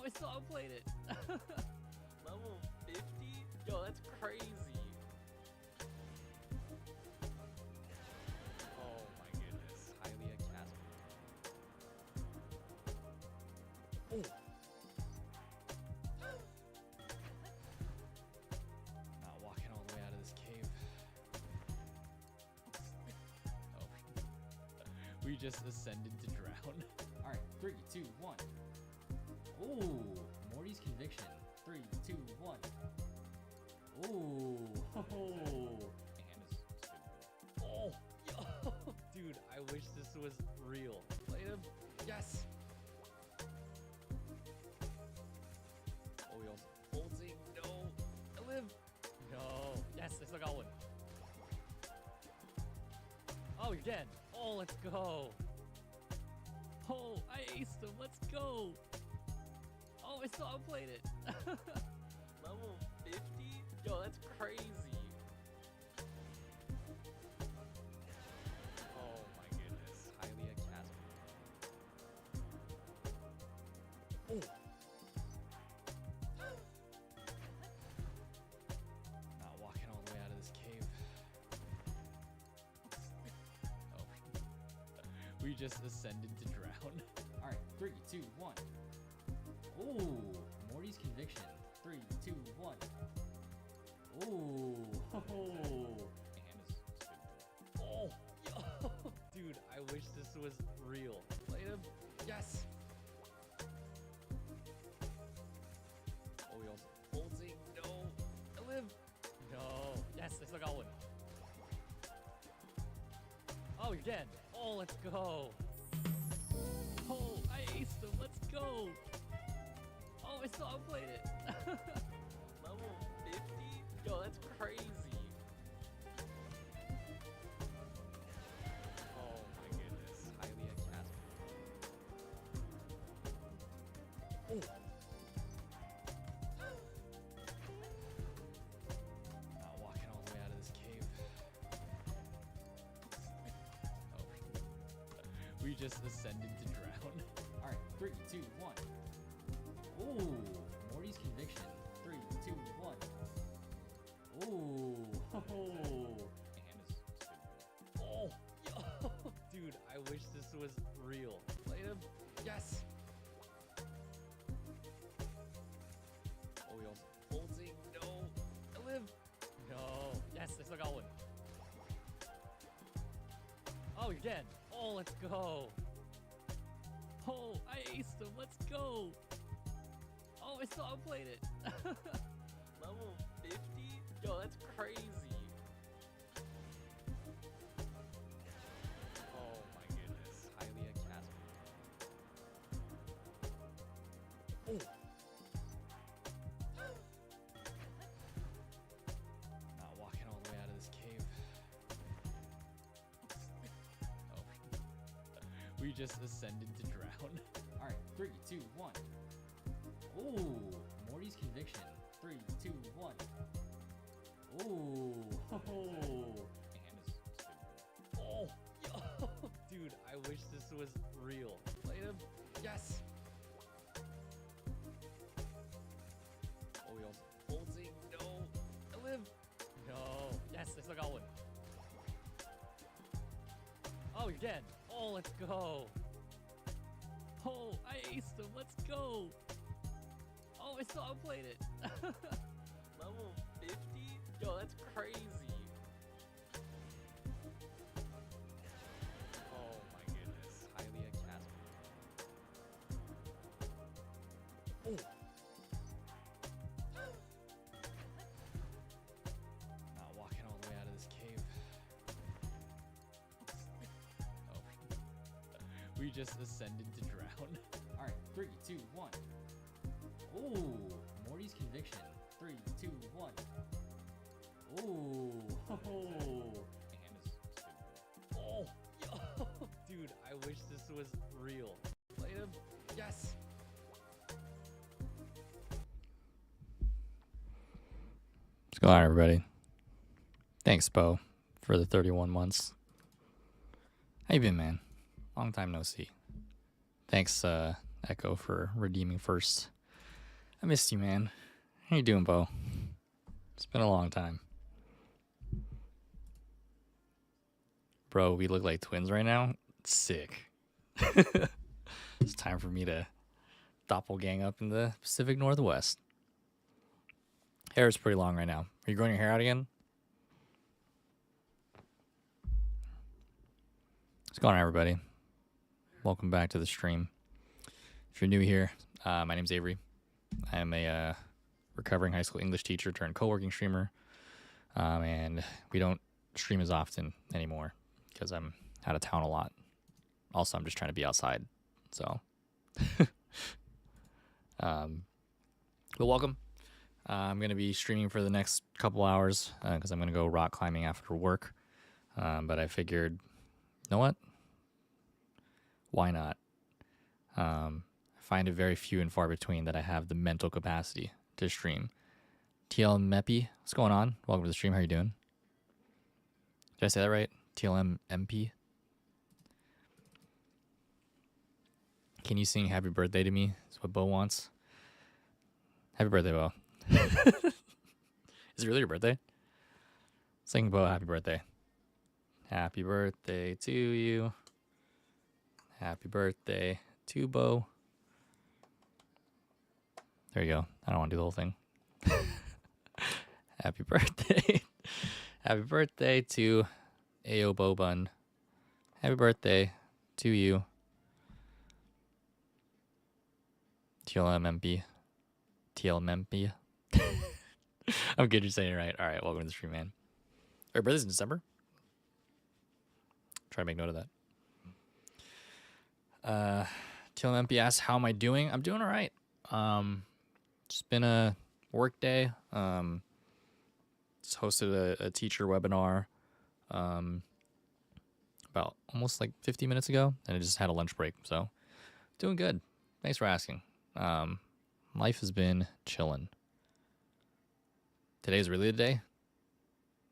I still outplayed it. Level 50? Yo, that's crazy. Oh my goodness. Highly a Casper. Not walking all the way out of this cave. Oh. We just ascended to drown. Alright, 3, 2, 1. Ooh, Morty's conviction. 3, 2, 1. Ooh, ho ho. And it's stupid. Oh, yo, dude, I wish this was real. Played him. Yes. Oh, we also folding. No. I live. No, yes, I still got one. Oh, again. Oh, let's go. Oh, I aced him. Let's go. Oh, I still outplayed it. Level 50? Yo, that's crazy. Oh my goodness. Highly a Casper. Oh. Not walking all the way out of this cave. Oh. We just ascended to drown. Alright, 3, 2, 1. Ooh, Morty's conviction. 3, 2, 1. Ooh, ho ho. And it's stupid. Oh, yo, dude, I wish this was real. Played him. Yes. Oh, we also folding. No. I live. No, yes, I still got one. Oh, again. Oh, let's go. Oh, I aced him. Let's go. Oh, I still outplayed it. Level 50? Yo, that's crazy. Oh my goodness. Highly a Casper. Oh. Not walking all the way out of this cave. Oh. We just ascended to drown. Alright, 3, 2, 1. Ooh, Morty's conviction. 3, 2, 1. Ooh, ho ho. And it's stupid. Oh, yo, dude, I wish this was real. Played him. Yes. Oh, we also folding. No. I live. No, yes, I still got one. Oh, again. Oh, let's go. Oh, I aced him. Let's go. Oh, I still outplayed it. Level 50? Yo, that's crazy. Oh my goodness. Highly a Casper. Oh. Not walking all the way out of this cave. Oh. We just ascended to drown. Alright, 3, 2, 1. Ooh, Morty's conviction. 3, 2, 1. Ooh, ho ho. And it's stupid. Oh, yo, dude, I wish this was real. Played him. Yes. Oh, we also folding. No. I live. No, yes, I still got one. Oh, again. Oh, let's go. Oh, I aced him. Let's go. Oh, I still outplayed it. Level 50? Yo, that's crazy. Oh my goodness. Highly a Casper. Oh. Not walking all the way out of this cave. Oh. We just ascended to drown. Alright, 3, 2, 1. Ooh, Morty's conviction. 3, 2, 1. Ooh, ho ho. And it's stupid. Oh, yo, dude, I wish this was real. Played him. Yes. What's going on, everybody? Thanks, Bo, for the 31 months. How you been, man? Long time no see. Thanks, Echo, for redeeming first I missed you, man. How you doing, Bo? It's been a long time. Bro, we look like twins right now. Sick. It's time for me to doppelgang up in the Pacific Northwest. Hair is pretty long right now. Are you growing your hair out again? What's going on, everybody? Welcome back to the stream. If you're new here, my name's Avery. I am a recovering high school English teacher turned co-working streamer. And we don't stream as often anymore because I'm out of town a lot. Also, I'm just trying to be outside. So, but welcome. I'm going to be streaming for the next couple hours because I'm going to go rock climbing after work. But I figured, you know what? Why not? I find it very few and far between that I have the mental capacity to stream. TLM Meppy, what's going on? Welcome to the stream. How are you doing? Did I say that right? TLM MP? Can you sing happy birthday to me? That's what Bo wants. Happy birthday, Bo. Is it really your birthday? Sing Bo happy birthday. Happy birthday to you. Happy birthday to Bo. There you go. I don't want to do the whole thing. Happy birthday. Happy birthday to Ayo Bo Bun. Happy birthday to you. TLMMP. TLMMP. I'm good you're saying it right. All right, welcome to the stream, man. Our birthday's in December. Try to make note of that. TLMMP asks, how am I doing? I'm doing all right. It's been a work day. Just hosted a teacher webinar about almost like 50 minutes ago, and I just had a lunch break. So doing good. Thanks for asking. Life has been chilling. Today's really the day.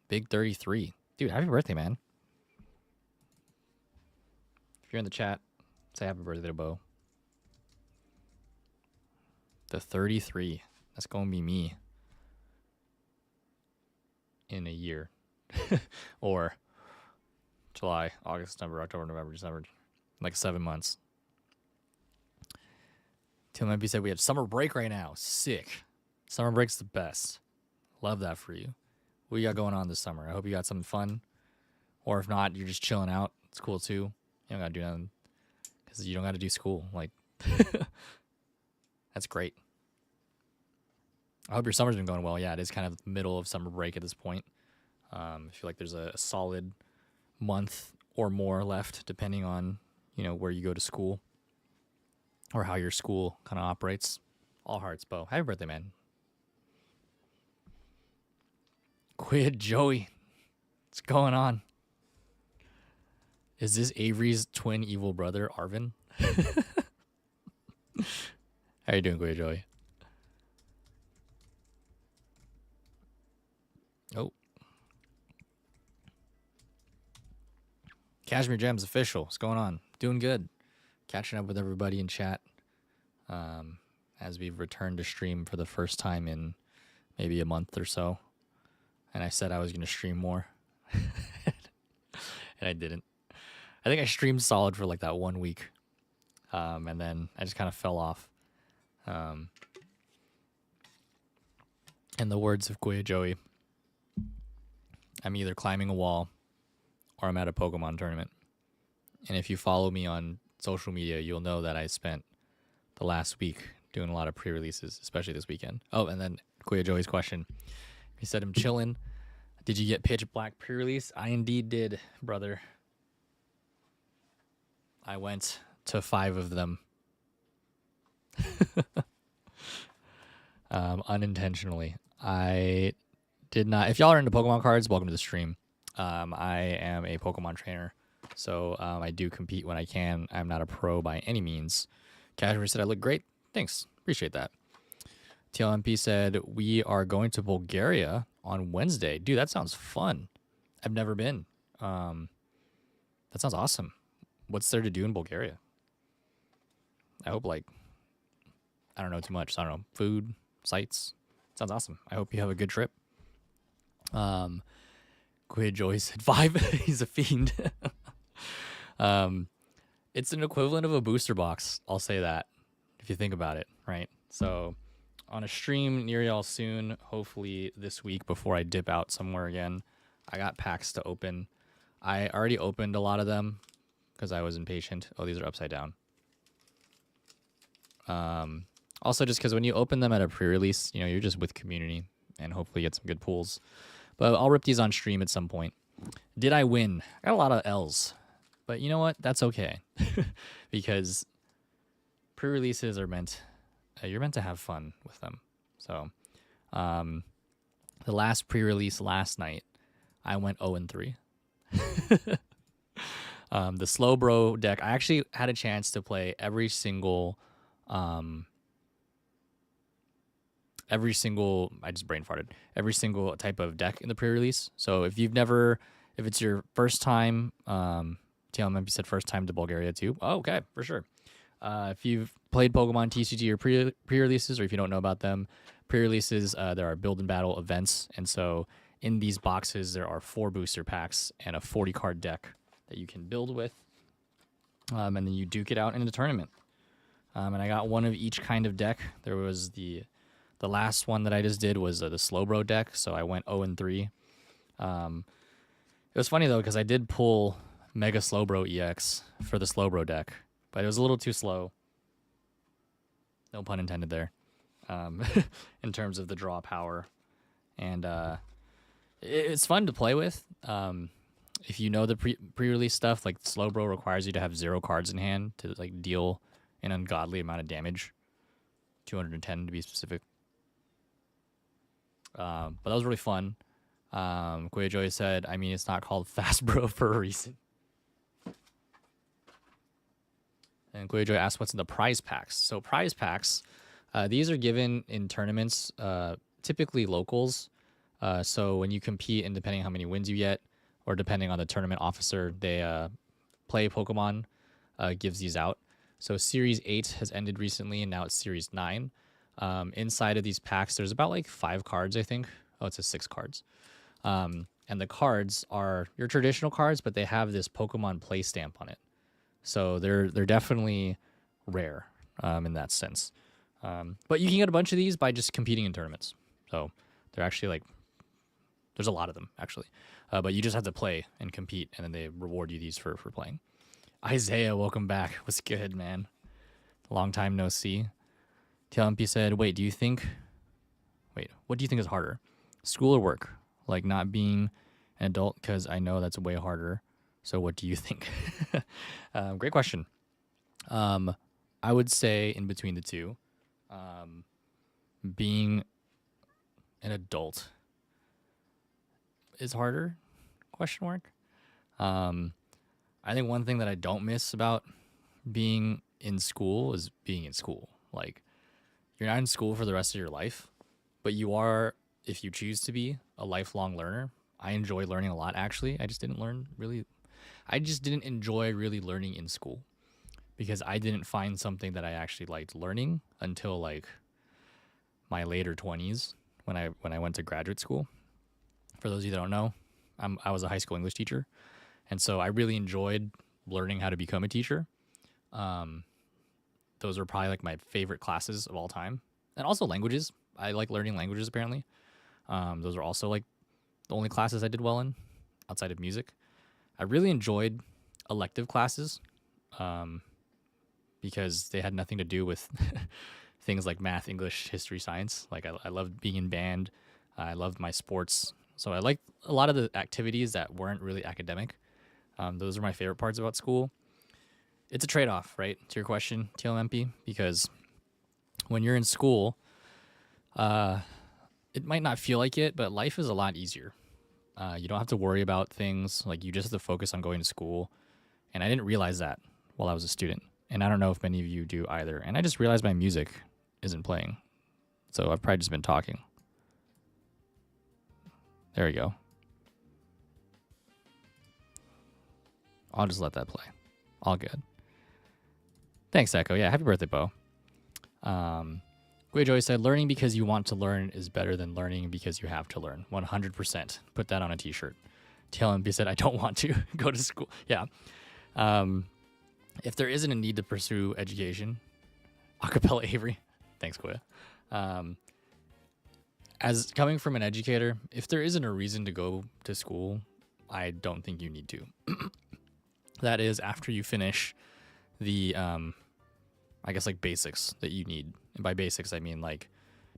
Big 33. Dude, happy birthday, man. If you're in the chat, say happy birthday to Bo. The 33. That's going to be me in a year. Or July, August, September, October, November, December. Like 7 months. Tim MP said we have summer break right now. Sick. Summer break's the best. Love that for you. What you got going on this summer? I hope you got something fun. Or if not, you're just chilling out. It's cool too. You don't got to do nothing. Because you don't got to do school. Like, that's great. I hope your summer's been going well. Yeah, it is kind of the middle of summer break at this point. I feel like there's a solid month or more left, depending on, you know, where you go to school or how your school kind of operates. All hearts, Bo. Happy birthday, man. Quid Joey. What's going on? Is this Avery's twin evil brother, Arvin? How you doing, Quid Joey? Oh. Cashmere Gems official. What's going on? Doing good. Catching up with everybody in chat. As we've returned to stream for the first time in maybe a month or so. And I said I was going to stream more. And I didn't. I think I streamed solid for like that 1 week. And then I just kind of fell off. In the words of Kuya Joey, I'm either climbing a wall or I'm at a Pokemon tournament. And if you follow me on social media, you'll know that I spent the last week doing a lot of pre-releases, especially this weekend. Oh, and then Kuya Joey's question. He said, I'm chilling. Did you get Pitch Black pre-release? I indeed did, brother. I went to 5 of them. Unintentionally. I did not. If y'all are into Pokemon cards, welcome to the stream. I am a Pokemon trainer, so I do compete when I can. I'm not a pro by any means. Cashmere said I look great. Thanks. Appreciate that. TLMP said we are going to Bulgaria on Wednesday. Dude, that sounds fun. I've never been. That sounds awesome. What's there to do in Bulgaria? I I don't know too much. So I don't know. Food, sights. Sounds awesome. I hope you have a good trip. Quid Joy said 5. He's a fiend. It's an equivalent of a booster box. I'll say that if you think about it, right? So on a stream near y'all soon, hopefully this week before I dip out somewhere again, I got packs to open. I already opened a lot of them because I was impatient. Oh, these are upside down. Also, just because when you open them at a pre-release, you know, you're just with community and hopefully get some good pulls. But I'll rip these on stream at some point. Did I win? I got a lot of L's. But you know what? That's okay. Because pre-releases are meant... you're meant to have fun with them. So, the last pre-release last night, I went 0-3. The Slow Bro deck, I actually had a chance to play every single, I just brain farted, every single type of deck in the pre-release. So if it's your first time, TLMP said first time to Bulgaria too. Oh, okay, for sure. If you've played Pokemon TCG or pre-releases, or if you don't know about them, pre-releases, there are build and battle events. And so in these boxes, there are 4 booster packs and a 40 card deck that you can build with. And then you duke it out in the tournament. And I got one of each kind of deck. There was the last one that I just did was the Slow Bro deck. So I went 0-3. It was funny though, because I did pull Mega Slow Bro EX for the Slow Bro deck, but it was a little too slow. No pun intended there. In terms of the draw power. And it's fun to play with. If you know the pre-release stuff, like Slow Bro requires you to have 0 cards in hand to like deal an ungodly amount of damage. 210 to be specific. But that was really fun. Kuya Joy said, I mean, it's not called Fast Bro for a reason. And Kuya Joy asked what's in the prize packs. So prize packs, these are given in tournaments, typically locals. So when you compete and depending on how many wins you get, or depending on the tournament officer, they play Pokemon, gives these out. So Series 8 has ended recently, and now it's Series 9. Inside of these packs, there's about like 5 cards, I think. Oh, it says 6 cards. And the cards are your traditional cards, but they have this Pokemon play stamp on it. So they're definitely rare in that sense. But you can get a bunch of these by just competing in tournaments. So they're actually like, there's a lot of them actually. But you just have to play and compete, and then they reward you these for playing. Isaiah, welcome back. What's good, man? Long time no see. TLMP said, what do you think is harder? School or work? Like not being an adult, because I know that's way harder. So what do you think? Great question. I would say in between the two, being an adult is harder, question mark. I think one thing that I don't miss about being in school is being in school. Like, you're not in school for the rest of your life, but you are, if you choose to be, a lifelong learner. I enjoy learning a lot, actually. I just didn't enjoy really learning in school because I didn't find something that I actually liked learning until like my later 20s when I went to graduate school. For those of you that don't know, I was a high school English teacher, and so I really enjoyed learning how to become a teacher. Those are probably like my favorite classes of all time, and also languages. I like learning languages apparently. Those are also like the only classes I did well in outside of music. I really enjoyed elective classes because they had nothing to do with things like math, English, history, science. Like I loved being in band. I loved my sports. So I liked a lot of the activities that weren't really academic. Those are my favorite parts about school. It's a trade-off, right, to your question, TLMP, because when you're in school, it might not feel like it, but life is a lot easier. You don't have to worry about things. Like, you just have to focus on going to school. And I didn't realize that while I was a student. And I don't know if many of you do either. And I just realized my music isn't playing. So I've probably just been talking. There we go. I'll just let that play. All good. Thanks, Echo. Yeah, happy birthday, Bo. Joy said, learning because you want to learn is better than learning because you have to learn. 100%. Put that on a t-shirt. TLMP said, I don't want to go to school. Yeah. If there isn't a need to pursue education, acapella Avery. Thanks, Koya. As coming from an educator, if there isn't a reason to go to school, I don't think you need to. That is after you finish the, I guess, like basics that you need. And by basics, I mean like,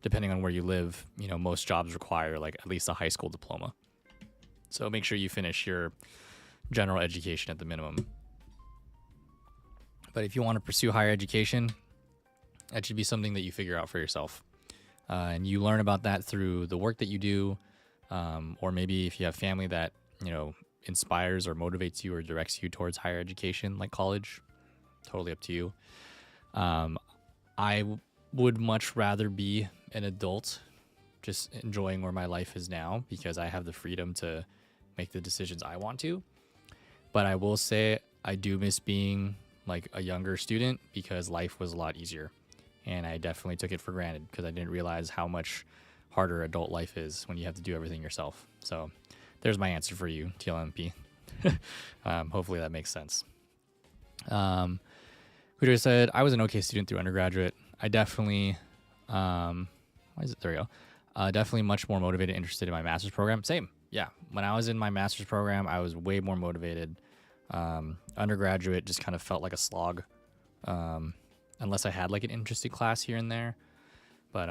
depending on where you live, you know, most jobs require like at least a high school diploma. So make sure you finish your general education at the minimum. But if you want to pursue higher education, that should be something that you figure out for yourself. And you learn about that through the work that you do, or maybe if you have family that, you know, inspires or motivates you or directs you towards higher education, like college, totally up to you. I would much rather be an adult just enjoying where my life is now because I have the freedom to make the decisions I want to. But I will say I do miss being like a younger student because life was a lot easier. And I definitely took it for granted because I didn't realize how much harder adult life is when you have to do everything yourself. So there's my answer for you, TLMP. Hopefully that makes sense. Who said, I was an okay student through undergraduate. I definitely, why is it? There we go. Definitely much more motivated, interested in my master's program. Same. Yeah. When I was in my master's program, I was way more motivated. Undergraduate just kind of felt like a slog. Unless I had like an interesting class here and there. But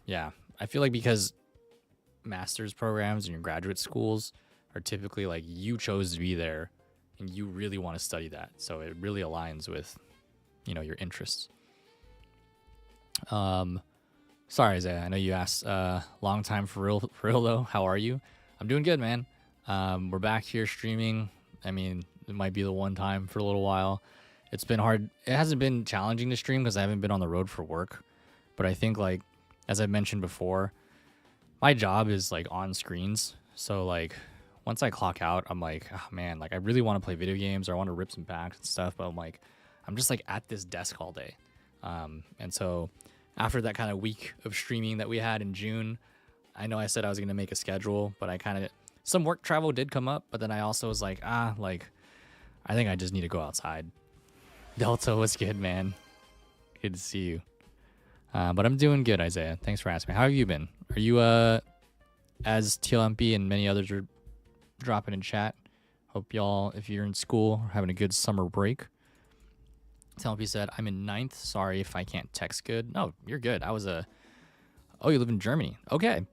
yeah, I feel like because master's programs and your graduate schools are typically like you chose to be there and you really want to study that. So it really aligns with, you know, your interests. Sorry, Isaiah, I know you asked long time for real though. How are you? I'm doing good, man. We're back here streaming. I mean, it might be the one time for a little while. It's been hard. It hasn't been challenging to stream because I haven't been on the road for work. But I think, like, as I mentioned before, my job is, like, on screens. So, like, once I clock out, I'm like, oh, man, like, I really want to play video games or I want to rip some packs and stuff. But I'm like, I'm just, like, at this desk all day. And so after that kind of week of streaming that we had in June, I know I said I was going to make a schedule. But I kind of, some work travel did come up. But then I also was like, I think I just need to go outside. Delta, what's good, man? Good to see you. But I'm doing good, Isaiah. Thanks for asking me. How have you been? Are you, as TLMP and many others are dropping in chat? Hope y'all, if you're in school, are having a good summer break. TLMP said, I'm in 9th. Sorry if I can't text good. No, you're good. Oh, you live in Germany. Okay.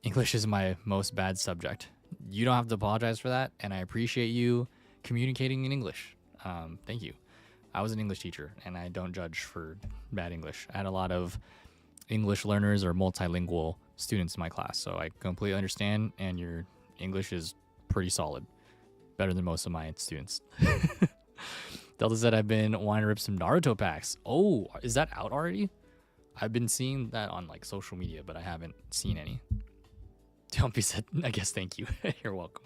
English is my most bad subject. You don't have to apologize for that, and I appreciate you communicating in English. Thank you. I was an English teacher and I don't judge for bad English. I had a lot of English learners or multilingual students in my class. So I completely understand and your English is pretty solid. Better than most of my students. Delta said I've been wanting to rip some Naruto packs. Oh, is that out already? I've been seeing that on like social media, but I haven't seen any. Dumpy said, I guess thank you. You're welcome.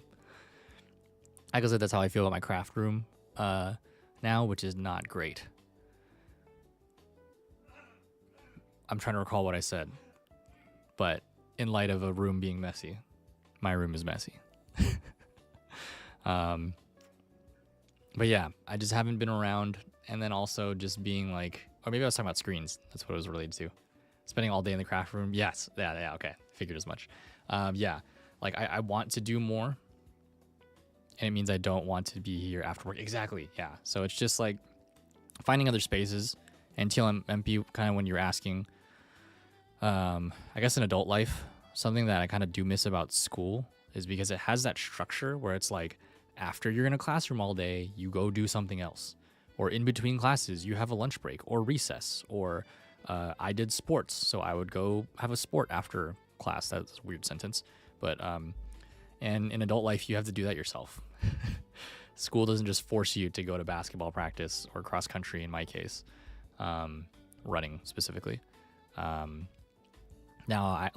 I guess that's how I feel about my craft room. Now, which is not great. I'm trying to recall what I said, but in light of a room being messy, my room is messy. But yeah, I just haven't been around, and then also just being like, or maybe I was talking about screens. That's what it was related to. Spending all day in the craft room. Yes, yeah, okay, figured as much. Yeah, like I want to do more. And it means I don't want to be here after work. Exactly. Yeah. So it's just like finding other spaces. And TLMP, kind of when you're asking, I guess in adult life, something that I kind of do miss about school is because it has that structure where it's like after you're in a classroom all day, you go do something else. Or in between classes, you have a lunch break or recess. Or I did sports, so I would go have a sport after class. That's a weird sentence. But and in adult life, you have to do that yourself. School doesn't just force you to go to basketball practice or cross country in my case, running specifically. Now,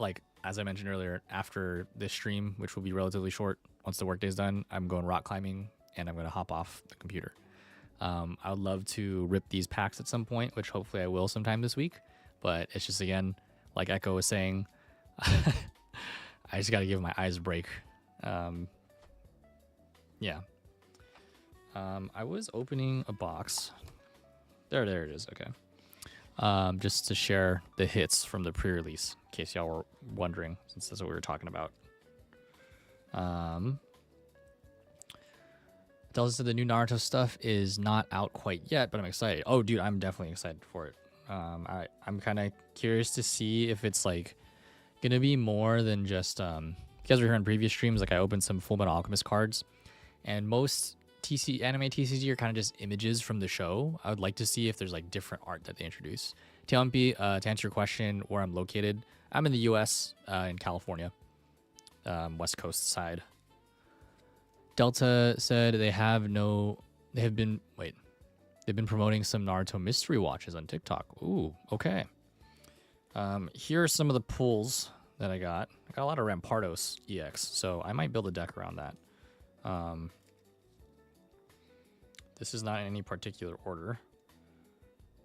as I mentioned earlier, after this stream, which will be relatively short, once the workday's done, I'm going rock climbing and I'm going to hop off the computer. I would love to rip these packs at some point, which hopefully I will sometime this week. but it's just, again, like Echo was saying, I just got to give my eyes a break. Yeah. I was opening a box. There it is. Okay. Just to share the hits from the pre-release, in case y'all were wondering, since that's what we were talking about. Delta said the new Naruto stuff is not out quite yet, but I'm excited. Oh, dude, I'm definitely excited for it. I'm kind of curious to see if it's like gonna be more than just. You guys were here in previous streams, like I opened some Full Metal Alchemist cards, and most anime TCG are kind of just images from the show. I would like to see if there's like different art that they introduce. TLMP, to answer your question, where I'm located, I'm in the U.S. In California, West Coast side. Delta said they've been promoting some Naruto mystery watches on TikTok. Ooh, okay. Here are some of the pulls that I got. I got a lot of Rampardos EX, so I might build a deck around that. This is not in any particular order.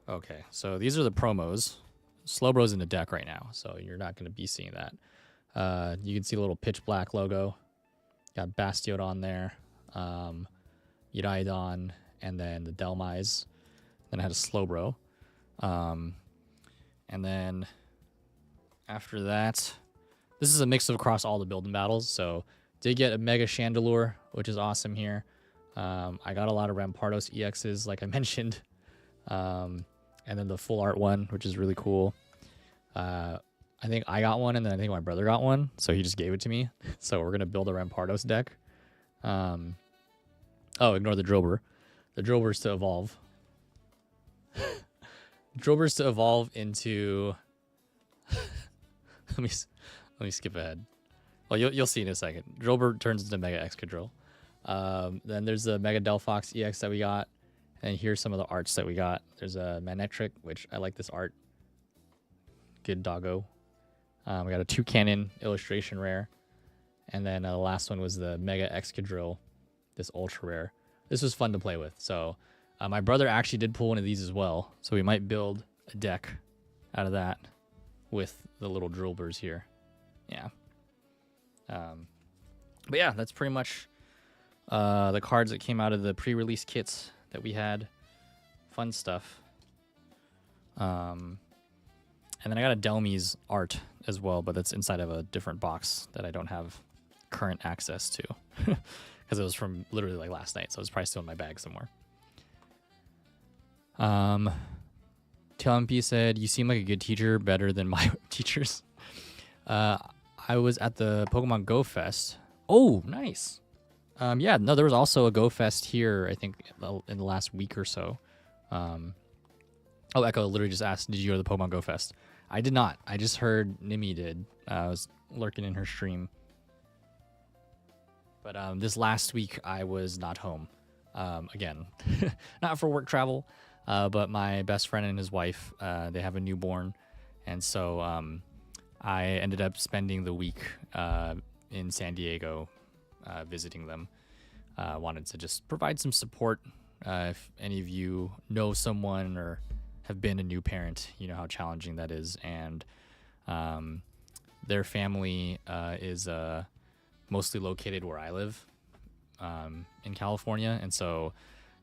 Okay, so these are the promos. Slowbro's in the deck right now, so you're not going to be seeing that. You can see the little pitch black logo. Got Bastiod on there, Uraidon, and then the Delmise. Then I had a Slowbro. And then after that, this is a mix of across all the building battles. So did get a Mega Chandelure, which is awesome here. I got a lot of Rampardos EXs, like I mentioned. And then the full art one, which is really cool. I think I got one, and then I think my brother got one, so he just gave it to me. So we're gonna build a Rampardos deck. Oh, ignore the Drober. The Drober's to evolve. Drober's to evolve into. let me skip ahead. Well, you'll see in a second. Drober turns into Mega Excadrill. Then there's the Mega Delphox EX that we got, and here's some of the arts that we got. There's a Manectric, which I like this art. Good doggo. We got a Toucannon illustration rare. And then the last one was the Mega Excadrill, this ultra rare. This was fun to play with. So my brother actually did pull one of these as well. So we might build a deck out of that with the little Drillbers here. Yeah. But yeah, that's pretty much the cards that came out of the pre-release kits that we had. Fun stuff. And then I got a Delmise art as well, but that's inside of a different box that I don't have current access to. Because it was from literally like last night, so it's probably still in my bag somewhere. TLMP said, you seem like a good teacher, better than my teachers. I was at the Pokemon Go Fest. Oh, nice. Yeah, no, there was also a Go Fest here, I think, in the last week or so. Oh, Echo literally just asked, did you go to the Pokemon Go Fest? I did not. I just heard Nimi did. I was lurking in her stream. But this last week, I was not home. Again, not for work travel, but my best friend and his wife, they have a newborn. And so I ended up spending the week in San Diego visiting them. Wanted to just provide some support. If any of you know someone or have been a new parent, you know how challenging that is. And their family is mostly located where I live in California. And so,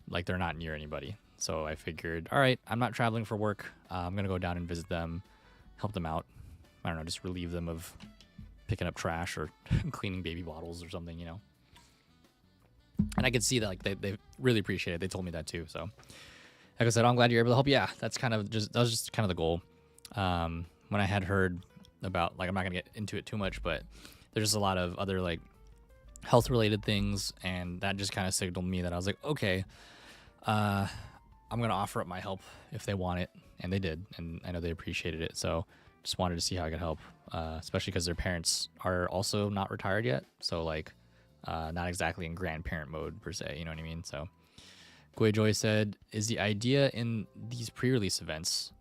like, they're not near anybody. So I figured, all right, I'm not traveling for work. I'm going to go down and visit them, help them out. I don't know, just relieve them of picking up trash or cleaning baby bottles or something, you know. And I could see that, like, they really appreciate it. They told me that too. So, like I said, I'm glad you're able to help. Yeah, that was just kind of the goal. When I had heard about, like, I'm not gonna get into it too much, but there's just a lot of other like health related things, and that just kind of signaled me that I was like, okay, I'm gonna offer up my help if they want it, and they did, and I know they appreciated it. So just wanted to see how I could help, especially because their parents are also not retired yet, so like not exactly in grandparent mode per se, you know what I mean? So Gui Joy said, is the idea in these pre-release events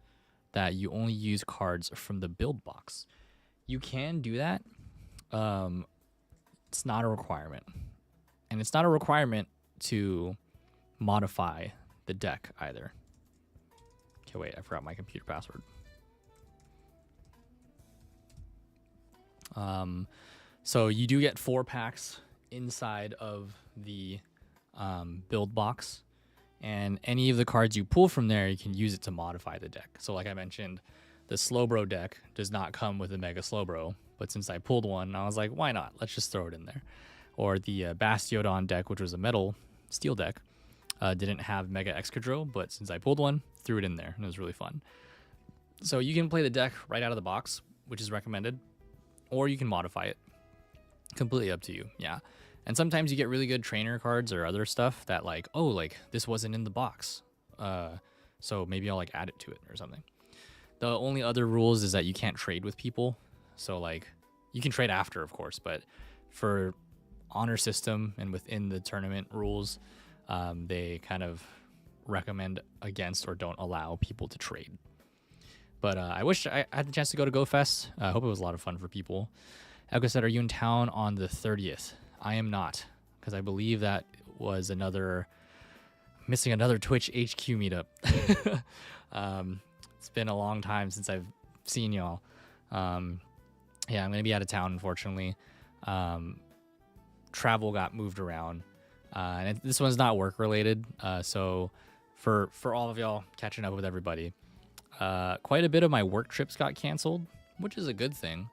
that you only use cards from the build box? You can do that. It's not a requirement. And it's not a requirement to modify the deck either. Okay, wait, I forgot my computer password. So you do get 4 packs inside of the build box, and any of the cards you pull from there, you can use it to modify the deck. So like I mentioned, the Slowbro deck does not come with a Mega Slowbro, but since I pulled one, I was like, why not? Let's just throw it in there. Or the Bastiodon deck, which was a metal steel deck, didn't have Mega Excadrill, but since I pulled one, threw it in there, and it was really fun. So you can play the deck right out of the box, which is recommended, or you can modify it. Completely up to you, yeah. And sometimes you get really good trainer cards or other stuff that like, oh, like this wasn't in the box, so maybe I'll like add it to it or something. The only other rules is that you can't trade with people. So like you can trade after, of course, but for honor system and within the tournament rules, they kind of recommend against or don't allow people to trade. But I wish I had the chance to go to GoFest. I hope it was a lot of fun for people. Echo said, are you in town on the 30th? I am not, because I believe that was missing another Twitch HQ meetup. It's been a long time since I've seen y'all. Yeah, I'm going to be out of town, unfortunately. Travel got moved around. And this one's not work related. So for all of y'all catching up with everybody, quite a bit of my work trips got canceled, which is a good thing.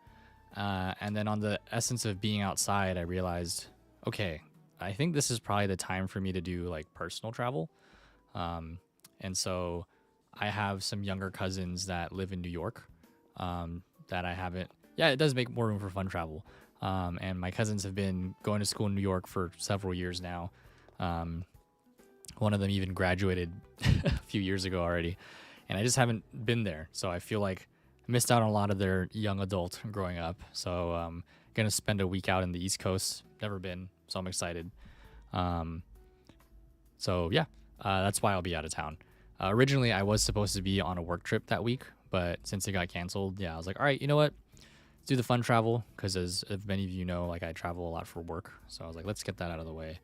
And then on the essence of being outside, I realized, okay, I think this is probably the time for me to do like personal travel. And so I have some younger cousins that live in New York, that I haven't, yeah, it does make more room for fun travel. And my cousins have been going to school in New York for several years now. One of them even graduated a few years ago already, and I just haven't been there. So I feel like I missed out on a lot of their young adult growing up. So I'm going to spend a week out in the East Coast. Never been, so I'm excited. So yeah, that's why I'll be out of town. Originally, I was supposed to be on a work trip that week, but since it got canceled, yeah, I was like, all right, you know what? Let's do the fun travel, because as many of you know, like I travel a lot for work. So I was like, let's get that out of the way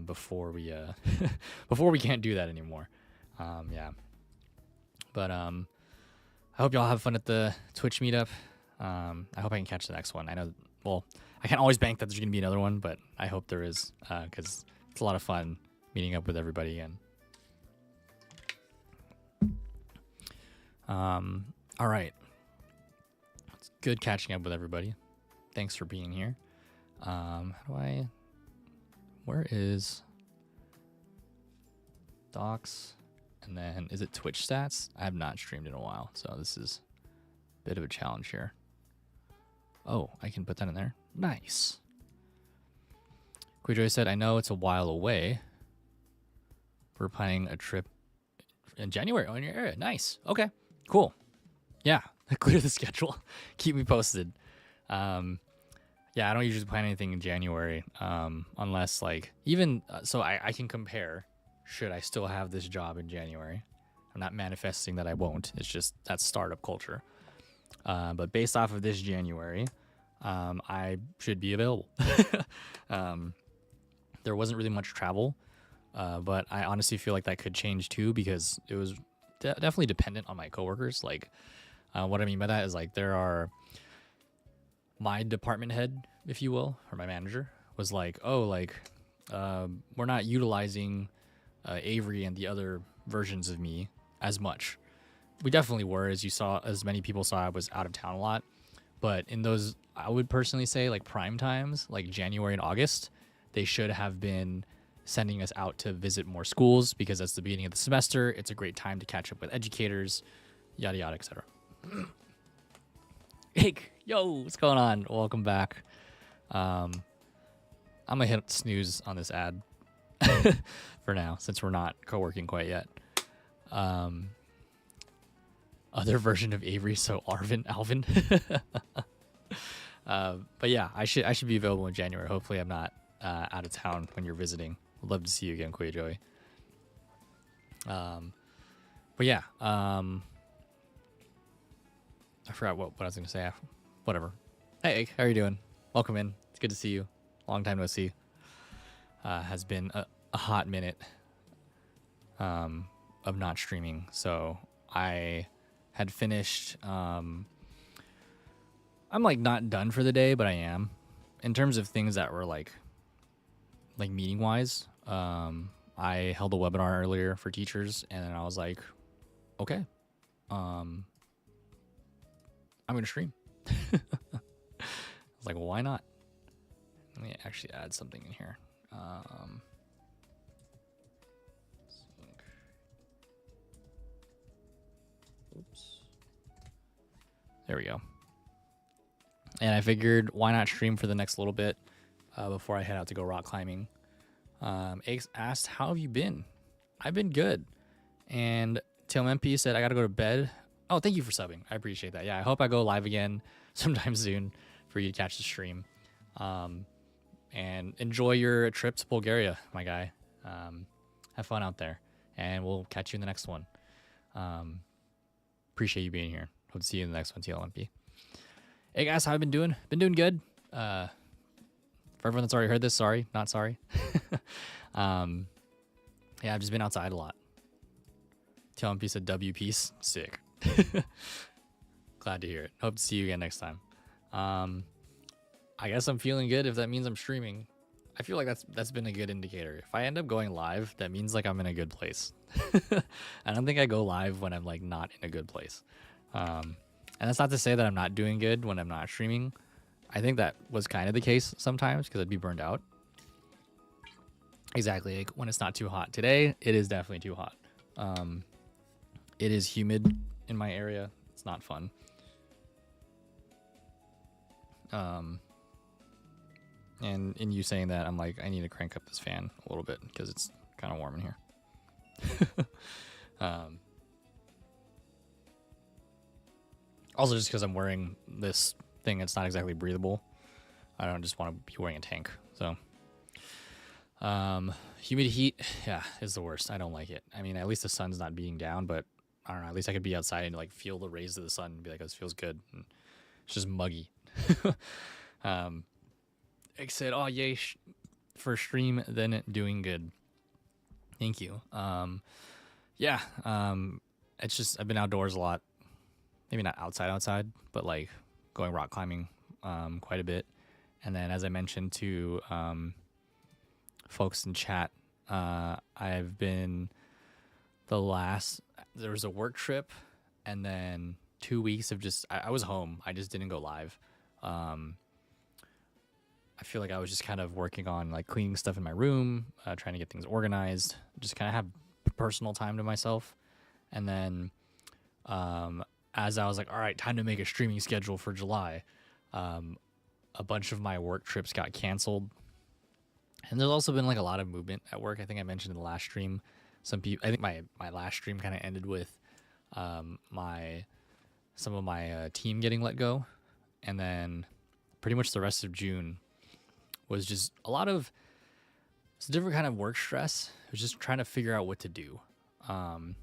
before we before we can't do that anymore. Yeah. But I hope y'all have fun at the Twitch meetup. I hope I can catch the next one. I know, well, I can't always bank that there's going to be another one, but I hope there is, because it's a lot of fun meeting up with everybody again. All right. It's good catching up with everybody. Thanks for being here. Where is docs? And then is it Twitch stats? I have not streamed in a while, so this is a bit of a challenge here. Oh, I can put that in there. Nice. Quidroy said, I know it's a while away. We're planning a trip in January in your area. Nice. Okay, cool. Yeah, clear the schedule. Keep me posted. Yeah, I don't usually plan anything in January, unless like even so I can compare. Should I still have this job in January? I'm not manifesting that I won't. It's just that's startup culture. But based off of this January, I should be available. There wasn't really much travel, but I honestly feel like that could change too, because it was definitely dependent on my coworkers. Like, what I mean by that is like there are my department head, if you will, or my manager was like, oh, like we're not utilizing Avery and the other versions of me as much. We definitely were, as many people saw, I was out of town a lot. But in those, I would personally say like prime times, like January and August, they should have been sending us out to visit more schools, because that's the beginning of the semester. It's a great time to catch up with educators, yada yada, etc. Hey, yo, what's going on? Welcome back. I'm gonna hit snooze on this ad for now, since we're not co-working quite yet. Other version of Avery, so Alvin. But yeah, I should be available in January. Hopefully I'm not out of town when you're visiting. I'd love to see you again, Kuya Joey. But yeah, I forgot what I was gonna say. Whatever. Hey, how are you doing? Welcome in. It's good to see you. Long time no see. Has been a hot minute of not streaming. So I had finished I'm like not done for the day, but I am. In terms of things that were like meeting wise, I held a webinar earlier for teachers, and then I was like, okay, I'm gonna stream. I was like, well, why not? Let me actually add something in here. Oops. There we go. And I figured, why not stream for the next little bit before I head out to go rock climbing. Ace asked, how have you been? I've been good. And Tim MP said, I got to go to bed. Oh, thank you for subbing. I appreciate that. Yeah, I hope I go live again sometime soon for you to catch the stream. And enjoy your trip to Bulgaria, my guy. Have fun out there. And we'll catch you in the next one. Appreciate you being here. Hope to see you in the next one, TLMP. Hey guys, how have I been doing? Been doing good. For everyone that's already heard this, sorry, not sorry. Yeah, I've just been outside a lot. TLMP said W piece. Sick. Glad to hear it. Hope to see you again next time. I guess I'm feeling good if that means I'm streaming. I feel like that's been a good indicator. If I end up going live, that means like I'm in a good place. I don't think I go live when I'm like not in a good place. And that's not to say that I'm not doing good when I'm not streaming. I think that was kind of the case sometimes because I'd be burned out. Exactly, like when it's not too hot. Today, it is definitely too hot. It is humid in my area. It's not fun. And in you saying that, I'm like, I need to crank up this fan a little bit because it's kind of warm in here. Also, just because I'm wearing this thing, it's not exactly breathable. I don't just want to be wearing a tank. So, humid heat, yeah, is the worst. I don't like it. I mean, at least the sun's not beating down, but I don't know. At least I could be outside and like feel the rays of the sun and be like, this feels good. And it's just muggy. It said, oh, yay for stream, then doing good. Thank you. Yeah, it's just, I've been outdoors a lot. Maybe not outside, but like going rock climbing quite a bit. And then as I mentioned to folks in chat, I've been there was a work trip and then 2 weeks of just, I was home. I just didn't go live. I feel like I was just kind of working on like cleaning stuff in my room, trying to get things organized, just kind of have personal time to myself. And then as I was like, all right, time to make a streaming schedule for July, a bunch of my work trips got canceled. And there's also been like a lot of movement at work. I think I mentioned in the last stream, some people, I think my last stream kind of ended with some of my team getting let go. And then pretty much the rest of June was just it's a different kind of work stress. It was just trying to figure out what to do. Not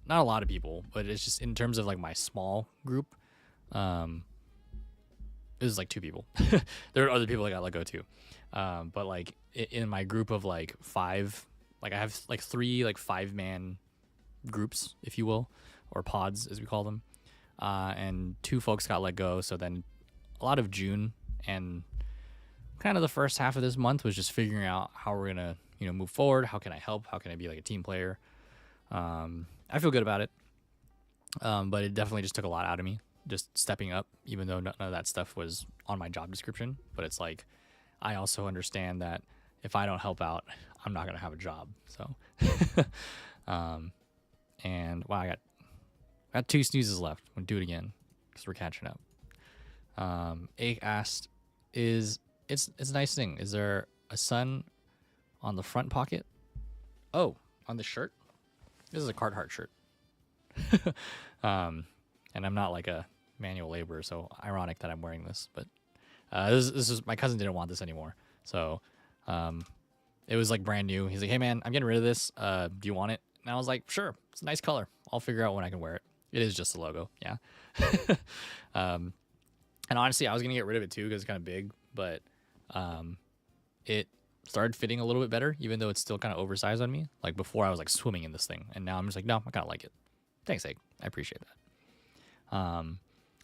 a lot of people, but it's just in terms of like my small group, it was like 2 people. There are other people that got let go too. But like in my group of like 5, like I have like 3 like 5-man groups, if you will, or pods as we call them. And 2 folks got let go. So then a lot of June and kind of the first half of this month was just figuring out how we're gonna, move forward. How can I help? How can I be like a team player? I feel good about it. But it definitely just took a lot out of me, just stepping up, even though none of that stuff was on my job description. But it's like, I also understand that if I don't help out, I'm not going to have a job. So, and wow, I got 2 sneezes left. I'm going to do it again because we're catching up. Ake asked, it's a nice thing. Is there a sun on the front pocket? Oh, on the shirt? This is a Carhartt shirt. And I'm not like a manual laborer, so ironic that I'm wearing this. But this is my cousin didn't want this anymore, so it was like brand new. He's like, "Hey man, I'm getting rid of this. Do you want it?" And I was like, "Sure, it's a nice color. I'll figure out when I can wear it." It is just a logo, yeah. And honestly, I was gonna get rid of it too because it's kind of big, but it started fitting a little bit better, even though it's still kind of oversized on me. Like before, I was like swimming in this thing, and now I'm just like, no, I kind of like it. Thanks, Ake. I appreciate that.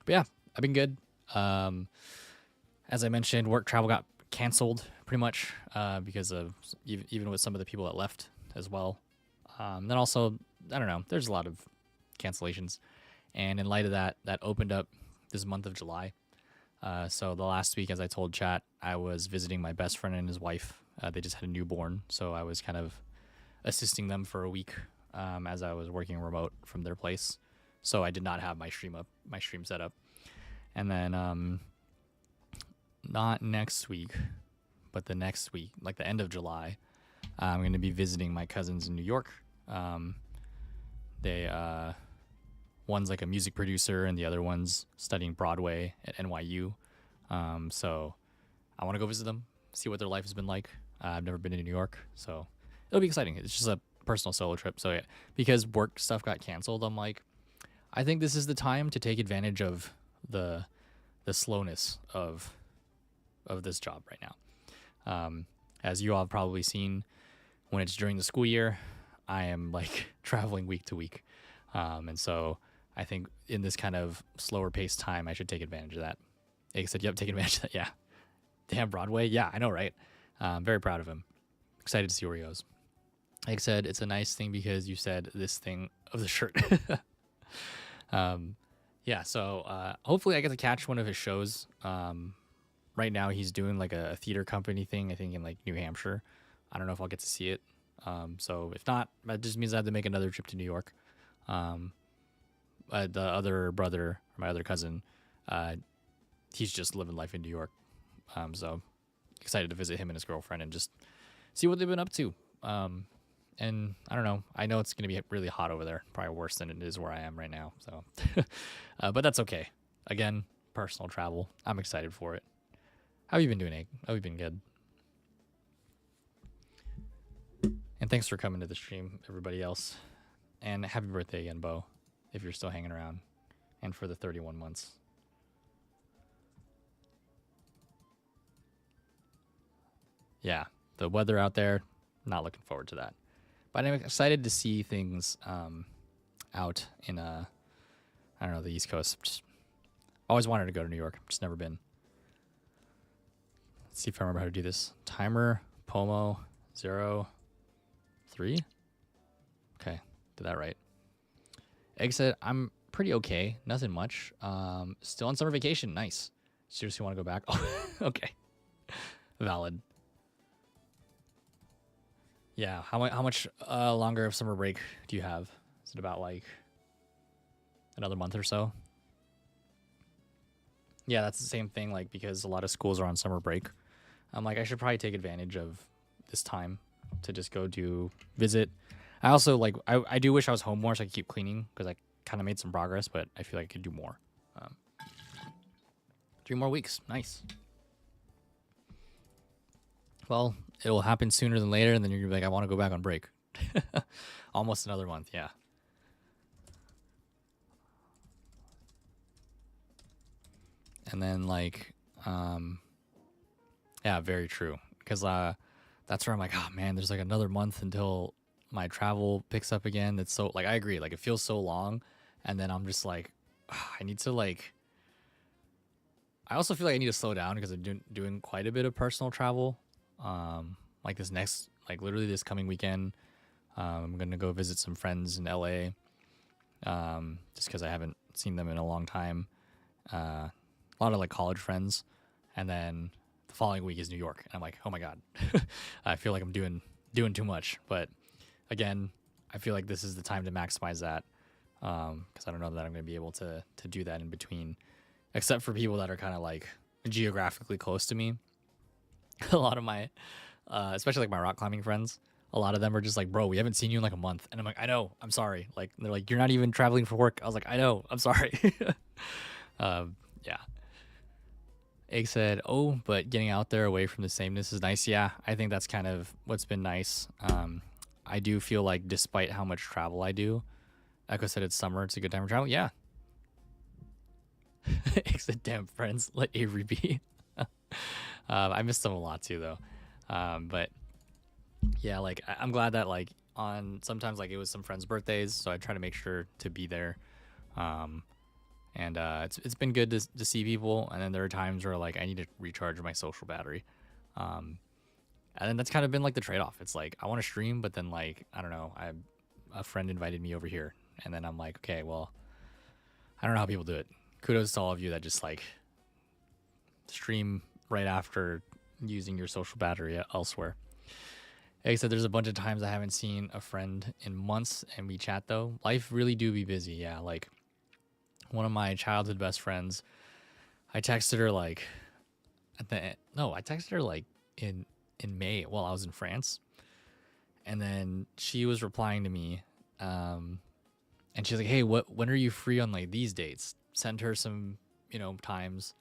But yeah, I've been good. As I mentioned, work travel got canceled pretty much because of even with some of the people that left as well. Then also, I don't know, there's a lot of cancellations. And in light of that, that opened up this month of July. So the last week, as I told chat, I was visiting my best friend and his wife. They just had a newborn, so I was kind of assisting them for a week as I was working remote from their place. So I did not have my stream set up. And then not next week, but the next week, like the end of July, I'm going to be visiting my cousins in New York. One's like a music producer and the other one's studying Broadway at NYU. So I want to go visit them, see what their life has been like. I've never been to New York, so it'll be exciting. It's just a personal solo trip. So yeah, because work stuff got canceled, I'm like, I think this is the time to take advantage of the slowness of this job right now. As you all have probably seen, when it's during the school year, I am like traveling week to week. And so I think in this kind of slower paced time, I should take advantage of that. Egg said, yep, take advantage of that. Yeah. Damn, Broadway. Yeah, I know, right? I'm very proud of him. Excited to see where he goes. Egg said, it's a nice thing because you said this thing of the shirt. Yeah, so hopefully I get to catch one of his shows. Right now he's doing like a theater company thing, I think in like New Hampshire. I don't know if I'll get to see it. So if not, that just means I have to make another trip to New York. The other brother, or my other cousin, he's just living life in New York. So excited to visit him and his girlfriend and just see what they've been up to. And I don't know. I know it's going to be really hot over there, probably worse than it is where I am right now. So, but that's okay. Again, personal travel. I'm excited for it. How have you been doing, Egg? Oh, you've been good. And thanks for coming to the stream, everybody else. And happy birthday again, Bo, if you're still hanging around. And for the 31 months. Yeah, the weather out there, not looking forward to that. But I'm excited to see things out in, I don't know, the East Coast. Just always wanted to go to New York. Just never been. Let's see if I remember how to do this. Timer, Pomo, 0, 3. Okay, did that right. Egg said, I'm pretty okay. Nothing much. Still on summer vacation. Nice. Seriously want to go back? Oh, okay. Valid. Yeah, how much longer of summer break do you have? Is it about like another month or so? Yeah, that's the same thing, like because a lot of schools are on summer break. I'm like, I should probably take advantage of this time to just go visit. I also like, I do wish I was home more so I could keep cleaning because I kind of made some progress, but I feel like I could do more. 3 more weeks, nice. Well, it will happen sooner than later, and then you're gonna be like, I want to go back on break. Almost another month, yeah. And then like, yeah, very true. Because that's where I'm like, oh man, there's like another month until my travel picks up again. It's so like I agree, like it feels so long, and then I'm just like, I need to like. I also feel like I need to slow down because I'm doing quite a bit of personal travel. Like this next, like literally this coming weekend, I'm gonna go visit some friends in LA. Just because I haven't seen them in a long time. A lot of like college friends, and then the following week is New York, and I'm like, oh my god, I feel like I'm doing too much. But again, I feel like this is the time to maximize that, because I don't know that I'm gonna be able to do that in between, except for people that are kind of like geographically close to me. A lot of my, especially like my rock climbing friends, a lot of them are just like, bro, we haven't seen you in like a month. And I'm like, I know, I'm sorry. Like, they're like, you're not even traveling for work. I was like, I know, I'm sorry. Yeah. Egg said, oh, but getting out there away from the sameness is nice. Yeah, I think that's kind of what's been nice. I do feel like despite how much travel I do, Echo said it's summer, it's a good time to travel. Yeah. Egg said, damn friends, let Avery be. I missed them a lot too, though. But yeah, like I'm glad that like sometimes like it was some friends' birthdays, so I try to make sure to be there. and it's been good to see people. And then there are times where like I need to recharge my social battery, and then that's kind of been like the trade-off. It's like I want to stream, but then like I don't know, a friend invited me over here, and then I'm like, okay, well, I don't know how people do it. Kudos to all of you that just like stream right after using your social battery elsewhere. Like I said, there's a bunch of times I haven't seen a friend in months, and we chat though. Life really do be busy. Yeah, like one of my childhood best friends, I texted her like I texted her like in May while I was in France, and then she was replying to me, and she's like, hey, when are you free on like these dates? Send her some times,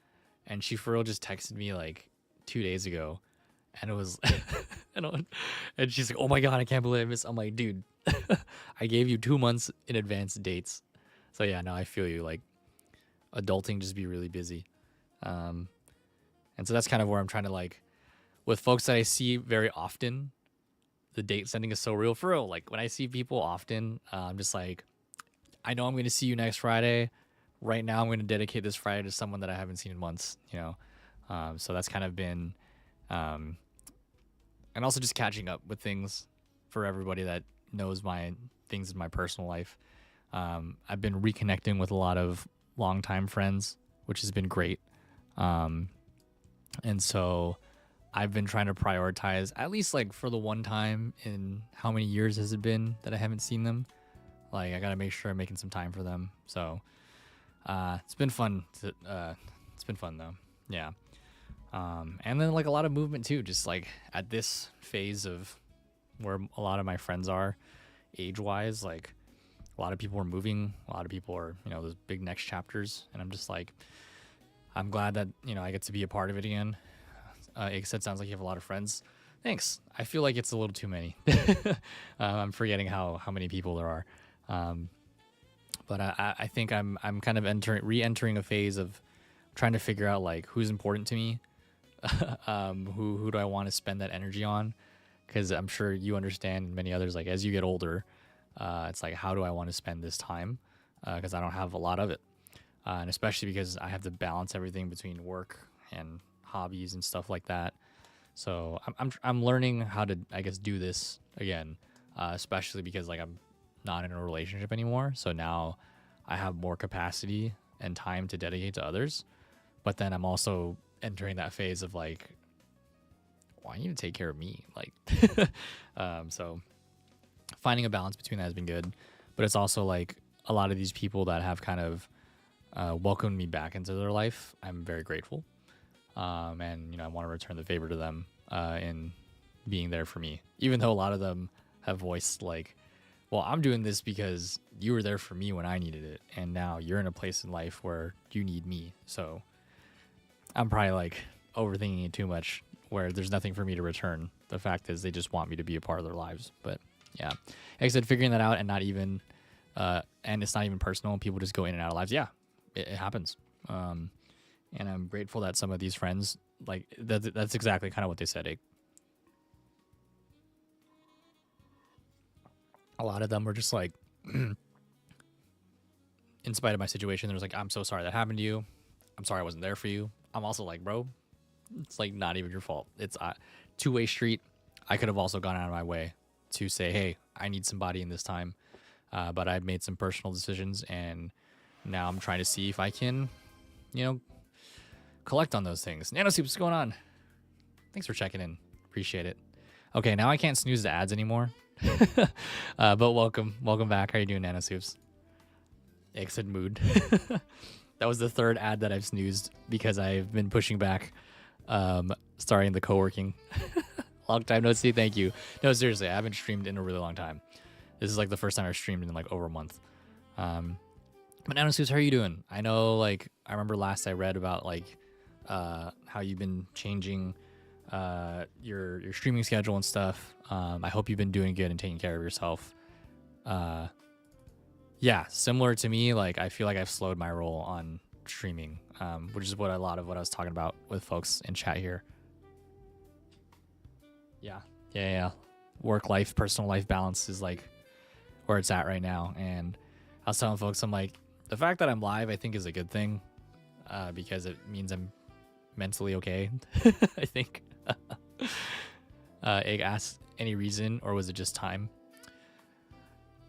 and she for real just texted me like 2 days ago, and it was and she's like, oh my god, I can't believe I missed. I'm like, dude, I gave you 2 months in advance dates. So yeah, no, I feel you. Like adulting just be really busy, and so that's kind of where I'm trying to like with folks that I see very often. The date sending is so real for real. Like when I see people often, I'm just like, I know I'm going to see you next Friday. Right now, I'm going to dedicate this Friday to someone that I haven't seen in months. So that's kind of been, and also just catching up with things for everybody that knows my things in my personal life. I've been reconnecting with a lot of longtime friends, which has been great. And so I've been trying to prioritize, at least like for the one time in how many years has it been that I haven't seen them? Like I got to make sure I'm making some time for them. So it's been fun. It's been fun though. Yeah. And then like a lot of movement too, just like at this phase of where a lot of my friends are age wise, like a lot of people are moving, a lot of people are, those big next chapters. And I'm just like, I'm glad that, I get to be a part of it again. It sounds like you have a lot of friends. Thanks. I feel like it's a little too many. I'm forgetting how many people there are. But I think I'm kind of re-entering a phase of trying to figure out like who's important to me, who do I want to spend that energy on? Because I'm sure you understand, and many others, like as you get older, it's like how do I want to spend this time? Because I don't have a lot of it, and especially because I have to balance everything between work and hobbies and stuff like that. So I'm learning how to, I guess, do this again, especially because like I'm not in a relationship anymore. So now I have more capacity and time to dedicate to others. But then I'm also entering that phase of like, well, I need to take care of me. Like, so finding a balance between that has been good. But it's also like a lot of these people that have kind of welcomed me back into their life. I'm very grateful. And I want to return the favor to them in being there for me, even though a lot of them have voiced like, well, I'm doing this because you were there for me when I needed it, and now you're in a place in life where you need me. So I'm probably like overthinking it too much, where there's nothing for me to return. The fact is they just want me to be a part of their lives. But yeah, like I said, figuring that out, and not even and it's not even personal, people just go in and out of lives. Yeah, it happens. And I'm grateful that some of these friends, like, that's exactly kind of what they said. A lot of them were just like, in spite of my situation, they're like, I'm so sorry that happened to you. I'm sorry I wasn't there for you. I'm also like, bro, it's like not even your fault. It's a two-way street. I could have also gone out of my way to say, hey, I need somebody in this time. But I've made some personal decisions, and now I'm trying to see if I can, collect on those things. Nanosoup, what's going on? Thanks for checking in. Appreciate it. Okay, now I can't snooze the ads anymore. But welcome back. How are you doing, Nanosoups? Exit mood. That was the third ad that I've snoozed because I've been pushing back, starting the co-working. Long time no see. Thank you. No, seriously, I haven't streamed in a really long time. This is like the first time I've streamed in like over a month. But Nanosoups, how are you doing? I know, like, I remember last I read about like how you've been changing your streaming schedule and stuff. I hope you've been doing good and taking care of yourself. Yeah, similar to me, like I feel like I've slowed my roll on streaming, which is a lot of what I was talking about with folks in chat here. Yeah. Work life, personal life balance is like where it's at right now. And I was telling folks, I'm like, the fact that I'm live, I think, is a good thing, because it means I'm mentally okay. I think. Egg asked any reason, or was it just time?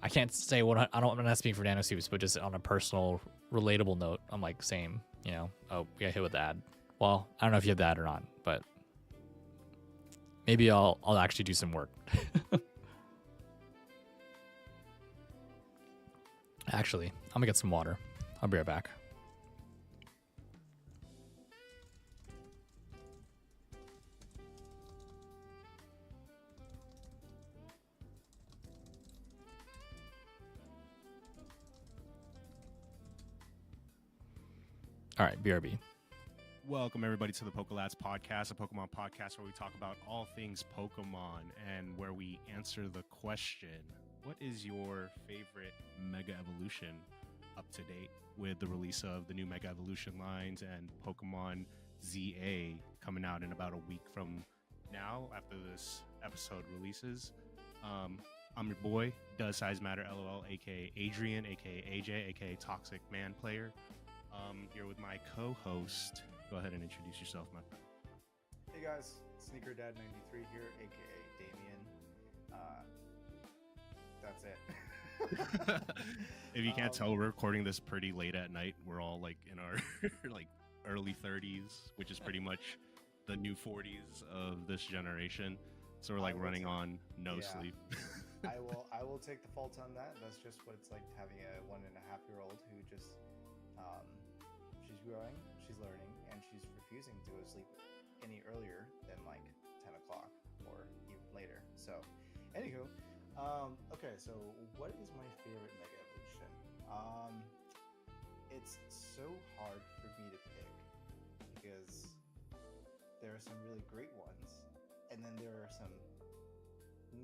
I can't say what I'm not speaking for Nano Soups, but just on a personal, relatable note, I'm like, same. You know, oh, we got hit with the ad. Well, I don't know if you have the ad or not, but maybe I'll actually do some work. Actually, I'm gonna get some water. I'll be right back. All right, BRB. Welcome, everybody, to the Pokelats Podcast, a Pokemon podcast where we talk about all things Pokemon and where we answer the question, what is your favorite Mega Evolution up to date with the release of the new Mega Evolution lines and Pokemon ZA coming out in about a week from now after this episode releases. I'm your boy, Does Size Matter, LOL, aka Adrian, aka AJ, aka Toxic Man Player. Here with my co-host. Go ahead and introduce yourself, my friend. Hey guys, Sneaker Dad 93 here, aka Damien. That's it. If you can't tell, we're recording this pretty late at night. We're all like in our like early 30s, which is pretty much the new 40s of this generation. So we're like running on no sleep. I will take the fault on that. That's just what it's like having a 1.5-year-old who just she's growing, she's learning, and she's refusing to go to sleep any earlier than like 10 o'clock or even later. So, anywho, okay, so what is my favorite Mega Evolution? It's so hard for me to pick because there are some really great ones, and then there are some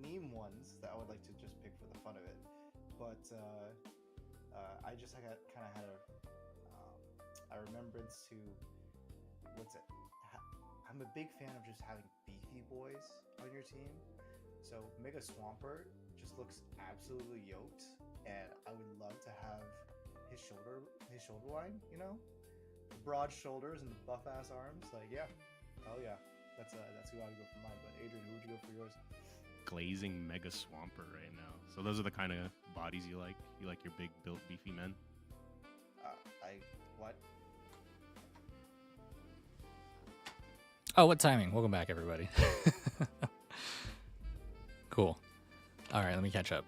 meme ones that I would like to just pick for the fun of it. But I just kind of had a remembrance to I'm a big fan of just having beefy boys on your team. So Mega Swampert just looks absolutely yoked, and I would love to have his shoulder line, you know, the broad shoulders and the buff ass arms. Like, yeah, oh yeah, that's who I would go for mine. But Adrian, who would you go for yours? Glazing Mega Swampert right now. So those are the kind of bodies you like. You like your big built beefy men. What? Oh, what timing? Welcome back, everybody. Cool. All right, let me catch up.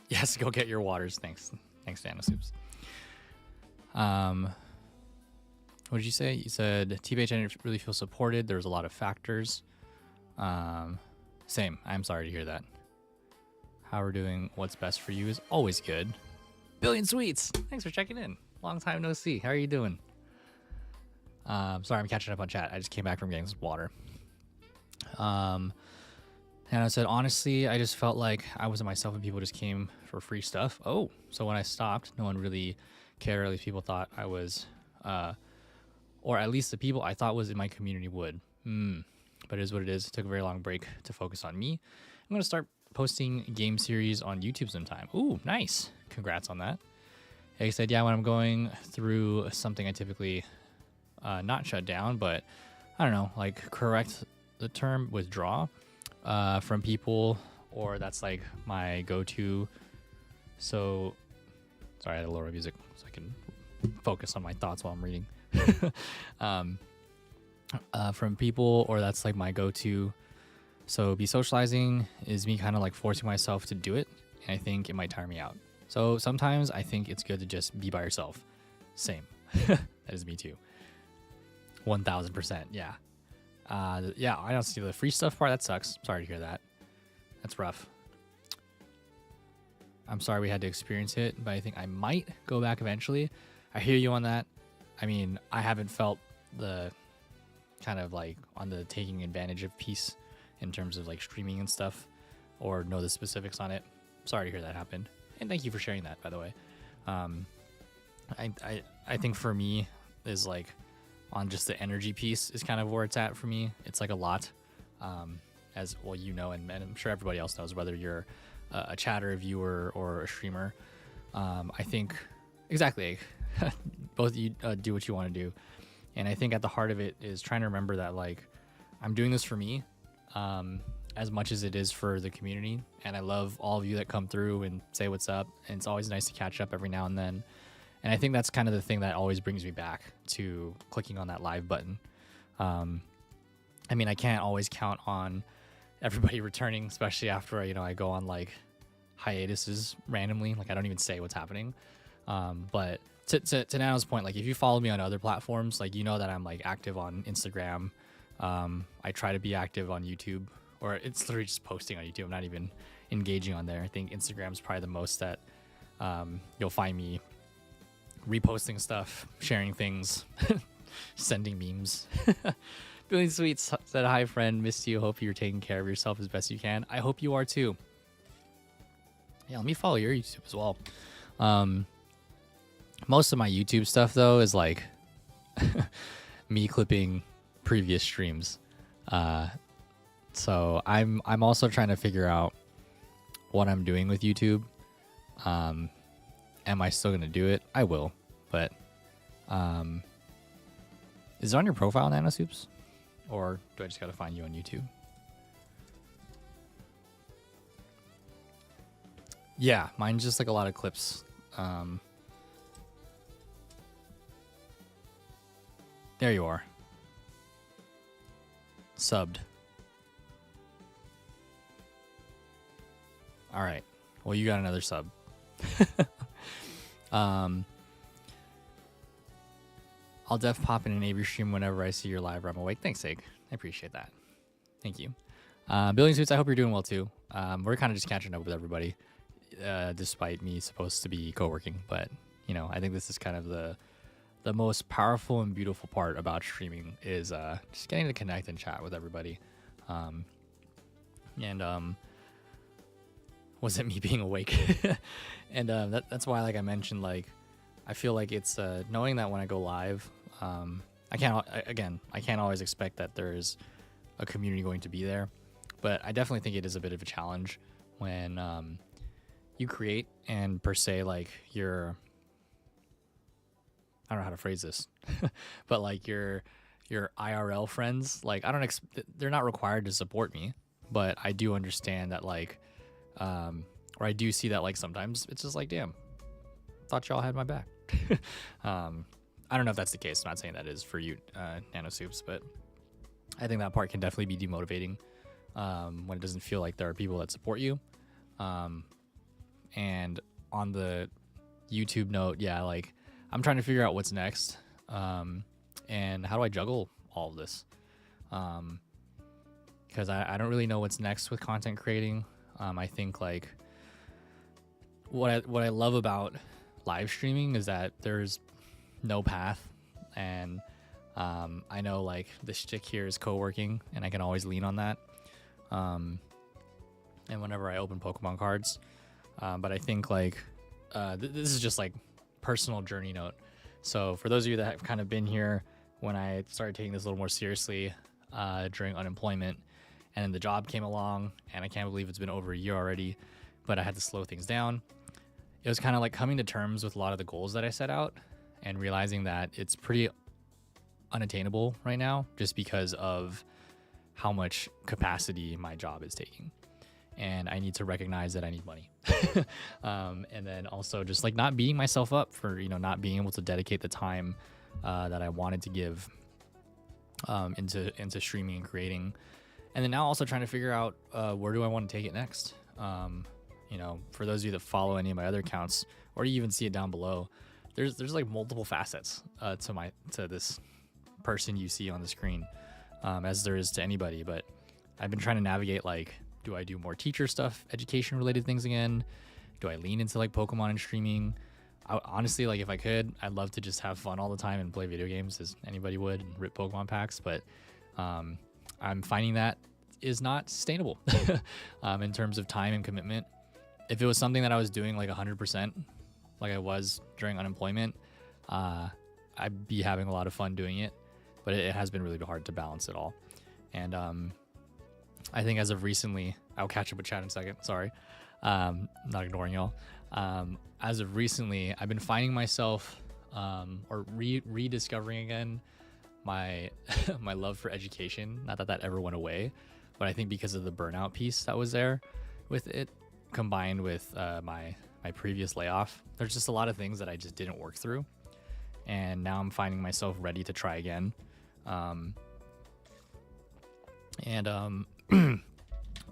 Yes, go get your waters. Thanks, Nano Soups. What did you say? You said TBH, I didn't really feel supported. There was a lot of factors. Same. I'm sorry to hear that. How we're doing, what's best for you is always good. Billion Sweets, thanks for checking in. Long time no see. How are you doing? Sorry, I'm catching up on chat. I just came back from getting some water. And I said, honestly, I just felt like I wasn't myself and people just came for free stuff. Oh, so when I stopped, no one really cared. Or at least people thought I was, or at least the people I thought was in my community would. But it is what it is. It took a very long break to focus on me. I'm going to start posting game series on YouTube sometime. Ooh, nice. Congrats on that. Like I said, yeah, when I'm going through something, I typically not shut down, but I don't know, like correct the term, withdraw from people, or that's like my go-to. So, sorry, I had to lower music so I can focus on my thoughts while I'm reading. From people, or that's like my go-to. So be socializing is me kind of like forcing myself to do it, and I think it might tire me out. So sometimes I think it's good to just be by yourself. Same. That is me too. 1000%. Yeah. Yeah, I don't see the free stuff part. That sucks. Sorry to hear that. That's rough. I'm sorry we had to experience it, but I think I might go back eventually. I hear you on that. I mean, I haven't felt the kind of like on the taking advantage of piece in terms of like streaming and stuff, or know the specifics on it. Sorry to hear that happened. And thank you for sharing that, by the way. I think for me is like on just the energy piece is kind of where it's at for me. It's like a lot, as well, you know, and I'm sure everybody else knows, whether you're a chatter, a viewer, or a streamer. I think exactly both of you do what you want to do, and I think at the heart of it is trying to remember that like I'm doing this for me as much as it is for the community, and I love all of you that come through and say what's up, and it's always nice to catch up every now and then. And I think that's kind of the thing that always brings me back to clicking on that live button. I mean, I can't always count on everybody returning, especially after I go on like hiatuses randomly. Like I don't even say what's happening. But to Nano's point, like if you follow me on other platforms, like you know that I'm like active on Instagram. I try to be active on YouTube, or it's literally just posting on YouTube. I'm not even engaging on there. I think Instagram's probably the most that you'll find me reposting stuff, sharing things, sending memes. Billy Sweets said, "Hi friend, missed you. Hope you're taking care of yourself as best you can. I hope you are too." Yeah, let me follow your YouTube as well. Most of my YouTube stuff though is like me clipping previous streams. So I'm also trying to figure out what I'm doing with YouTube. Am I still gonna do it? I will, but is it on your profile, NanoSoups? Or do I just gotta find you on YouTube? Yeah, mine's just like a lot of clips. There you are. Subbed. All right. Well, you got another sub. I'll def pop in an Avery stream whenever I see your live or I'm awake. Thanks, Sig. I appreciate that. Thank you. Building Suits, I hope you're doing well too. We're kind of just catching up with everybody, despite me supposed to be co-working. But, I think this is kind of the most powerful and beautiful part about streaming is just getting to connect and chat with everybody. Was it me being awake? And that's why, like I mentioned, like I feel like it's knowing that when I go live, I can't always expect that there's a community going to be there, but I definitely think it is a bit of a challenge when you create and per se like I don't know how to phrase this, but like your IRL friends, like they're not required to support me, but I do understand that like, or I do see that like sometimes it's just like, damn, thought y'all had my back. I don't know if that's the case. I'm not saying that is for you, NanoSoups, but I think that part can definitely be demotivating when it doesn't feel like there are people that support you. And on the YouTube note, yeah, like I'm trying to figure out what's next, and how do I juggle all of this? Because I don't really know what's next with content creating. I think like what I love about live streaming is that there's no path, and I know like the shtick here is co-working, and I can always lean on that. And whenever I open Pokemon cards, but I think like this is just like personal journey note. So for those of you that have kind of been here when I started taking this a little more seriously during unemployment, and then the job came along, and I can't believe it's been over a year already, but I had to slow things down. It was kind of like coming to terms with a lot of the goals that I set out and realizing that it's pretty unattainable right now just because of how much capacity my job is taking. And I need to recognize that I need money. And then also just like not beating myself up for, not being able to dedicate the time that I wanted to give into streaming and creating. And then now also trying to figure out where do I want to take it next? For those of you that follow any of my other accounts, or you even see it down below, there's like multiple facets to this person you see on the screen, as there is to anybody. But I've been trying to navigate like, do I do more teacher stuff, education related things again? Do I lean into like Pokemon and streaming? Honestly, like if I could, I'd love to just have fun all the time and play video games as anybody would and rip Pokemon packs. But I'm finding that is not sustainable in terms of time and commitment. If it was something that I was doing like 100%, like I was during unemployment, I'd be having a lot of fun doing it. But it has been really hard to balance it all. And I think as of recently, I'll catch up with chat in a second, sorry. Not ignoring y'all. As of recently, I've been finding myself or rediscovering again my my love for education. Not that that ever went away, but I think because of the burnout piece that was there with it, combined with my previous layoff, there's just a lot of things that I just didn't work through, and now I'm finding myself ready to try again.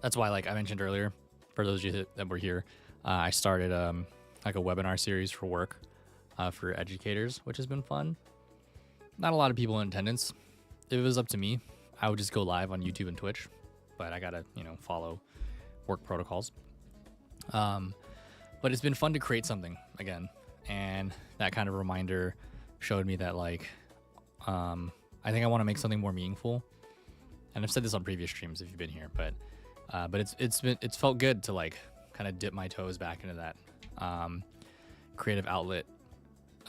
That's why, like I mentioned earlier, for those of you that were here, I started like a webinar series for work for educators, which has been fun. Not a lot of people in attendance. If it was up to me, I would just go live on YouTube and Twitch, but I gotta, follow work protocols. But it's been fun to create something again, and that kind of reminder showed me that, like, I think I want to make something more meaningful. And I've said this on previous streams if you've been here, but it's felt good to, like, kind of dip my toes back into that creative outlet.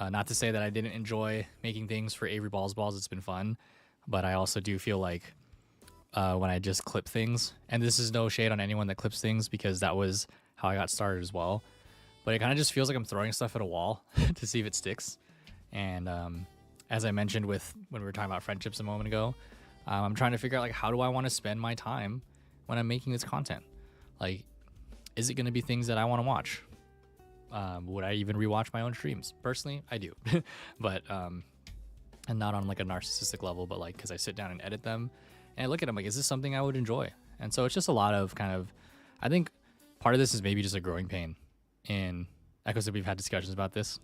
Not to say that I didn't enjoy making things for Avery Balls. It's been fun, but I also do feel like when I just clip things, and this is no shade on anyone that clips things, because that was how I got started as well, but it kind of just feels like I'm throwing stuff at a wall to see if it sticks. And as I mentioned when we were talking about friendships a moment ago, I'm trying to figure out, like, how do I want to spend my time when I'm making this content? Like, is it going to be things that I want to watch? Would I even rewatch my own streams? Personally, I do, but and not on like a narcissistic level, but like because I sit down and edit them and I look at them like, is this something I would enjoy? And so it's just a lot of kind of, I think part of this is maybe just a growing pain in Echo said we've had discussions about this.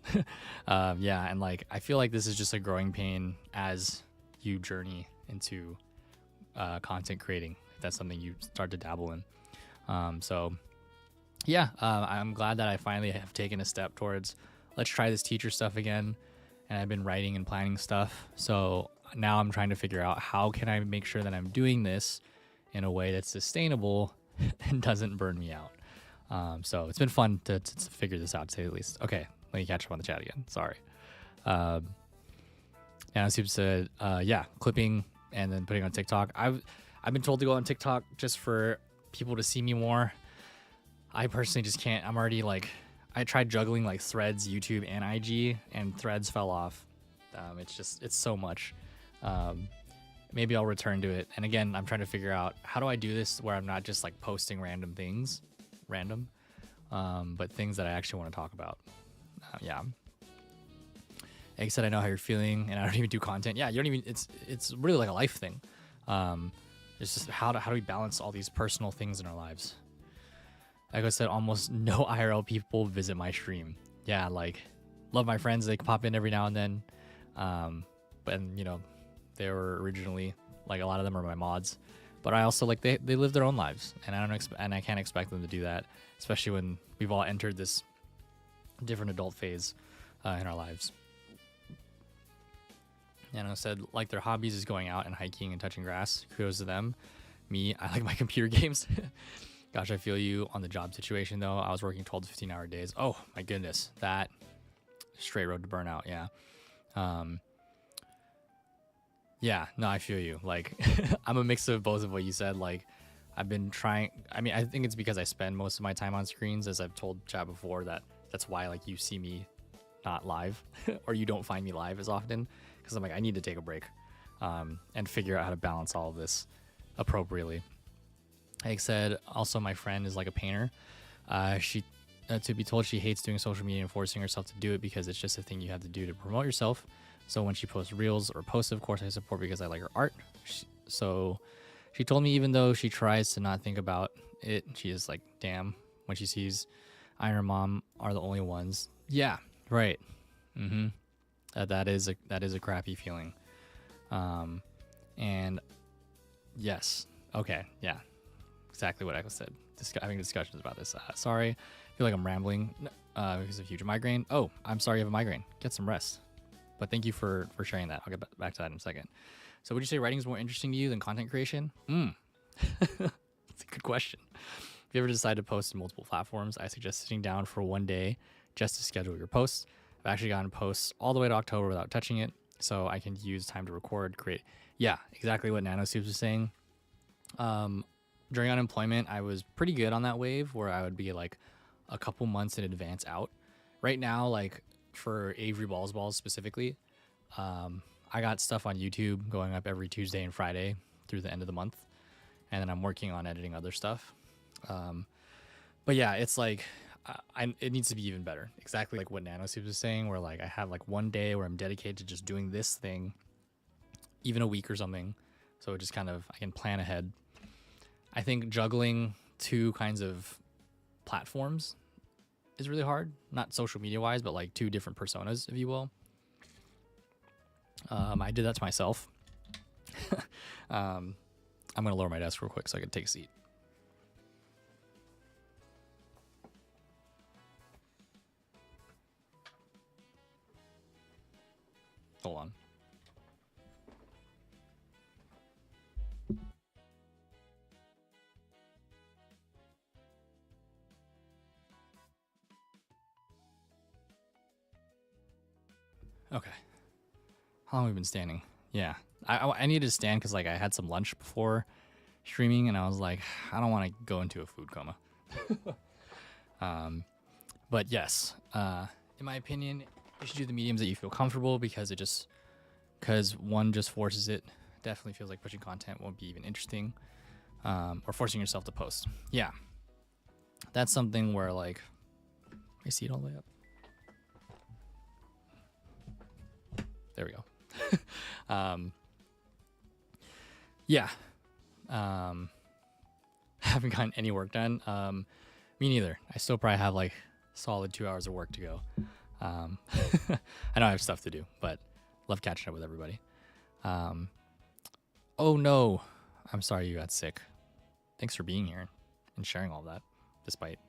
Yeah, and like I feel like this is just a growing pain as you journey into content creating, if that's something you start to dabble in. So yeah, I'm glad that I finally have taken a step towards, let's try this teacher stuff again. And I've been writing and planning stuff. So now I'm trying to figure out, how can I make sure that I'm doing this in a way that's sustainable and doesn't burn me out. So it's been fun to figure this out, to say the least. Okay, let me catch up on the chat again. Sorry. Yeah, Soup said, yeah, clipping and then putting on TikTok. I've been told to go on TikTok just for people to see me more. I personally just can't. I'm already like, I tried juggling like Threads, YouTube, and IG, and Threads fell off. It's so much. Maybe I'll return to it. And again, I'm trying to figure out, how do I do this where I'm not just like posting random things, but things that I actually want to talk about. Yeah. Egg said, I know how you're feeling, and I don't even do content. Yeah, you don't even. It's really like a life thing. It's just how do we balance all these personal things in our lives? Like I said, almost no IRL people visit my stream. Yeah, like, love my friends. They pop in every now and then. But they were originally, like, a lot of them are my mods. But I also, like, they live their own lives, and I can't expect them to do that, especially when we've all entered this different adult phase in our lives. And I said, like, their hobbies is going out and hiking and touching grass. Kudos to them. Me, I like my computer games. Gosh, I feel you on the job situation, though. I was working 12 to 15-hour days. Oh, my goodness. That straight road to burnout, yeah. Yeah, no, I feel you. Like, I'm a mix of both of what you said. Like, I've been trying. I mean, I think it's because I spend most of my time on screens, as I've told chat before, that's why, like, you see me not live or you don't find me live as often, because I'm like, I need to take a break and figure out how to balance all of this appropriately. Like said, also my friend is like a painter. She, to be told, she hates doing social media and forcing herself to do it because it's just a thing you have to do to promote yourself. So when she posts reels or posts, of course, I support because I like her art. So she told me, even though she tries to not think about it, she is like, damn, when she sees I and her mom are the only ones. Yeah, right. Mm-hmm. That is a crappy feeling. And yes, okay, yeah. Exactly what I said. Having discussions about this. Sorry, I feel like I'm rambling because of huge migraine. Oh, I'm sorry you have a migraine. Get some rest. But thank you for sharing that. I'll get back to that in a second. So would you say writing is more interesting to you than content creation? That's a good question. If you ever decide to post in multiple platforms, I suggest sitting down for one day just to schedule your posts. I've actually gotten posts all the way to October without touching it, so I can use time to record, create. Yeah, exactly what Nano Soups was saying. during unemployment, I was pretty good on that wave where I would be like a couple months in advance out. Right now, like for Avery Balls specifically, I got stuff on YouTube going up every Tuesday and Friday through the end of the month. And then I'm working on editing other stuff. But yeah, it's like, it needs to be even better. Exactly like what NanoSoup was saying, where like I have like one day where I'm dedicated to just doing this thing, even a week or something. So it just kind of, I can plan ahead. I think juggling two kinds of platforms is really hard. Not social media wise, but like two different personas, if you will. I did that to myself. I'm going to lower my desk real quick so I can take a seat. Hold on. Okay. How long have we been standing? Yeah. I needed to stand because like I had some lunch before streaming and I was like, I don't want to go into a food coma. But yes, in my opinion, you should do the mediums that you feel comfortable because one just forces it. Definitely feels like pushing content won't be even interesting, or forcing yourself to post. Yeah, that's something where like, I see it all the way up. There we go. Yeah. Haven't gotten any work done. Me neither. I still probably have like solid 2 hours of work to go. I know I have stuff to do, but love catching up with everybody. Oh no, I'm sorry you got sick. Thanks for being here and sharing all that, despite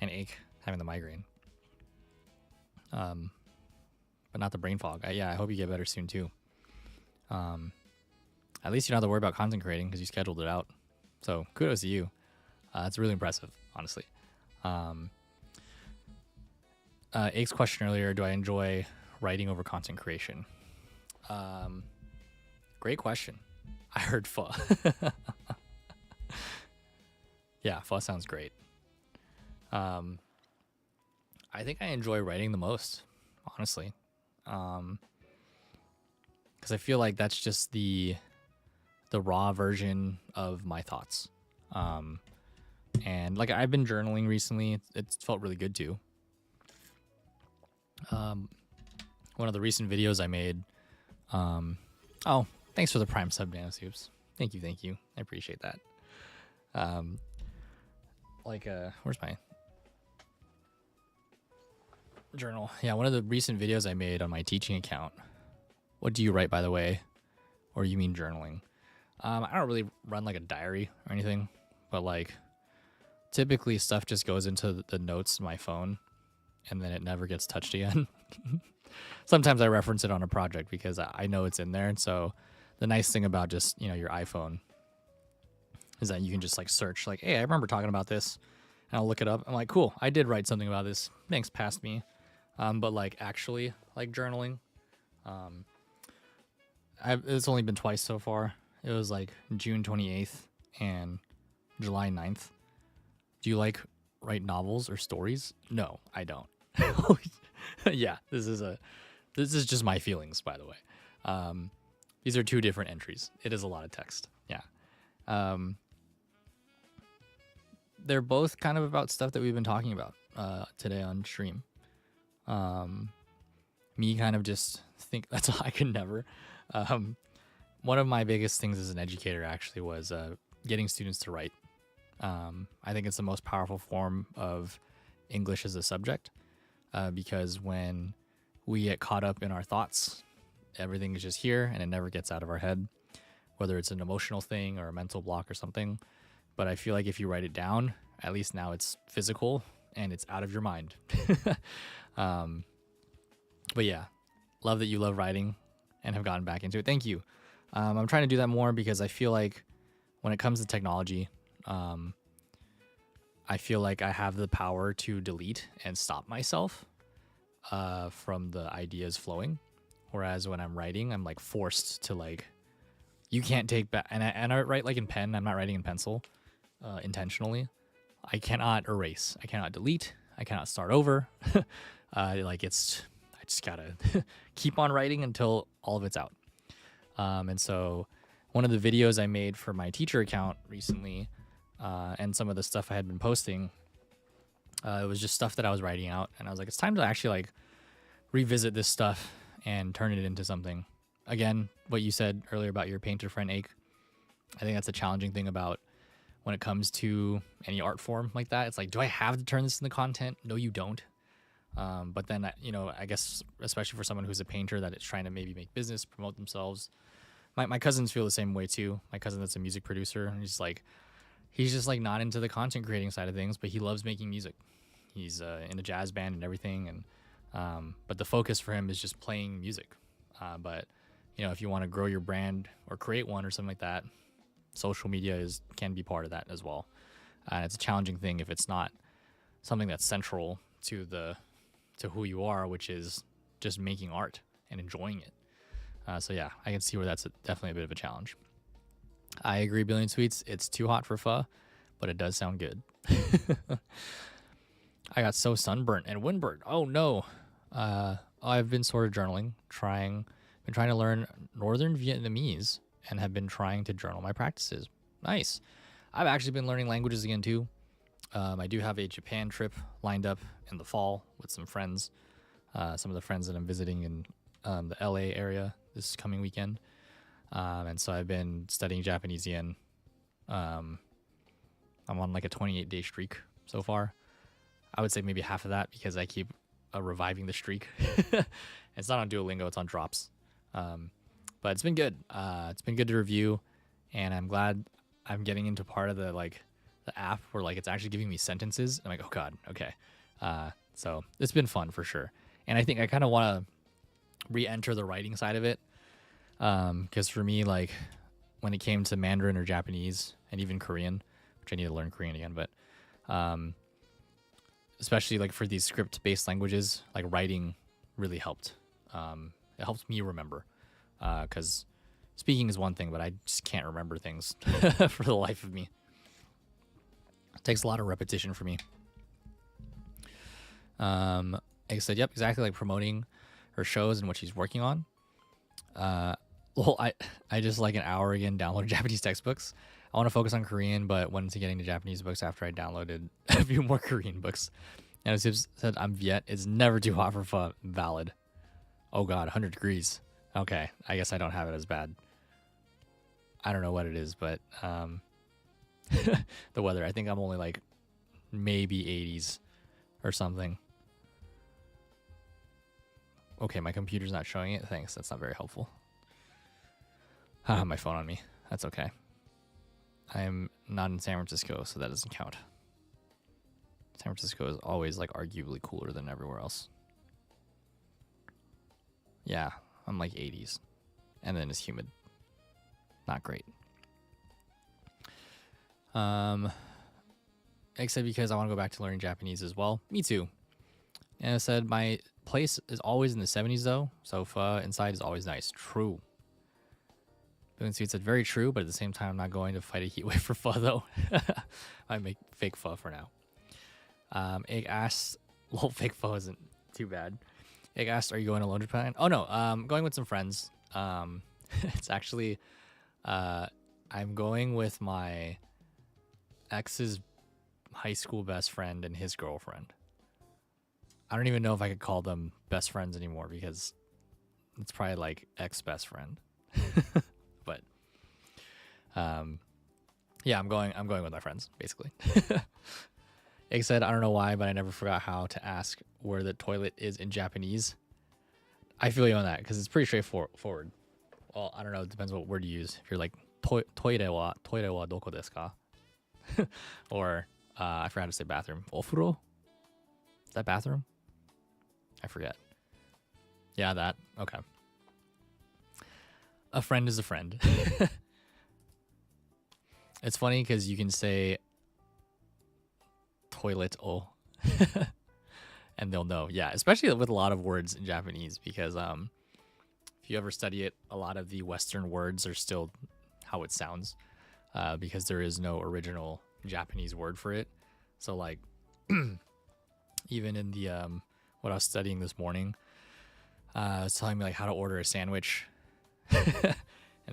an ache, having the migraine. But not the brain fog. Yeah, I hope you get better soon too. At least you don't have to worry about content creating because you scheduled it out. So kudos to you. It's really impressive, honestly. Ake's question earlier, do I enjoy writing over content creation? Great question. I heard pho. Yeah, pho sounds great. I think I enjoy writing the most, honestly. Because I feel like that's just the raw version of my thoughts. And like I've been journaling recently. It's felt really good too. One of the recent videos I made. Oh, thanks for the Prime sub, NanoSoups. Thank you. I appreciate that. Where's my journal? Yeah, one of the recent videos I made on my teaching account. What do you write, by the way? Or you mean journaling? I don't really run like a diary or anything, but like typically stuff just goes into the notes in my phone and then it never gets touched again. Sometimes I reference it on a project because I know it's in there. And so the nice thing about just, your iPhone is that you can just like search like, hey, I remember talking about this, and I'll look it up. I'm like, cool, I did write something about this. Thanks, past me. But like actually like journaling, it's only been twice so far. It was like June 28th and July 9th. Do you like write novels or stories? No, I don't. Yeah, this is just my feelings, by the way. These are two different entries. It is a lot of text. Yeah. They're both kind of about stuff that we've been talking about today on stream. Me kind of just think that's all I could never. One of my biggest things as an educator actually was getting students to write. I think it's the most powerful form of English as a subject because when we get caught up in our thoughts, everything is just here and it never gets out of our head, whether it's an emotional thing or a mental block or something. But I feel like if you write it down, at least now it's physical and it's out of your mind. But yeah, love that you love writing and have gotten back into it. Thank you. I'm trying to do that more because I feel like when it comes to technology, I feel like I have the power to delete and stop myself from the ideas flowing. Whereas when I'm writing, I'm like forced to like, you can't take back. And I write like in pen. I'm not writing in pencil. intentionally. I cannot erase. I cannot delete. I cannot start over. I just gotta keep on writing until all of it's out. And so one of the videos I made for my teacher account recently, and some of the stuff I had been posting, it was just stuff that I was writing out, and I was like, it's time to actually like revisit this stuff and turn it into something. Again, what you said earlier about your painter friend Ake, I think that's a challenging thing about when it comes to any art form like that. It's like, do I have to turn this into content? No, you don't. But then, I guess, especially for someone who's a painter that is trying to maybe make business, promote themselves. My cousins feel the same way too. My cousin that's a music producer, he's just like not into the content creating side of things, but he loves making music. He's in a jazz band and everything, and but the focus for him is just playing music. But if you want to grow your brand or create one or something like that, social media can be part of that as well. And it's a challenging thing if it's not something that's central to who you are, which is just making art and enjoying it. So yeah, I can see where that's definitely a bit of a challenge. I agree, Billion Sweets. It's too hot for pho, but it does sound good. I got so sunburnt and windburned. Oh no. I've been sort of journaling, been trying to learn Northern Vietnamese, and have been trying to journal my practices. Nice. I've actually been learning languages again too. I do have a Japan trip lined up in the fall with some friends, some of the friends that I'm visiting in the LA area this coming weekend. And so I've been studying Japanese again. I'm on like a 28-day streak so far. I would say maybe half of that because I keep reviving the streak. It's not on Duolingo, it's on Drops. But it's been good. It's been good to review, and I'm glad I'm getting into part of the app where like it's actually giving me sentences. I'm like, oh god, okay. So it's been fun for sure. And I think I kind of want to re-enter the writing side of it. Because for me, like when it came to Mandarin or Japanese and even Korean, which I need to learn Korean again, but especially like for these script-based languages, like writing really helped. It helped me remember, because speaking is one thing, but I just can't remember things for the life of me. It takes a lot of repetition for me. Like I said, yep, exactly, like promoting her shows and what she's working on. Well, I just like an hour again downloaded Japanese textbooks. I want to focus on Korean, but went into getting the Japanese books after I downloaded a few more Korean books. And as Sips said, I'm Viet. It's never too hot for fun. Valid. Oh god, 100 degrees. Okay, I guess I don't have it as bad. I don't know what it is, but the weather. I think I'm only like maybe 80s or something. Okay, my computer's not showing it. Thanks, that's not very helpful. I have my phone on me. That's okay. I'm not in San Francisco, so that doesn't count. San Francisco is always like arguably cooler than everywhere else. Yeah, I'm like 80s. And then it's humid. Not great. Except because I want to go back to learning Japanese as well. Me too. And I said my place is always in the 70s though, so pho inside is always nice. True. Billion Sweet said very true, but at the same time I'm not going to fight a heat wave for pho though. I make fake pho for now. Egg asked, well, fake pho isn't too bad. Egg asked, are you going alone to Japan? Oh no, going with some friends. It's actually, I'm going with my ex's high school best friend and his girlfriend. I don't even know if I could call them best friends anymore because it's probably like ex-best friend. But yeah, I'm going with my friends basically. Egg said, I don't know why, but I never forgot how to ask where the toilet is in Japanese. I feel you on that because it's pretty straightforward. Well, I don't know. It depends what word you use. If you're like, toire wa doko desu ka? Or, I forgot to say bathroom. Ofuro? Is that bathroom? I forget. Yeah, that. Okay. A friend is a friend. It's funny because you can say toilet o and they'll know. Yeah, especially with a lot of words in Japanese because if you ever study it, a lot of the Western words are still how it sounds because there is no original Japanese word for it. So like even in the what I was studying this morning, it's telling me like how to order a sandwich. And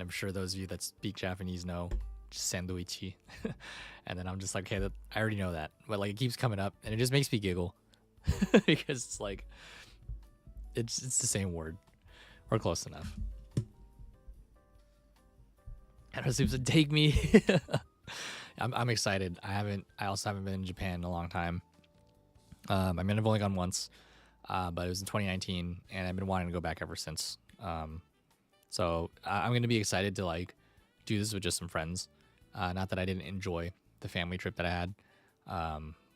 I'm sure those of you that speak Japanese know just sandwichi. And then I'm just like, okay, I already know that. But like it keeps coming up and it just makes me giggle. Because it's like it's the same word. Or close enough. And Soup said, take me. I'm excited. I also haven't been in Japan in a long time. I mean, I've only gone once, but it was in 2019, and I've been wanting to go back ever since. So I'm gonna be excited to like do this with just some friends. Not that I didn't enjoy the family trip that I had,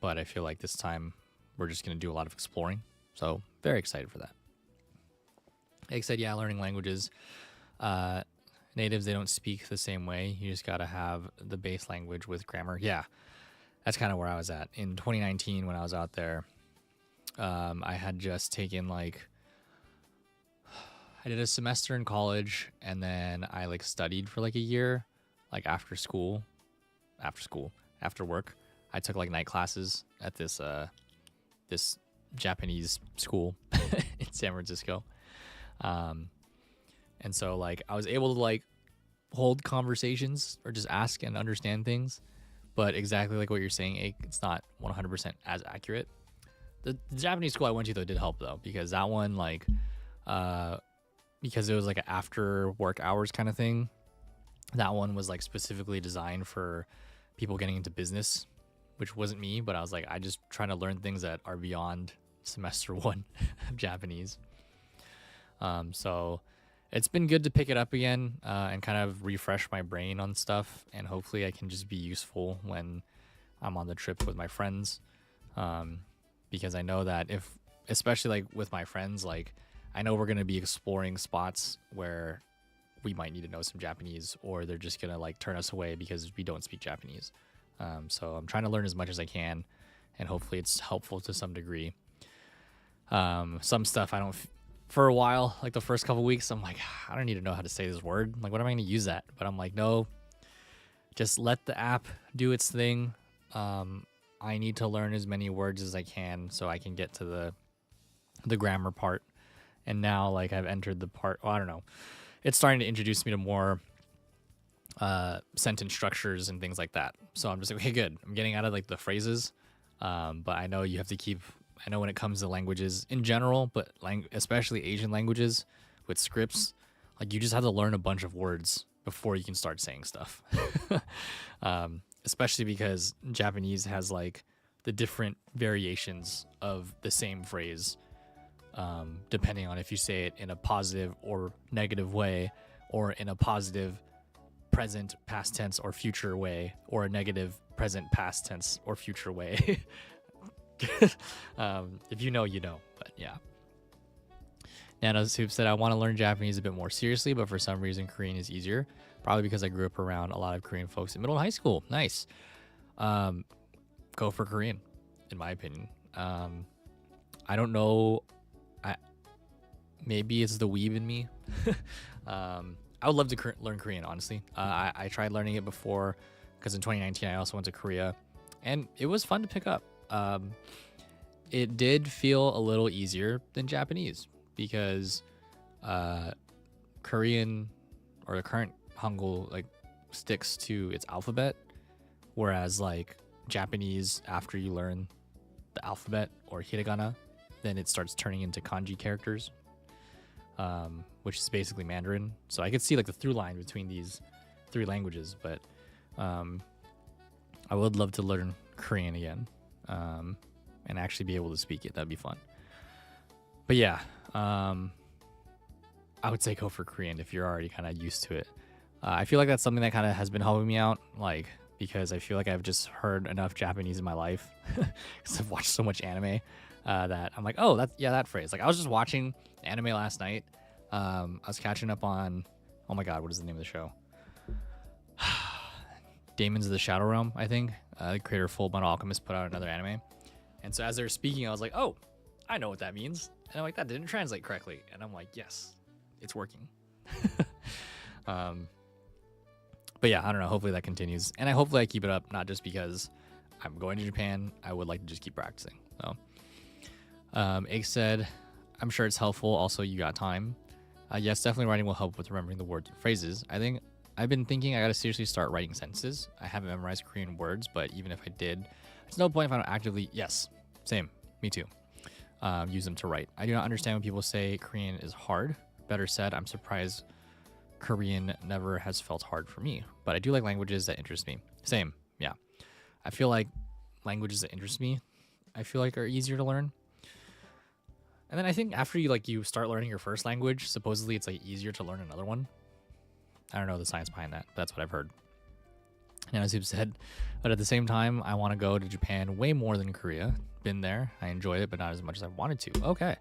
but I feel like this time we're just gonna do a lot of exploring. So very excited for that. Like I said, yeah, learning languages. Natives, they don't speak the same way. You just gotta have the base language with grammar. Yeah, that's kind of where I was at in 2019 when I was out there. I had just taken like I did a semester in college, and then I like studied for like a year, like after work. I took like night classes at this this Japanese school in San Francisco. And so like I was able to like hold conversations or just ask and understand things, but exactly like what you're saying, it's not 100% as accurate. The Japanese school I went to though did help though, because that one like because it was like an after work hours kind of thing. That one was like specifically designed for people getting into business, which wasn't me, but I was like, I just trying to learn things that are beyond semester 1 of Japanese. So it's been good to pick it up again and kind of refresh my brain on stuff, and hopefully I can just be useful when I'm on the trip with my friends, because I know that especially like with my friends, like I know we're going to be exploring spots where we might need to know some Japanese, or they're just going to like turn us away because we don't speak Japanese. So I'm trying to learn as much as I can, and hopefully it's helpful to some degree. Some stuff I don't for a while, like the first couple weeks, I'm like, I don't need to know how to say this word. Like, what am I going to use that? But I'm like, no, just let the app do its thing. I need to learn as many words as I can so I can get to the grammar part. And now, like, I've entered the part, well, I don't know. It's starting to introduce me to more sentence structures and things like that. So I'm just like, okay, good. I'm getting out of, like, the phrases. But I know you have to keep... I know when it comes to languages in general, but especially Asian languages with scripts, like you just have to learn a bunch of words before you can start saying stuff. Especially because Japanese has like the different variations of the same phrase, depending on if you say it in a positive or negative way, or in a positive present past tense or future way, or a negative present past tense or future way. If you know, you know. But yeah. Nano Soup said, I want to learn Japanese a bit more seriously, but for some reason Korean is easier. Probably because I grew up around a lot of Korean folks in middle and high school. Nice. Go for Korean, in my opinion. I don't know. Maybe it's the weeb in me. I would love to learn Korean, honestly. I tried learning it before, because in 2019 I also went to Korea, and it was fun to pick up. It did feel a little easier than Japanese, because Korean, or the current Hangul, like sticks to its alphabet, whereas like Japanese, after you learn the alphabet or hiragana, then it starts turning into kanji characters, which is basically Mandarin. So I could see like the through line between these three languages, but I would love to learn Korean again. And actually be able to speak it. That'd be fun. But yeah, I would say go for Korean if you're already kind of used to it. I feel like that's something that kind of has been helping me out, like, because I feel like I've just heard enough Japanese in my life, because I've watched so much anime, that I'm like, oh, that phrase. Like, I was just watching anime last night. I was catching up on, oh my god, what is the name of the show? Demons of the Shadow Realm, I think. The creator of Full Metal Alchemist put out another anime. And so as they were speaking, I was like, oh, I know what that means. And I'm like, that didn't translate correctly. And I'm like, yes, it's working. But yeah, I don't know. Hopefully that continues, and hopefully I keep it up. Not just because I'm going to Japan. I would like to just keep practicing. So, Ake said, "I'm sure it's helpful. Also, you got time." Yes, definitely writing will help with remembering the words and phrases. I think I've been thinking I gotta seriously start writing sentences. I haven't memorized Korean words, but even if I did, there's no point if I don't actively. Yes, same. Me too. Use them to write. I do not understand when people say Korean is hard. Better said, I'm surprised Korean never has felt hard for me. But I do like languages that interest me. Same. Yeah. I feel like languages that interest me, I feel like are easier to learn. And then I think after you start learning your first language, supposedly it's like easier to learn another one. I don't know the science behind that, but that's what I've heard. And as you've said, but at the same time, I want to go to Japan way more than Korea. Been there, I enjoyed it, but not as much as I wanted to. Okay.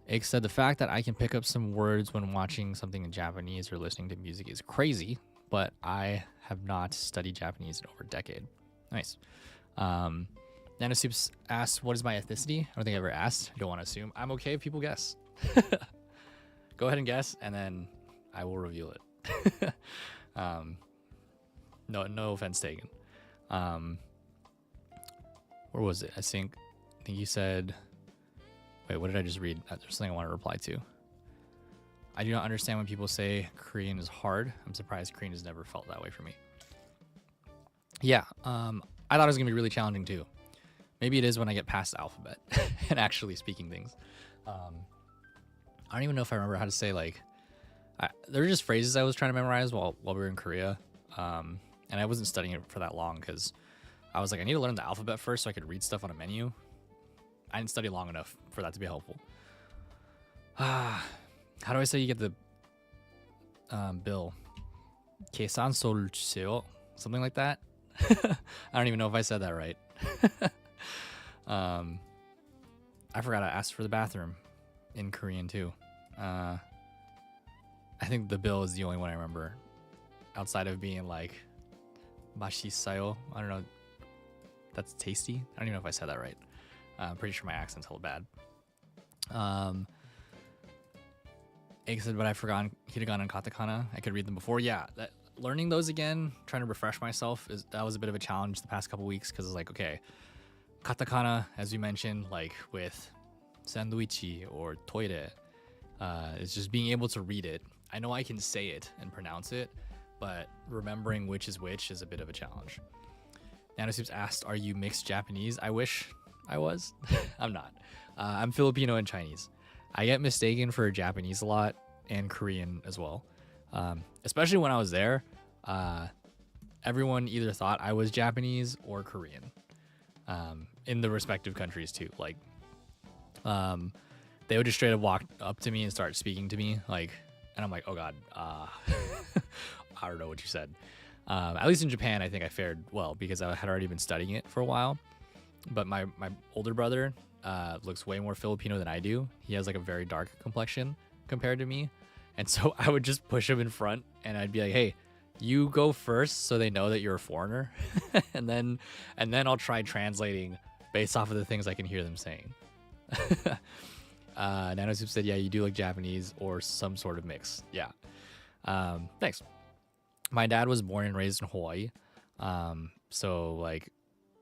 Ake said the fact that I can pick up some words when watching something in Japanese or listening to music is crazy, but I have not studied Japanese in over a decade. Nice. Nanosoups asked, what is my ethnicity? I don't think I ever asked. I don't want to assume. I'm okay if people guess. Go ahead and guess, and then I will reveal it. No offense taken. Where was it? I think you said... Wait, what did I just read? There's something I want to reply to. I do not understand when people say Korean is hard. I'm surprised Korean has never felt that way for me. Yeah, I thought it was going to be really challenging too. Maybe it is when I get past the alphabet and actually speaking things. I don't even know if I remember how to say, there were just phrases I was trying to memorize while we were in Korea. And I wasn't studying it for that long because I was like, I need to learn the alphabet first so I could read stuff on a menu. I didn't study long enough for that to be helpful. How do I say you get the bill? 계산 서를 주세요. Something like that. I don't even know if I said that right. I forgot to ask for the bathroom in Korean too. I think the bill is the only one I remember outside of being like 맛있어요. I don't know. That's tasty. I don't even know if I said that right. I'm pretty sure my accent's hella bad. Ake said, but I forgot hiragana and katakana. I could read them before. Yeah, learning those again, trying to refresh myself, that was a bit of a challenge the past couple weeks because it's like, okay, katakana, as you mentioned, like with sandwichi or toire, it's just being able to read it. I know I can say it and pronounce it, but remembering which is a bit of a challenge. Nanosoups asked, are you mixed Japanese? I wish I was. I'm not. I'm Filipino and Chinese. I get mistaken for Japanese a lot and Korean as well. Especially when I was there, everyone either thought I was Japanese or Korean in the respective countries too. Like, they would just straight up walk up to me and start speaking to me, and I'm like, oh God, I don't know what you said. At least in Japan, I think I fared well because I had already been studying it for a while. But my older brother looks way more Filipino than I do. He has like a very dark complexion compared to me. And so I would just push him in front and I'd be like, hey, you go first so they know that you're a foreigner. and then I'll try translating based off of the things I can hear them saying. Nanosoup said, yeah, you do look Japanese or some sort of mix. Yeah. Thanks. My dad was born and raised in Hawaii. So like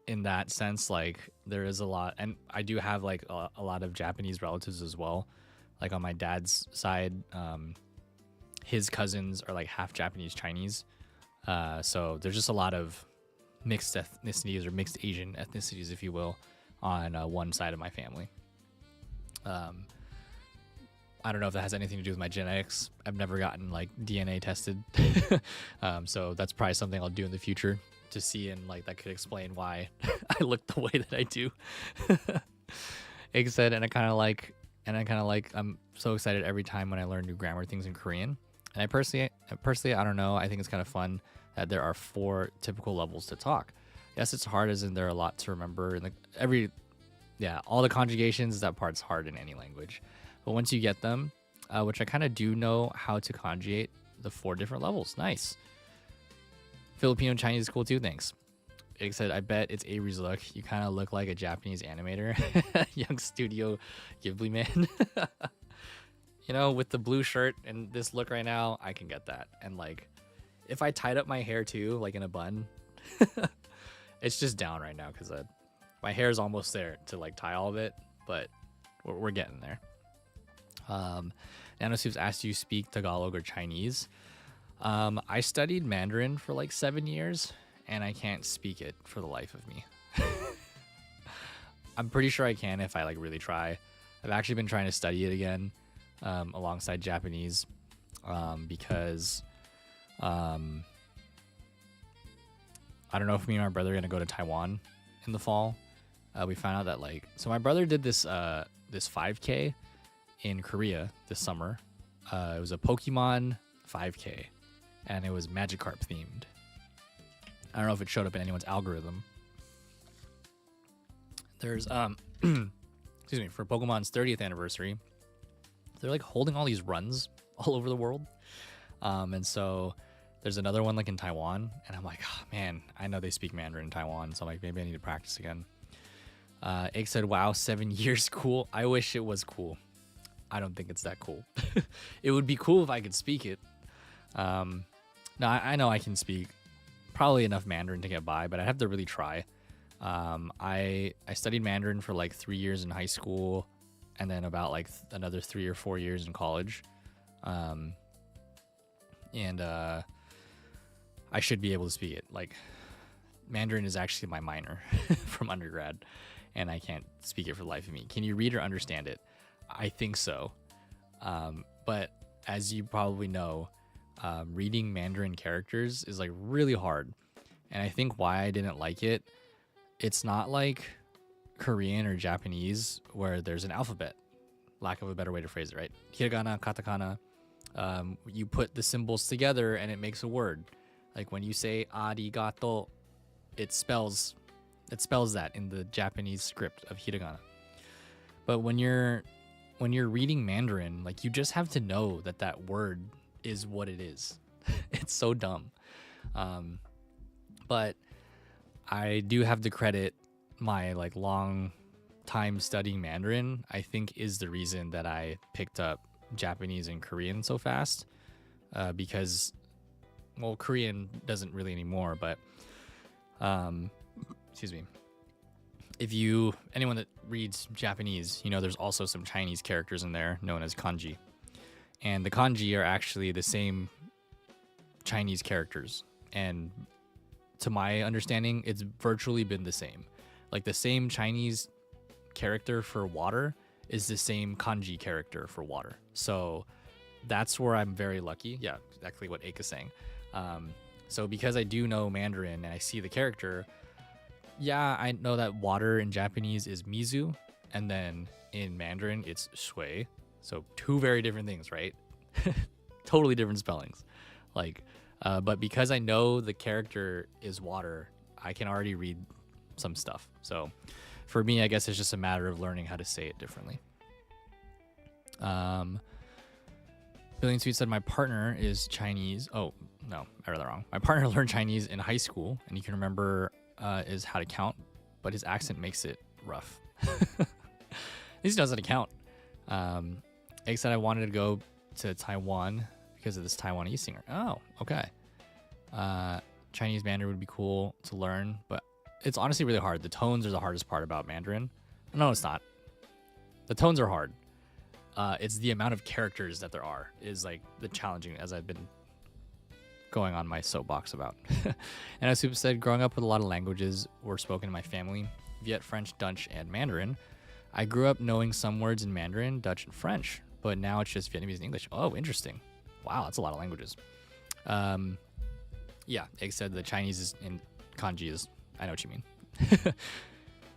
in that sense, like there is a lot, and I do have like a lot of Japanese relatives as well. Like on my dad's side, his cousins are like half Japanese Chinese. So there's just a lot of mixed ethnicities or mixed Asian ethnicities, if you will, on one side of my family. I don't know if that has anything to do with my genetics. I've never gotten like DNA tested. So that's probably something I'll do in the future to see, and like that could explain why I look the way that I do. Ig said, and I kind of like, I'm so excited every time when I learn new grammar things in Korean. And I personally, I don't know. I think it's kind of fun that there are 4 typical levels to talk. Yes, it's hard, as in there are a lot to remember, and all the conjugations. That part's hard in any language, but once you get them, which I kind of do know how to conjugate the 4 different levels. Nice. Filipino and Chinese is cool too. Thanks. It said, I bet it's Avery's look. You kind of look like a Japanese animator. Young Studio Ghibli man. You know, with the blue shirt and this look right now, I can get that. And like, if I tied up my hair too, like in a bun, it's just down right now because my hair is almost there to like tie all of it, but we're getting there. Nanosoups asked, do you speak Tagalog or Chinese? I studied Mandarin for like 7 years, and I can't speak it for the life of me. I'm pretty sure I can if I like really try. I've actually been trying to study it again alongside Japanese because I don't know if me and my brother are gonna go to Taiwan in the fall. We found out that so my brother did this 5K in Korea this summer. It was a Pokemon 5K, and it was Magikarp themed. I don't know if it showed up in anyone's algorithm. There's excuse me, for Pokemon's 30th anniversary, they're like holding all these runs all over the world. And so there's another one like in Taiwan, and I'm like, oh man, I know they speak Mandarin in Taiwan, so I'm like, maybe I need to practice again. Egg said, wow, 7 years, cool. I wish it was cool. I don't think it's that cool. It would be cool if I could speak it. No, I know I can speak probably enough Mandarin to get by, but I'd have to really try. I studied Mandarin for like 3 years in high school, and then about like another 3 or 4 years in college. I should be able to speak it. Like, Mandarin is actually my minor from undergrad, and I can't speak it for the life of me. Can you read or understand it? I think so. But as you probably know, reading Mandarin characters is like really hard. And I think why I didn't like it, it's not like Korean or Japanese where there's an alphabet. Lack of a better way to phrase it, right? Hiragana, katakana. You put the symbols together and it makes a word. Like when you say arigato, it spells that in the Japanese script of hiragana. But when you're reading Mandarin, like you just have to know that word is what it is. It's so dumb. But I do have to credit my like long time studying Mandarin, I think is the reason that I picked up Japanese and Korean so fast. Because, well, Korean doesn't really anymore, but excuse me. Anyone that reads Japanese, there's also some Chinese characters in there known as kanji. And the kanji are actually the same Chinese characters. And to my understanding, it's virtually been the same. Like the same Chinese character for water is the same kanji character for water. So that's where I'm very lucky. Yeah, exactly what Aika is saying. So because I do know Mandarin and I see the character, yeah, I know that water in Japanese is mizu, and then in Mandarin it's shui. So two very different things, right? Totally different spellings. But because I know the character is water, I can already read some stuff. So for me, I guess it's just a matter of learning how to say it differently. Billion Sweet said, my partner is Chinese. Oh, no, I read that wrong. My partner learned Chinese in high school, and you can remember is how to count, but his accent makes it rough. At least he knows how to count. Egg said I wanted to go to Taiwan because of this Taiwanese singer. Oh, okay. Chinese Mandarin would be cool to learn, but it's honestly really hard. The tones are the hardest part about Mandarin. No, it's not. The tones are hard. It's the amount of characters that there are is like the challenging, as I've been going on my soapbox about. And as Soup said, growing up with a lot of languages were spoken in my family, Viet, French, Dutch, and Mandarin. I grew up knowing some words in Mandarin, Dutch, and French, but now it's just Vietnamese and English. Oh, interesting. Wow, that's a lot of languages. Yeah, Egg said the Chinese is in kanji is, I know what you mean.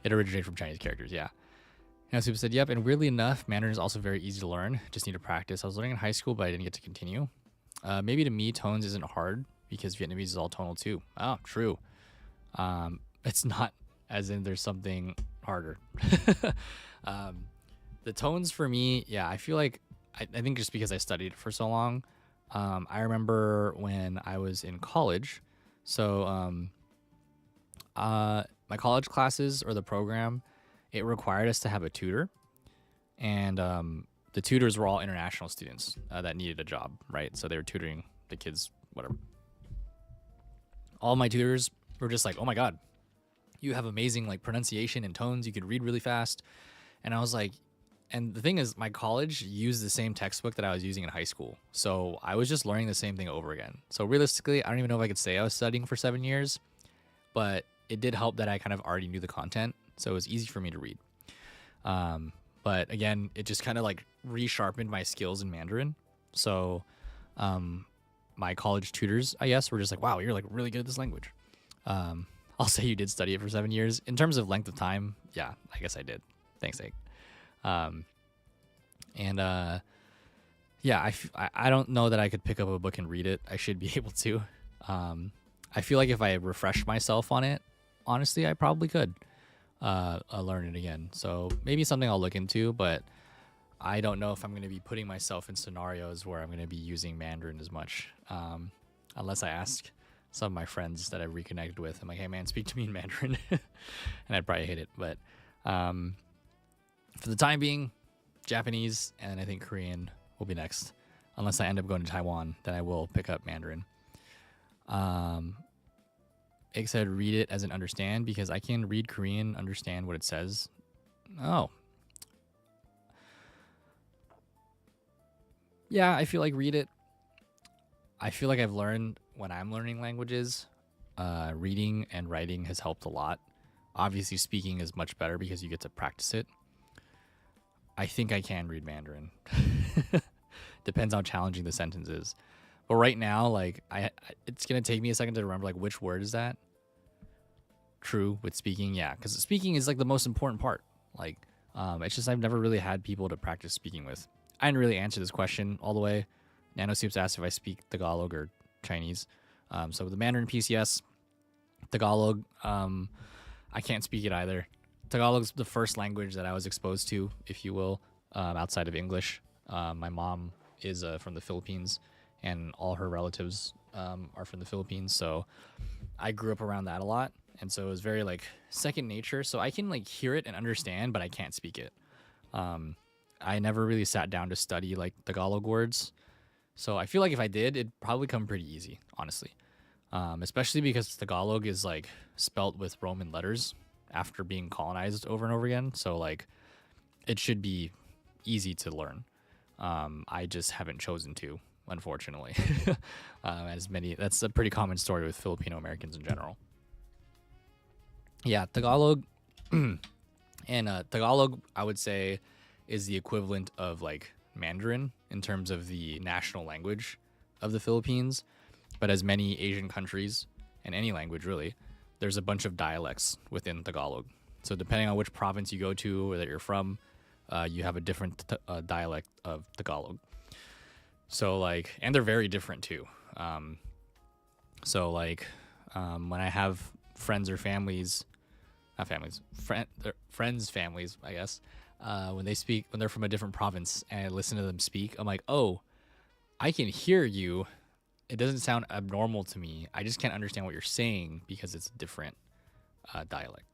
It originated from Chinese characters, yeah. And Soup said, yep, and weirdly enough, Mandarin is also very easy to learn. Just need to practice. I was learning in high school, but I didn't get to continue. Maybe to me, tones isn't hard because Vietnamese is all tonal too. Oh, true. It's not as in there's something harder. The tones for me, yeah, I feel like, I think just because I studied it for so long, I remember when I was in college. So my college classes or the program, it required us to have a tutor. And the tutors were all international students that needed a job, right? So they were tutoring the kids, whatever. all my tutors were just like, oh my God, you have amazing like pronunciation and tones. You could read really fast. And I was like, and the thing is, my college used the same textbook that I was using in high school. So I was just learning the same thing over again. So realistically, I don't even know if I could say I was studying for 7 years, but it did help that I kind of already knew the content. So it was easy for me to read. But again, it just kind of like resharpened my skills in Mandarin. So my college tutors, I guess, were just like, wow, you're like really good at this language. I'll say you did study it for 7 years. In terms of length of time, yeah, I guess I did. Thanks, Ake. Yeah, I don't know that I could pick up a book and read it. I should be able to. I feel like if I refreshed myself on it, honestly, I probably could learn it again. So maybe something I'll look into, but I don't know if I'm going to be putting myself in scenarios where I'm going to be using Mandarin as much, unless I ask some of my friends that I've reconnected with. I'm like, hey, man, speak to me in Mandarin. And I'd probably hate it. But for the time being, Japanese and I think Korean will be next. Unless I end up going to Taiwan, then I will pick up Mandarin. Ike said read it as an understand because I can read Korean, understand what it says. Oh. Yeah, I feel like read it. I feel like I've learned when I'm learning languages, reading and writing has helped a lot. Obviously, speaking is much better because you get to practice it. I think I can read Mandarin. Depends how challenging the sentence is. But right now, like, it's going to take me a second to remember, like, which word is that? True, with speaking, yeah. Because speaking is, like, the most important part. Like, it's just I've never really had people to practice speaking with. I didn't really answer this question all the way. NanoSoups asked if I speak Tagalog or Chinese. So the Mandarin PCS, Tagalog, I can't speak it either. Tagalog's the first language that I was exposed to, if you will, outside of English. My mom is from the Philippines, and all her relatives are from the Philippines. So I grew up around that a lot. And so it was very like second nature. So I can like hear it and understand, but I can't speak it. I never really sat down to study like Tagalog words. So I feel like if I did, it'd probably come pretty easy, honestly. Especially because Tagalog is like spelt with Roman letters after being colonized over and over again. So like it should be easy to learn. I just haven't chosen to, unfortunately. That's a pretty common story with Filipino Americans in general. Yeah, Tagalog and Tagalog, I would say, is the equivalent of like Mandarin in terms of the national language of the Philippines. But as many Asian countries, and any language really, there's a bunch of dialects within Tagalog. So depending on which province you go to or that you're from, you have a different dialect of Tagalog. So like, and they're very different too. So like, when I have friends or families, not families, friends' families, I guess, when they're from a different province and I listen to them speak, I'm like, oh, I can hear you. It doesn't sound abnormal to me. I just can't understand what you're saying because it's a different dialect.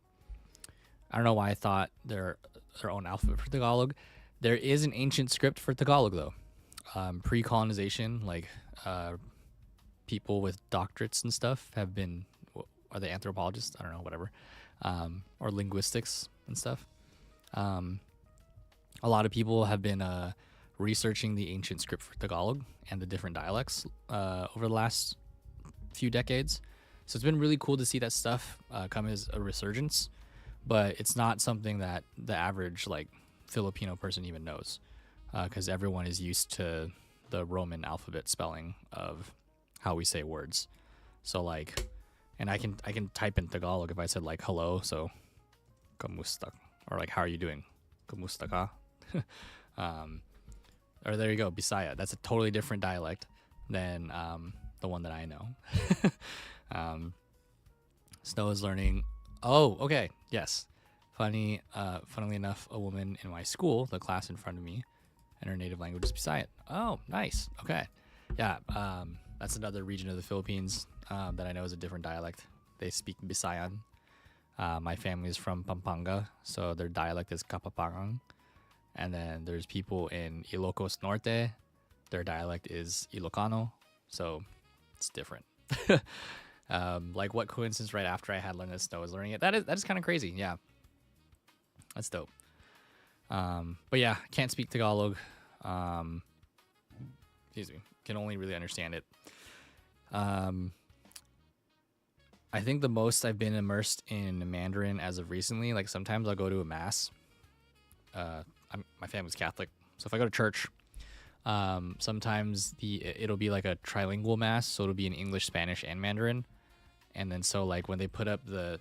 I don't know why I thought their own alphabet for Tagalog. There is an ancient script for Tagalog, though. Pre-colonization, like people with doctorates and stuff have been, are they anthropologists? I don't know, whatever. Or linguistics and stuff. A lot of people have been researching the ancient script for Tagalog and the different dialects over the last few decades. So it's been really cool to see that stuff come as a resurgence, but it's not something that the average like Filipino person even knows, because everyone is used to the Roman alphabet spelling of how we say words. So like, and I can type in Tagalog if I said like hello, so kamusta, or like how are you doing, kamusta ka. Or there you go, Bisaya. That's a totally different dialect than the one that I know. Snow is learning. Oh, okay, yes. Funnily enough, a woman in my school, the class in front of me, and her native language is Bisaya. Oh, nice. Okay, yeah. That's another region of the Philippines that I know is a different dialect. They speak Bisayan. My family is from Pampanga, so their dialect is Kapapangang. And then there's people in Ilocos Norte. Their dialect is Ilocano, so it's different. Like what coincidence right after I had learned this, I was learning it. That is kind of crazy. Yeah, that's dope. But yeah, can't speak Tagalog. Excuse me, can only really understand it. I think the most I've been immersed in Mandarin as of recently, like sometimes I'll go to a mass. My family's Catholic, so if I go to church, sometimes it'll be like a trilingual mass, so it'll be in English, Spanish, and Mandarin. And then so like when they put up if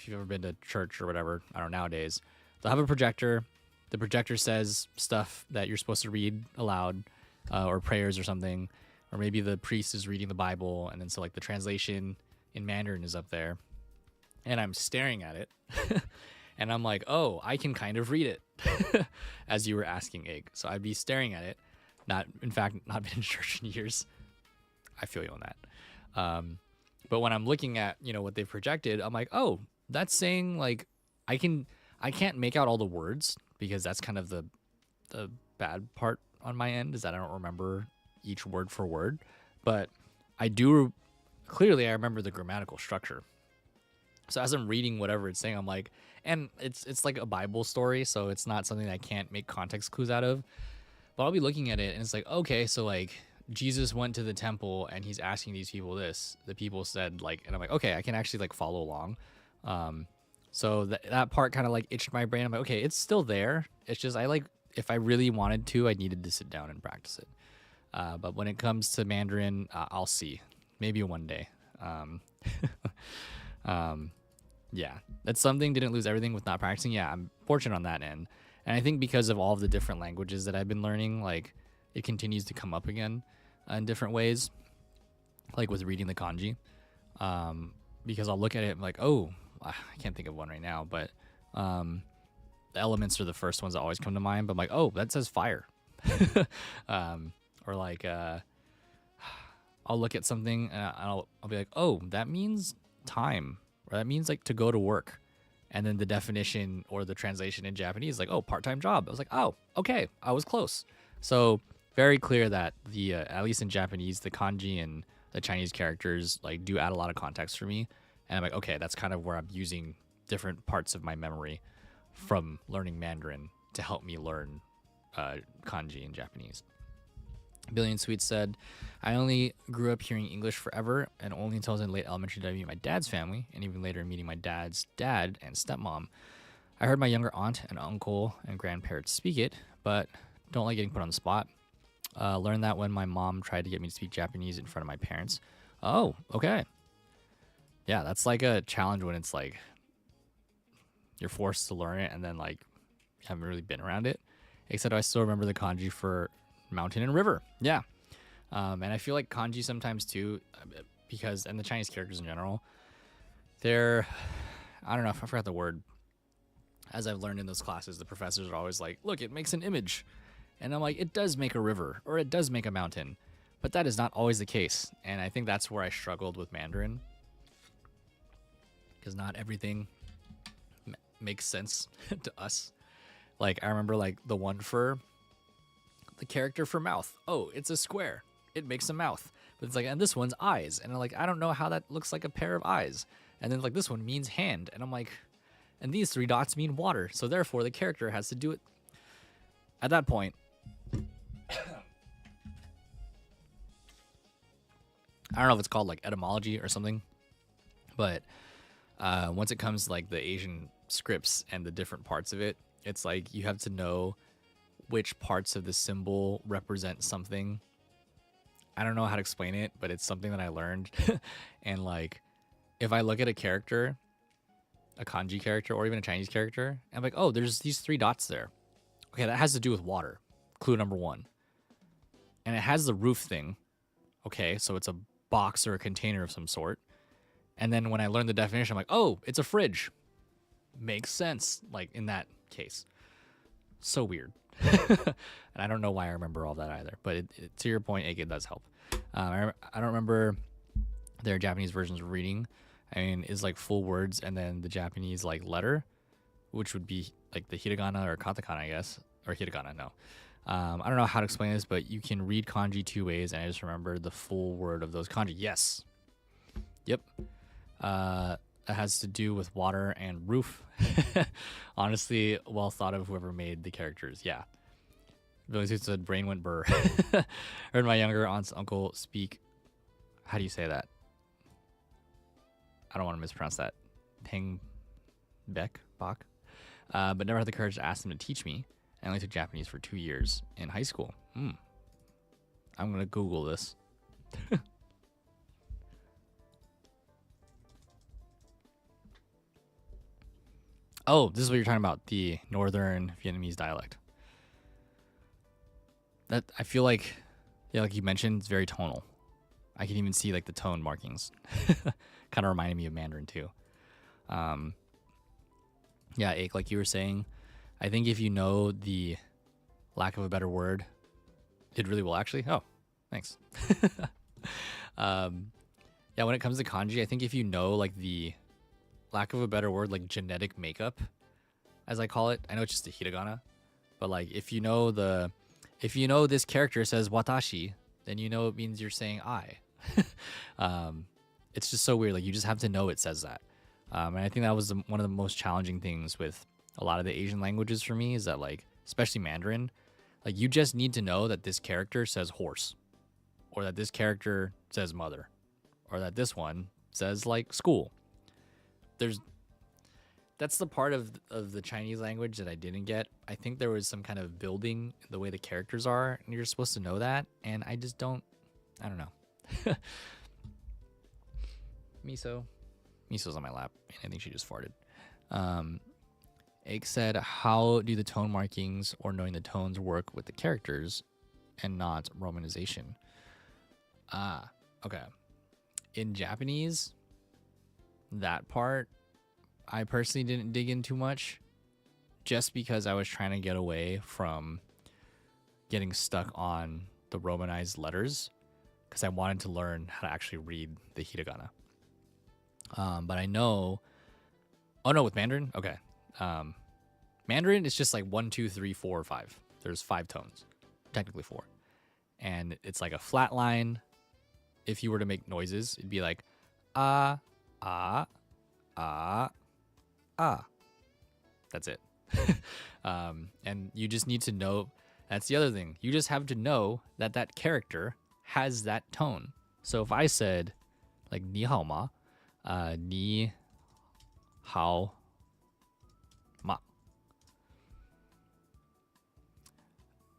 you've ever been to church or whatever, I don't know, nowadays, they'll have a projector. The projector says stuff that you're supposed to read aloud, or prayers or something, or maybe the priest is reading the Bible, and then so like the translation in Mandarin is up there, and I'm staring at it, and I'm like, oh, I can kind of read it, as you were asking, Egg. So I'd be staring at it, not been in church in years. I feel you on that. But when I'm looking at, what they've projected, I'm like, oh, that's saying like, I can't make out all the words, because that's kind of the bad part on my end, is that I don't remember each word for word, but I do. Clearly, I remember the grammatical structure. So as I'm reading whatever it's saying, I'm like, and it's like a Bible story, so it's not something that I can't make context clues out of. But I'll be looking at it, and it's like, okay, so like Jesus went to the temple, and he's asking these people this. The people said like, and I'm like, okay, I can actually like follow along. So that part kind of like itched my brain. I'm like, okay, it's still there. It's just if I really wanted to, I needed to sit down and practice it. But when it comes to Mandarin, I'll see. Maybe one day. Yeah, that's something. Didn't lose everything with not practicing. Yeah, I'm fortunate on that end. And I think because of all of the different languages that I've been learning, like it continues to come up again in different ways, like with reading the kanji. Because I'll look at it and like, oh, I can't think of one right now, but the elements are the first ones that always come to mind. But I'm like, oh, that says fire. Or like, I'll look at something and I'll be like, oh, that means time, or that means like to go to work. And then the definition or the translation in Japanese is like, oh, part-time job. I was like, oh, okay, I was close. So very clear that the at least in Japanese, the kanji and the Chinese characters like do add a lot of context for me. And I'm like, okay, that's kind of where I'm using different parts of my memory from learning Mandarin to help me learn kanji in Japanese. Billion Sweets said, I only grew up hearing English forever, and only until I was in late elementary did I meet my dad's family, and even later meeting my dad's dad and stepmom. I heard my younger aunt and uncle and grandparents speak it, but don't like getting put on the spot. Learned that when my mom tried to get me to speak Japanese in front of my parents. Oh, okay. Yeah, that's like a challenge when it's like you're forced to learn it and then like you haven't really been around it. Except I still remember the kanji for mountain and river. Yeah. And I feel like kanji sometimes too, because, and the Chinese characters in general, they're, I don't know if I forgot the word. As I've learned in those classes, the professors are always like, look, it makes an image. And I'm like, it does make a river or it does make a mountain, but that is not always the case. And I think that's where I struggled with Mandarin, because not everything makes sense to us. Like I remember like the one for the character for mouth. Oh, it's a square. It makes a mouth. But it's like, and this one's eyes. And I'm like, I don't know how that looks like a pair of eyes. And then like this one means hand. And I'm like, and these three dots mean water. So therefore the character has to do it. At that point, I don't know if it's called like etymology or something, but once it comes to like the Asian scripts and the different parts of it, it's like you have to know which parts of the symbol represent something. I don't know how to explain it, but it's something that I learned. And like, if I look at a character, a kanji character or even a Chinese character, I'm like, oh, there's these three dots there. Okay, that has to do with water. Clue number one. And it has the roof thing. Okay, so it's a box or a container of some sort. And then when I learned the definition, I'm like, oh, it's a fridge. Makes sense, like in that case. So weird. And I don't know why I remember all that either. But to your point, it does help. I don't remember their Japanese versions of reading. I mean, it's like full words and then the Japanese like letter, which would be like the hiragana or katakana, I guess. Or hiragana, no. I don't know how to explain this, but you can read kanji two ways, and I just remember the full word of those kanji. Yes. Yep. It has to do with water and roof. Honestly, well thought of whoever made the characters. Yeah. Billy Suit said brain went burr. Heard my younger aunt's uncle speak. How do you say that? I don't want to mispronounce that. Tang Beck Bach. But never had the courage to ask him to teach me. I only took Japanese for 2 years in high school. I'm going to Google this. Oh, this is what you're talking about. The Northern Vietnamese dialect. That I feel like, yeah, like you mentioned, it's very tonal. I can even see like the tone markings. Kind of reminded me of Mandarin too. Yeah, Ake, like you were saying, I think if you know the lack of a better word, it really will actually. Oh, thanks. Yeah, when it comes to kanji, I think if you know like the lack of a better word, like genetic makeup, as I call it, I know it's just a hiragana, but like if you know this character says watashi, then you know it means you're saying I. It's just so weird. Like you just have to know it says that. And I think that was one of the most challenging things with a lot of the Asian languages for me is that like, especially Mandarin, like you just need to know that this character says horse, or that this character says mother, or that this one says like school. That's the part of the Chinese language that I didn't get. I think there was some kind of building the way the characters are, and you're supposed to know that, and I just don't. I don't know. Miso's on my lap, and I think she just farted. Egg said, how do the tone markings or knowing the tones work with the characters and not romanization? Okay. In Japanese, that part, I personally didn't dig in too much just because I was trying to get away from getting stuck on the romanized letters because I wanted to learn how to actually read the hiragana. But I know... Oh, no, with Mandarin? Okay. Mandarin is just like 1, 2, 3, 4, 5. There's 5 tones. Technically 4. And it's like a flat line. If you were to make noises, it'd be like ah, ah, ah, ah. That's it. And you just need to know... That's the other thing. You just have to know that that character has that tone. So if I said, like, ni hao ma, ni hao ma.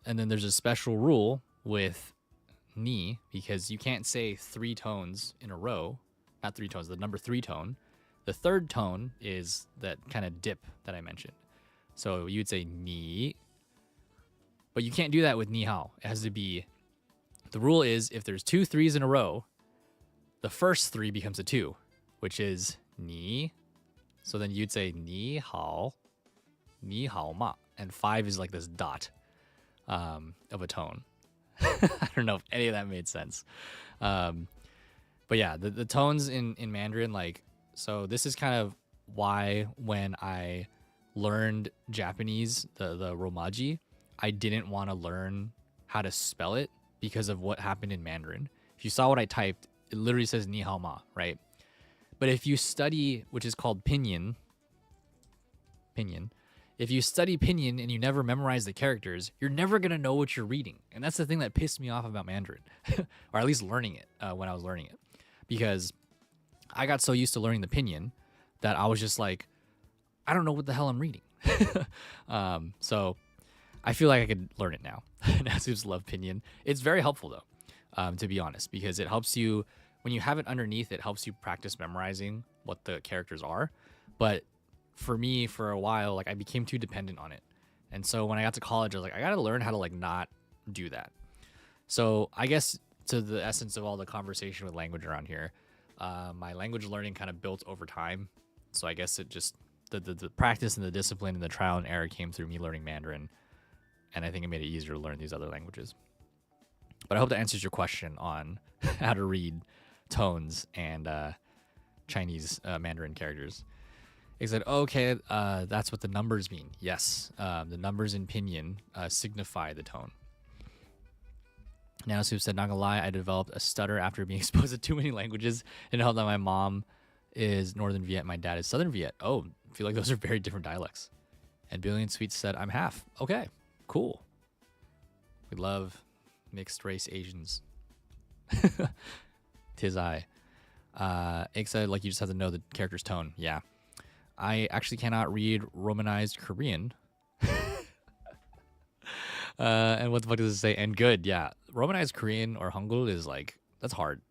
And then there's a special rule with ni, because you can't say 3 tones in a row. Not 3 tones, the number 3 tone. The third tone is that kind of dip that I mentioned. So you'd say ni, but you can't do that with ni hao. It has to be, the rule is if there's 2 3s in a row, the first 3 becomes a 2, which is ni. So then you'd say ni hao ma, and 5 is like this dot of a tone. I don't know if any of that made sense. But yeah, the tones in Mandarin, like, so this is kind of why when I learned Japanese, the romaji, I didn't want to learn how to spell it because of what happened in Mandarin. If you saw what I typed, it literally says ni hao ma, right? But if you study, which is called pinyin, if you study pinyin and you never memorize the characters, you're never going to know what you're reading. And that's the thing that pissed me off about Mandarin, or at least learning it when I was learning it. Because I got so used to learning the pinyin that I was just like, I don't know what the hell I'm reading. So I feel like I could learn it now. Nasu's love pinyin. It's very helpful though, to be honest, because it helps you, when you have it underneath, it helps you practice memorizing what the characters are. But for me, for a while, like I became too dependent on it. And so when I got to college, I was like, I got to learn how to like not do that. So I guess to the essence of all the conversation with language around here, my language learning kind of built over time. So I guess it just, the practice and the discipline and the trial and error came through me learning Mandarin. And I think it made it easier to learn these other languages. But I hope that answers your question on how to read tones and Chinese Mandarin characters. He said, okay, that's what the numbers mean. Yes, the numbers in pinyin signify the tone. Nanosoup said, not gonna lie, I developed a stutter after being exposed to too many languages. And helped that my mom is Northern Viet, my dad is Southern Viet. Oh, I feel like those are very different dialects. And Billion Sweets said, I'm half. Okay, cool. We love mixed race Asians. Tis I. Egg said, like, you just have to know the character's tone. Yeah. I actually cannot read Romanized Korean. And what the fuck does it say? And good, yeah. Romanized Korean or Hangul is like, that's hard.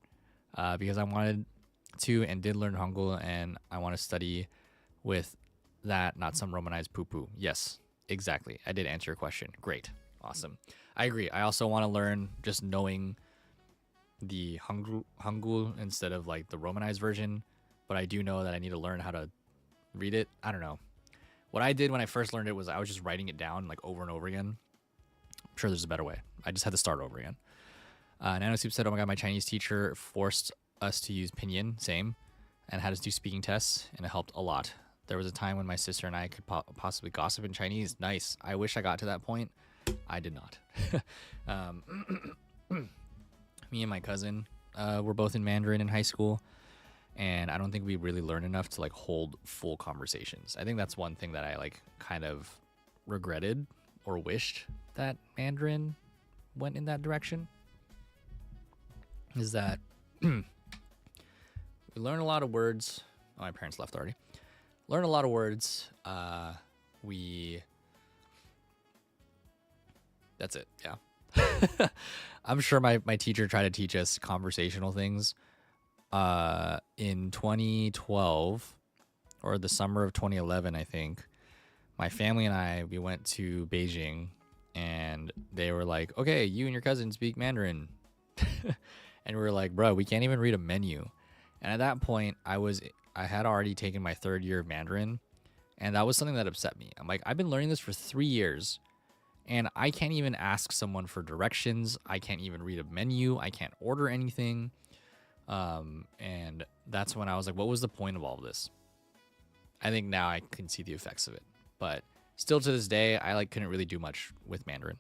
Because I wanted to and did learn Hangul, and I want to study with that, not some Romanized poo-poo. Yes, exactly. I did answer your question. Great. Awesome. I agree. I also want to learn just knowing the Hangul instead of like the Romanized version, but I do know that I need to learn how to read it. I don't know. What I did when I first learned it was I was just writing it down like over and over again. I'm sure there's a better way. I just had to start over again. Nanosoup said, oh my god, my Chinese teacher forced us to use pinyin, same, and had us do speaking tests, and it helped a lot. There was a time when my sister and I could possibly gossip in Chinese. Nice. I wish I got to that point. I did not. Me and my cousin were both in Mandarin in high school, and I don't think we really learned enough to like hold full conversations. I think that's one thing that I like kind of regretted or wished that Mandarin went in that direction, is that we learn a lot of words. Oh, my parents left already. Learn a lot of words. That's it. Yeah. I'm sure my teacher tried to teach us conversational things in 2012 or the summer of 2011, I think. My family and we went to Beijing, and they were like, okay, you and your cousin speak Mandarin. And we were like, bro, we can't even read a menu. And at that point, I had already taken my 3rd year of Mandarin, and that was something that upset me. I'm like, I've been learning this for 3 years, and I can't even ask someone for directions. I can't even read a menu. I can't order anything. And that's when I was like, what was the point of all of this? I think now I can see the effects of it. But still to this day, I like couldn't really do much with Mandarin.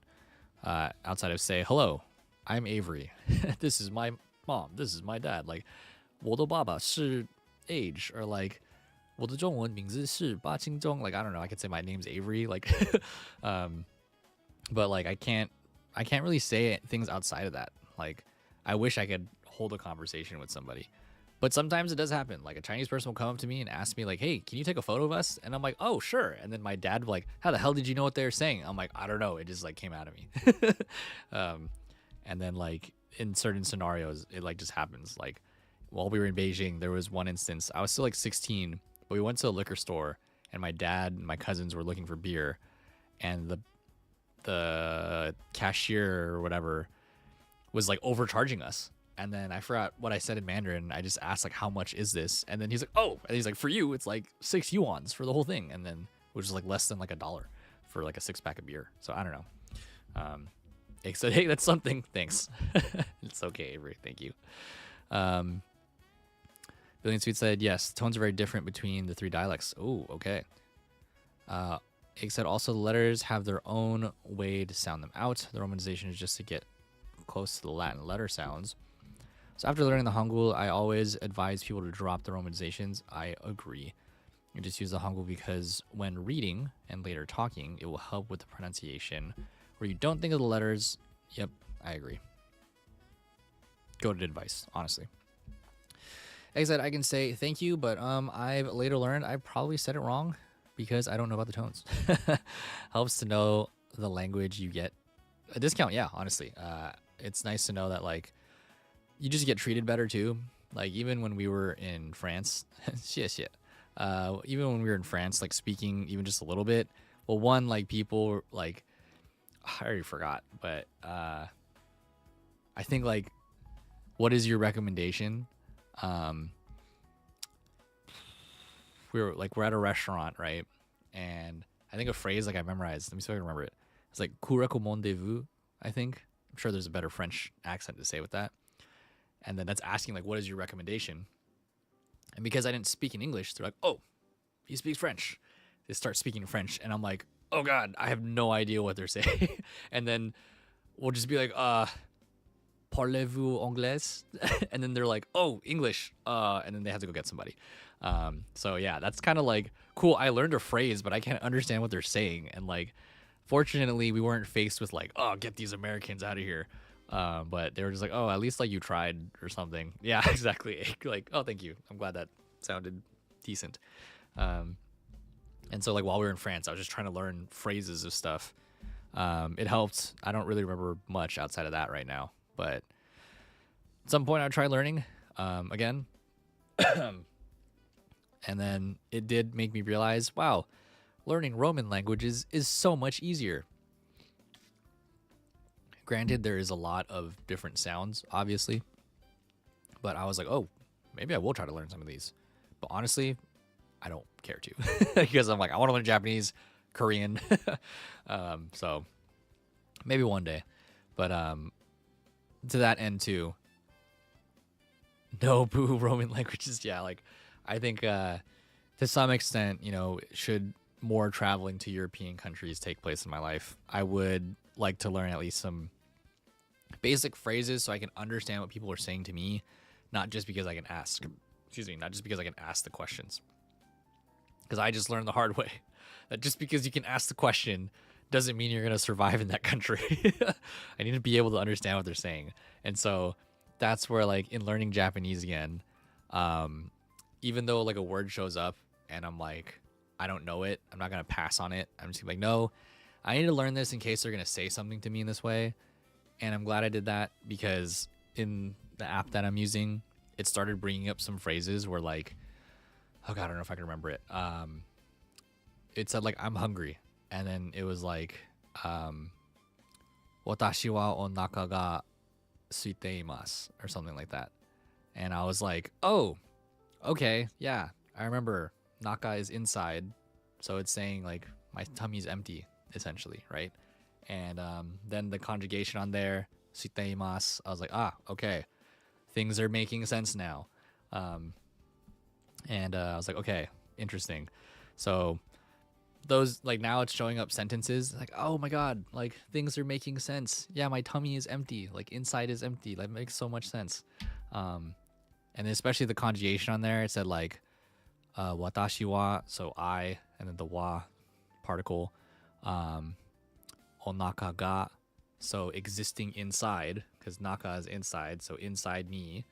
Outside of say, hello, I'm Avery. This is my mom. This is my dad. Like, 我的爸爸是 age, or like, 我的中文名字是巴清中. Like, I don't know. I could say my name's Avery. Like, but like I can't really say things outside of that. Like, I wish I could hold a conversation with somebody, but sometimes it does happen. Like, a Chinese person will come up to me and ask me like, hey, can you take a photo of us? And I'm like, oh, sure. And then my dad will like, how the hell did you know what they were saying? I'm like, I don't know. It just like came out of me. And then like in certain scenarios, it like just happens. Like while we were in Beijing, there was one instance, I was still like 16, but we went to a liquor store, and my dad and my cousins were looking for beer, and the cashier or whatever was like overcharging us. And then I forgot what I said in Mandarin. I just asked like, how much is this? And then he's like, oh, and he's like, for you, it's like 6 yuans for the whole thing. And then, which is like less than like $1 for like a 6-pack of beer. So I don't know. He said, hey, that's something. Thanks. It's okay, Avery. Thank you. Billion Sweet said, yes, tones are very different between the 3 dialects. Oh, okay. Egg said, also the letters have their own way to sound them out. The romanization is just to get close to the Latin letter sounds. So after learning the Hangul, I always advise people to drop the romanizations. I agree. You just use the Hangul because when reading and later talking, it will help with the pronunciation. Where you don't think of the letters. Yep, I agree. Goated advice, honestly. Like I said, I can say thank you, but I've later learned I probably said it wrong because I don't know about the tones. Helps to know the language. You get a discount. Yeah, honestly. It's nice to know that like you just get treated better too. Like even when we were in France, shit. Even when we were in France, like speaking even just a little bit. Well, one, like people like, I already forgot, but I think like, what is your recommendation? We're at a restaurant, right? And I think a phrase like I memorized. Let me see if I can remember it. It's like "Que recommandez-vous?" I think. I'm sure there's a better French accent to say with that. And then that's asking like, what is your recommendation? And because I didn't speak in English, they're like, oh, he speaks French. They start speaking French, and I'm like, oh God, I have no idea what they're saying. And then we'll just be like, parlez-vous anglais? And then they're like, oh, English. And then they have to go get somebody. So yeah, that's kind of like cool. I learned a phrase, but I can't understand what they're saying. And like, fortunately, we weren't faced with like, oh, get these Americans out of here. But they were just like, oh, at least like you tried or something. Yeah, exactly. Like, oh, thank you. I'm glad that sounded decent. And so like while we were in France, I was just trying to learn phrases of stuff. It helped. I don't really remember much outside of that right now, but at some point I'll try learning again. And then it did make me realize, wow, learning Roman languages is so much easier. Granted, there is a lot of different sounds, obviously, but I was like, oh, maybe I will try to learn some of these. But honestly, I don't care to because I'm like, I want to learn Japanese, Korean. So maybe one day, but to that end too, no boo Roman languages. Yeah, like I think to some extent, you know, should more traveling to European countries take place in my life, I would like to learn at least some basic phrases so I can understand what people are saying to me, not just because I can ask. Not just because I can ask the questions. Because I just learned the hard way that just because you can ask the question doesn't mean you're going to survive in that country. I need to be able to understand what they're saying. And so that's where, like, in learning Japanese again, even though like a word shows up and I'm like, I don't know it, I'm not going to pass on it. I'm just gonna be like, no, I need to learn this in case they're going to say something to me in this way. And I'm glad I did that because in the app that I'm using, it started bringing up some phrases where like, oh God, I don't know if I can remember it. It said like, I'm hungry. And then it was like, watashi wa onaka ga suite imasu or something like that. And I was like, oh, okay. Yeah. I remember naka is inside. So it's saying like my tummy's empty essentially. Right. And, then the conjugation on there, suite imasu, I was like, ah, okay. Things are making sense now. And I was like, okay, interesting. So those, like, now it's showing up sentences like, oh my God, like things are making sense. Yeah, my tummy is empty. Like inside is empty. That makes so much sense. And especially the conjugation on there, it said like, watashi wa, so I, and then the wa particle, onaka ga, so existing inside, because naka is inside, so inside me,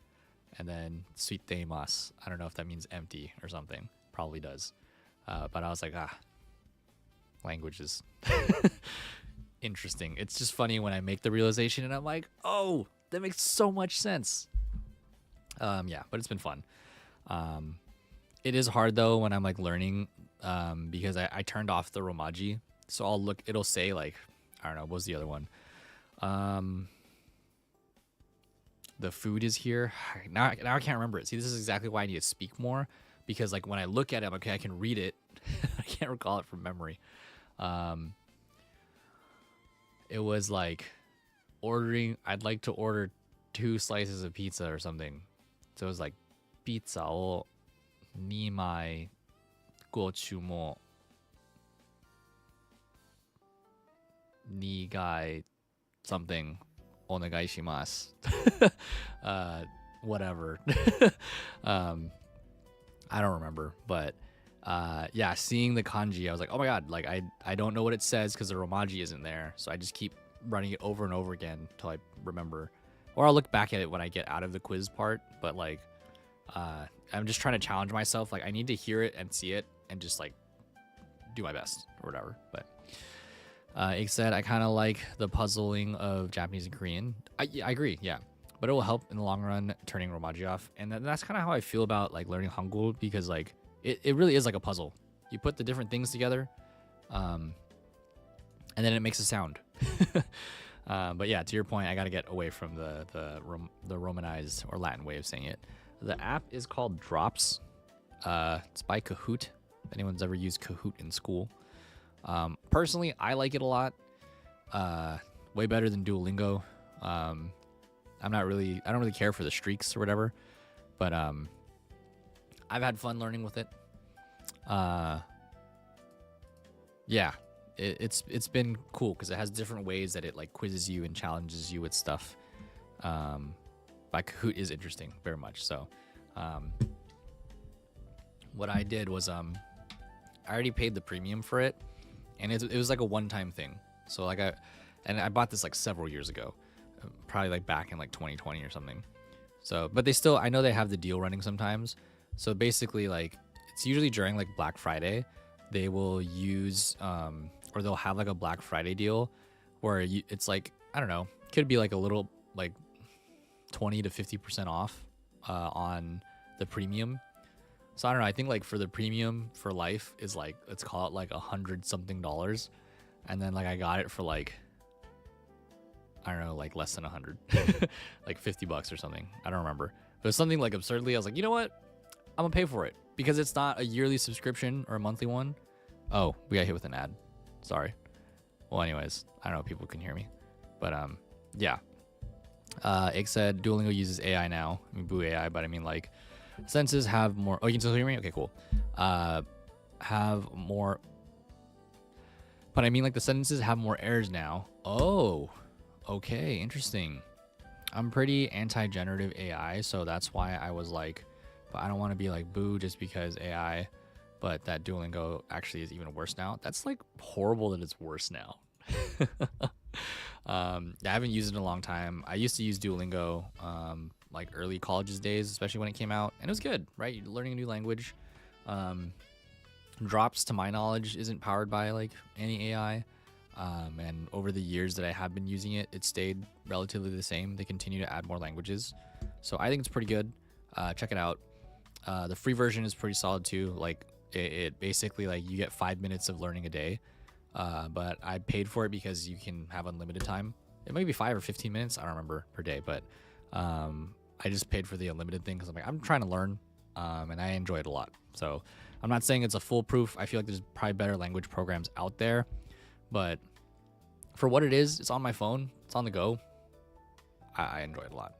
and then suiteimasu. I don't know if that means empty or something. Probably does. But I was like, language is interesting. It's just funny when I make the realization and I'm like, oh, that makes so much sense. Yeah, but it's been fun. It is hard though when I'm like learning, because I turned off the romaji. So I'll look, it'll say like, I don't know, what was the other one? The food is here. Now I can't remember it. See, this is exactly why I need to speak more, because like when I look at it, I'm okay, I can read it. I can't recall it from memory. It was like ordering, I'd like to order 2 slices of pizza or something. So it was like pizza o 2枚ご注文2回 something お願いします whatever. I don't remember, but yeah, seeing the kanji, I was like, oh my God, like I don't know what it says because the romaji isn't there, so I just keep running it over and over again until I remember, or I'll look back at it when I get out of the quiz part. But like I'm just trying to challenge myself, like I need to hear it and see it and just like do my best or whatever. But except I kind of like the puzzling of Japanese and Korean. I agree, yeah, but it will help in the long run turning romaji off. And that's kind of how I feel about like learning Hangul, because like it really is like a puzzle. You put the different things together, and then it makes a sound. But yeah, to your point, I got to get away from the Romanized or Latin way of saying it. The app is called Drops. It's by Kahoot. If anyone's ever used Kahoot in school. Personally, I like it a lot. Way better than Duolingo. I don't really care for the streaks or whatever, but I've had fun learning with it. Yeah, it's been cool because it has different ways that it like quizzes you and challenges you with stuff. But Kahoot is interesting very much. So what I did was I already paid the premium for it, and it was like a one-time thing. So like I bought this like several years ago, probably like back in like 2020 or something. So but I know they have the deal running sometimes. So basically like it's usually during like Black Friday they will use or they'll have like a Black Friday deal where it's like, I don't know, could be like a little like 20 to 50% off on the premium. So I don't know, I think like for the premium for life is like, let's call it like $100 something. And then like I got it for like, I don't know, like less than 100, like $50 or something. I don't remember, but it's something like absurdly, I was like, you know what? I'm gonna pay for it because it's not a yearly subscription or a monthly one. Oh, we got hit with an ad. Sorry. Well, anyways, I don't know if people can hear me, but yeah. It said Duolingo uses AI now. I mean, boo AI, but I mean like sentences have more. Oh, you can still hear me? Okay, cool. Have more. But I mean like the sentences have more errors now. Oh, okay, interesting. I'm pretty anti-generative AI, so that's why I was like, but I don't want to be like boo just because AI. But that Duolingo actually is even worse now. That's like horrible that it's worse now. I haven't used it in a long time. I used to use Duolingo like early college's days, especially when it came out, and it was good, right? You're learning a new language. Drops, to my knowledge, isn't powered by like any AI. And over the years that I have been using it, it stayed relatively the same. They continue to add more languages, so I think it's pretty good. Check it out. The free version is pretty solid too. Like it basically like you get 5 minutes of learning a day. But I paid for it because you can have unlimited time. It might be 5 or 15 minutes, I don't remember, per day, but I just paid for the unlimited thing because I'm like, I'm trying to learn, and I enjoy it a lot. So I'm not saying it's a foolproof. I feel like there's probably better language programs out there, but for what it is, it's on my phone, it's on the go. I enjoy it a lot.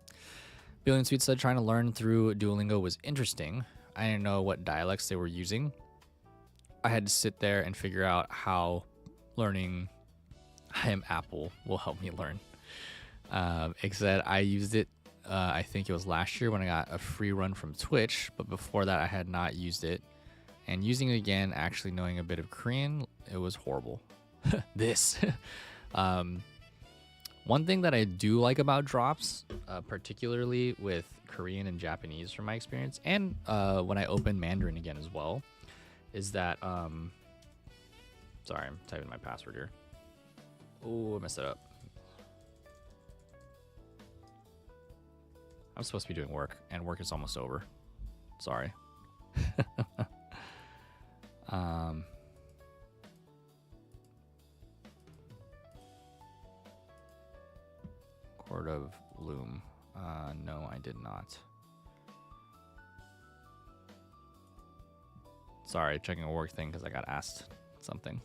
Billion Sweet said trying to learn through Duolingo was interesting. I didn't know what dialects they were using. I had to sit there and figure out how learning I am Apple will help me learn. Except I used it, I think it was last year when I got a free run from Twitch, but before that I had not used it. And using it again, actually knowing a bit of Korean, it was horrible. One thing that I do like about drops, particularly with Korean and Japanese from my experience, and when I open Mandarin again as well, is that, sorry, I'm typing my password here. Oh, I messed it up. I'm supposed to be doing work, and work is almost over. Sorry. Court of Loom. No, I did not. Sorry, checking a work thing because I got asked something.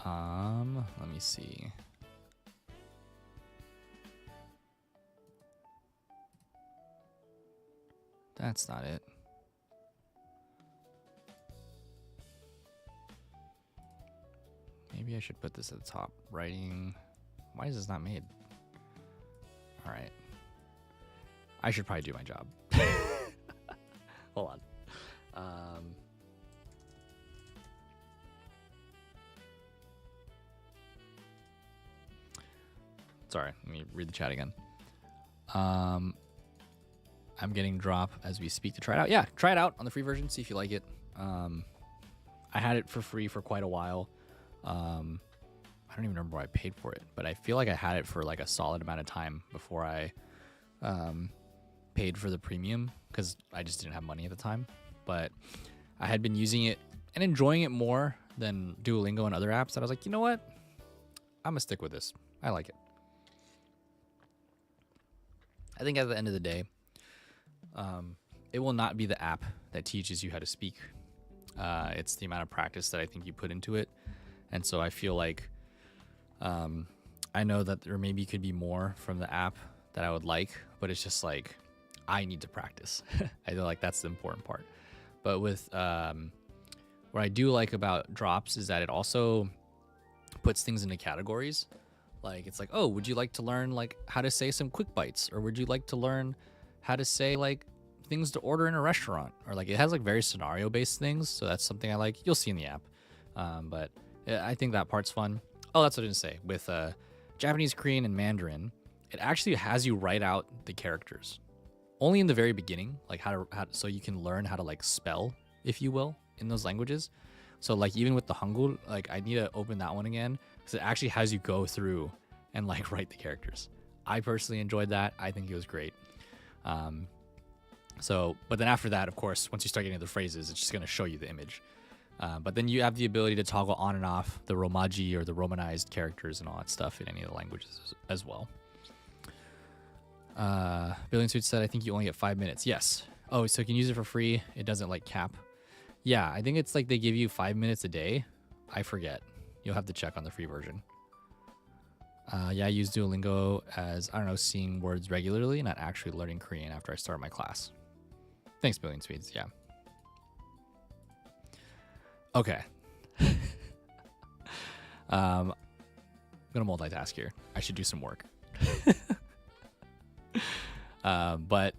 Let me see. That's not it. Maybe I should put this at the top. Writing. Why is this not made? All right. I should probably do my job. Hold on. Sorry, let me read the chat again. I'm getting drop as we speak to try it out. Yeah, try it out on the free version. See if you like it. I had it for free for quite a while. I don't even remember why I paid for it, but I feel like I had it for like a solid amount of time before I paid for the premium because I just didn't have money at the time. But I had been using it and enjoying it more than Duolingo and other apps that I was like, you know what? I'm gonna stick with this. I like it. I think at the end of the day, it will not be the app that teaches you how to speak. It's the amount of practice that I think you put into it. And so I feel like I know that there maybe could be more from the app that I would like, but it's just like I need to practice. I feel like that's the important part. But with what I do like about drops is that it also puts things into categories. Like it's like, oh, would you like to learn like how to say some quick bites, or would you like to learn how to say like things to order in a restaurant, or like it has like very scenario based things. So that's something I like. You'll see in the app, but yeah, I think that part's fun. Oh, that's what I didn't say. With Japanese, Korean, and Mandarin, it actually has you write out the characters only in the very beginning, like how so you can learn how to like spell, if you will, in those languages. So like even with the Hangul, like I need to open that one again because it actually has you go through and like write the characters. I personally enjoyed that. I think it was great. So, but then after that, of course, once you start getting the phrases, it's just going to show you the image. But then you have the ability to toggle on and off the Romaji or the Romanized characters and all that stuff in any of the languages as well. Billion Suit said, I think you only get 5 minutes. Yes. Oh, so you can use it for free. It doesn't like cap. Yeah, I think it's like they give you 5 minutes a day. I forget. You'll have to check on the free version. Yeah, I use Duolingo as, I don't know, seeing words regularly, not actually learning Korean after I start my class. Thanks, Billion Swedes. Yeah. Okay. I'm going to multitask here. I should do some work. But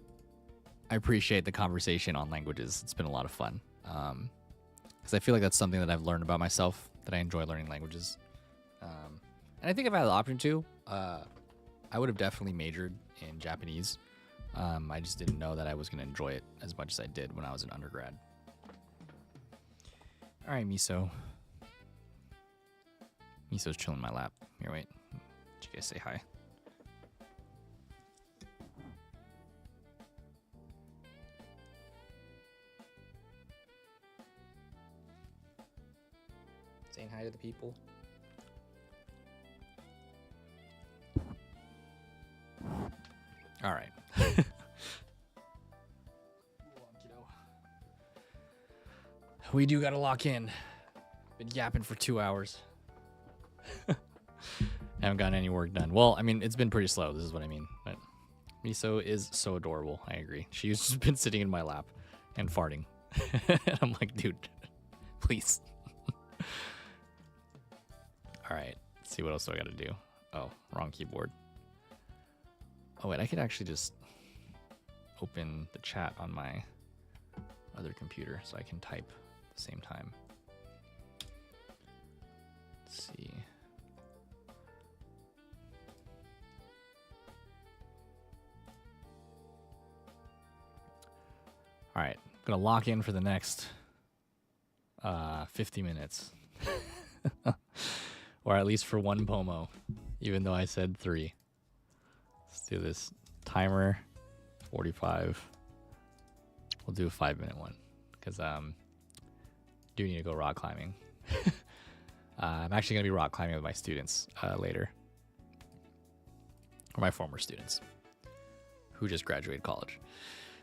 I appreciate the conversation on languages. It's been a lot of fun. Because I feel like that's something that I've learned about myself, that I enjoy learning languages. And I think if I had the option to, I would have definitely majored in Japanese. I just didn't know that I was going to enjoy it as much as I did when I was an undergrad. All right, Miso. Miso's chilling in my lap. Here, wait. Did you guys say hi? Saying hi to the people. All right. We do gotta lock in. Been yapping for 2 hours. Haven't gotten any work done. Well, I mean, it's been pretty slow. This is what I mean. But Miso is so adorable. I agree. She's just been sitting in my lap and farting. And I'm like, dude, please. All right. Let's see what else do I gotta do. Oh, wrong keyboard. Oh, wait, I could actually just open the chat on my other computer so I can type at the same time. Let's see. All right, I'm gonna lock in for the next 50 minutes. Or at least for one pomo, even though I said 3. Let's do this timer, 45. We'll do a 5-minute one because do need to go rock climbing. I'm actually going to be rock climbing with my students later, or my former students who just graduated college.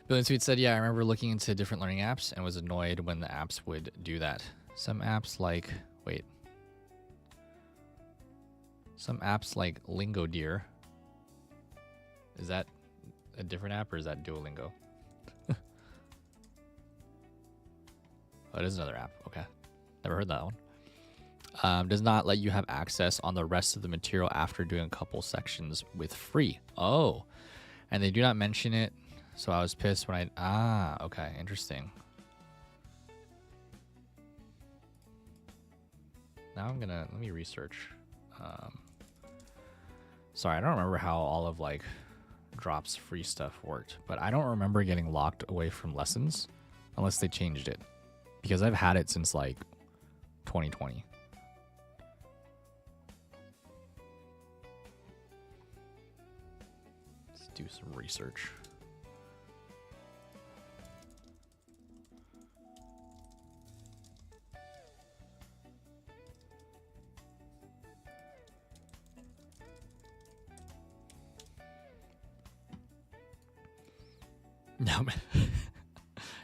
Billion Sweet said, yeah, I remember looking into different learning apps and was annoyed when the apps would do that. Some apps like, wait. Some apps like Lingo Deer. Is that a different app or is that Duolingo? Oh, it is another app. Okay. Never heard that one. Does not let you have access on the rest of the material after doing a couple sections with free. Oh. And they do not mention it. So I was pissed when okay. Interesting. Now let me research. Sorry, I don't remember how all of like Drop's free stuff worked, but I don't remember getting locked away from lessons unless they changed it, because I've had it since like 2020. Let's do some research.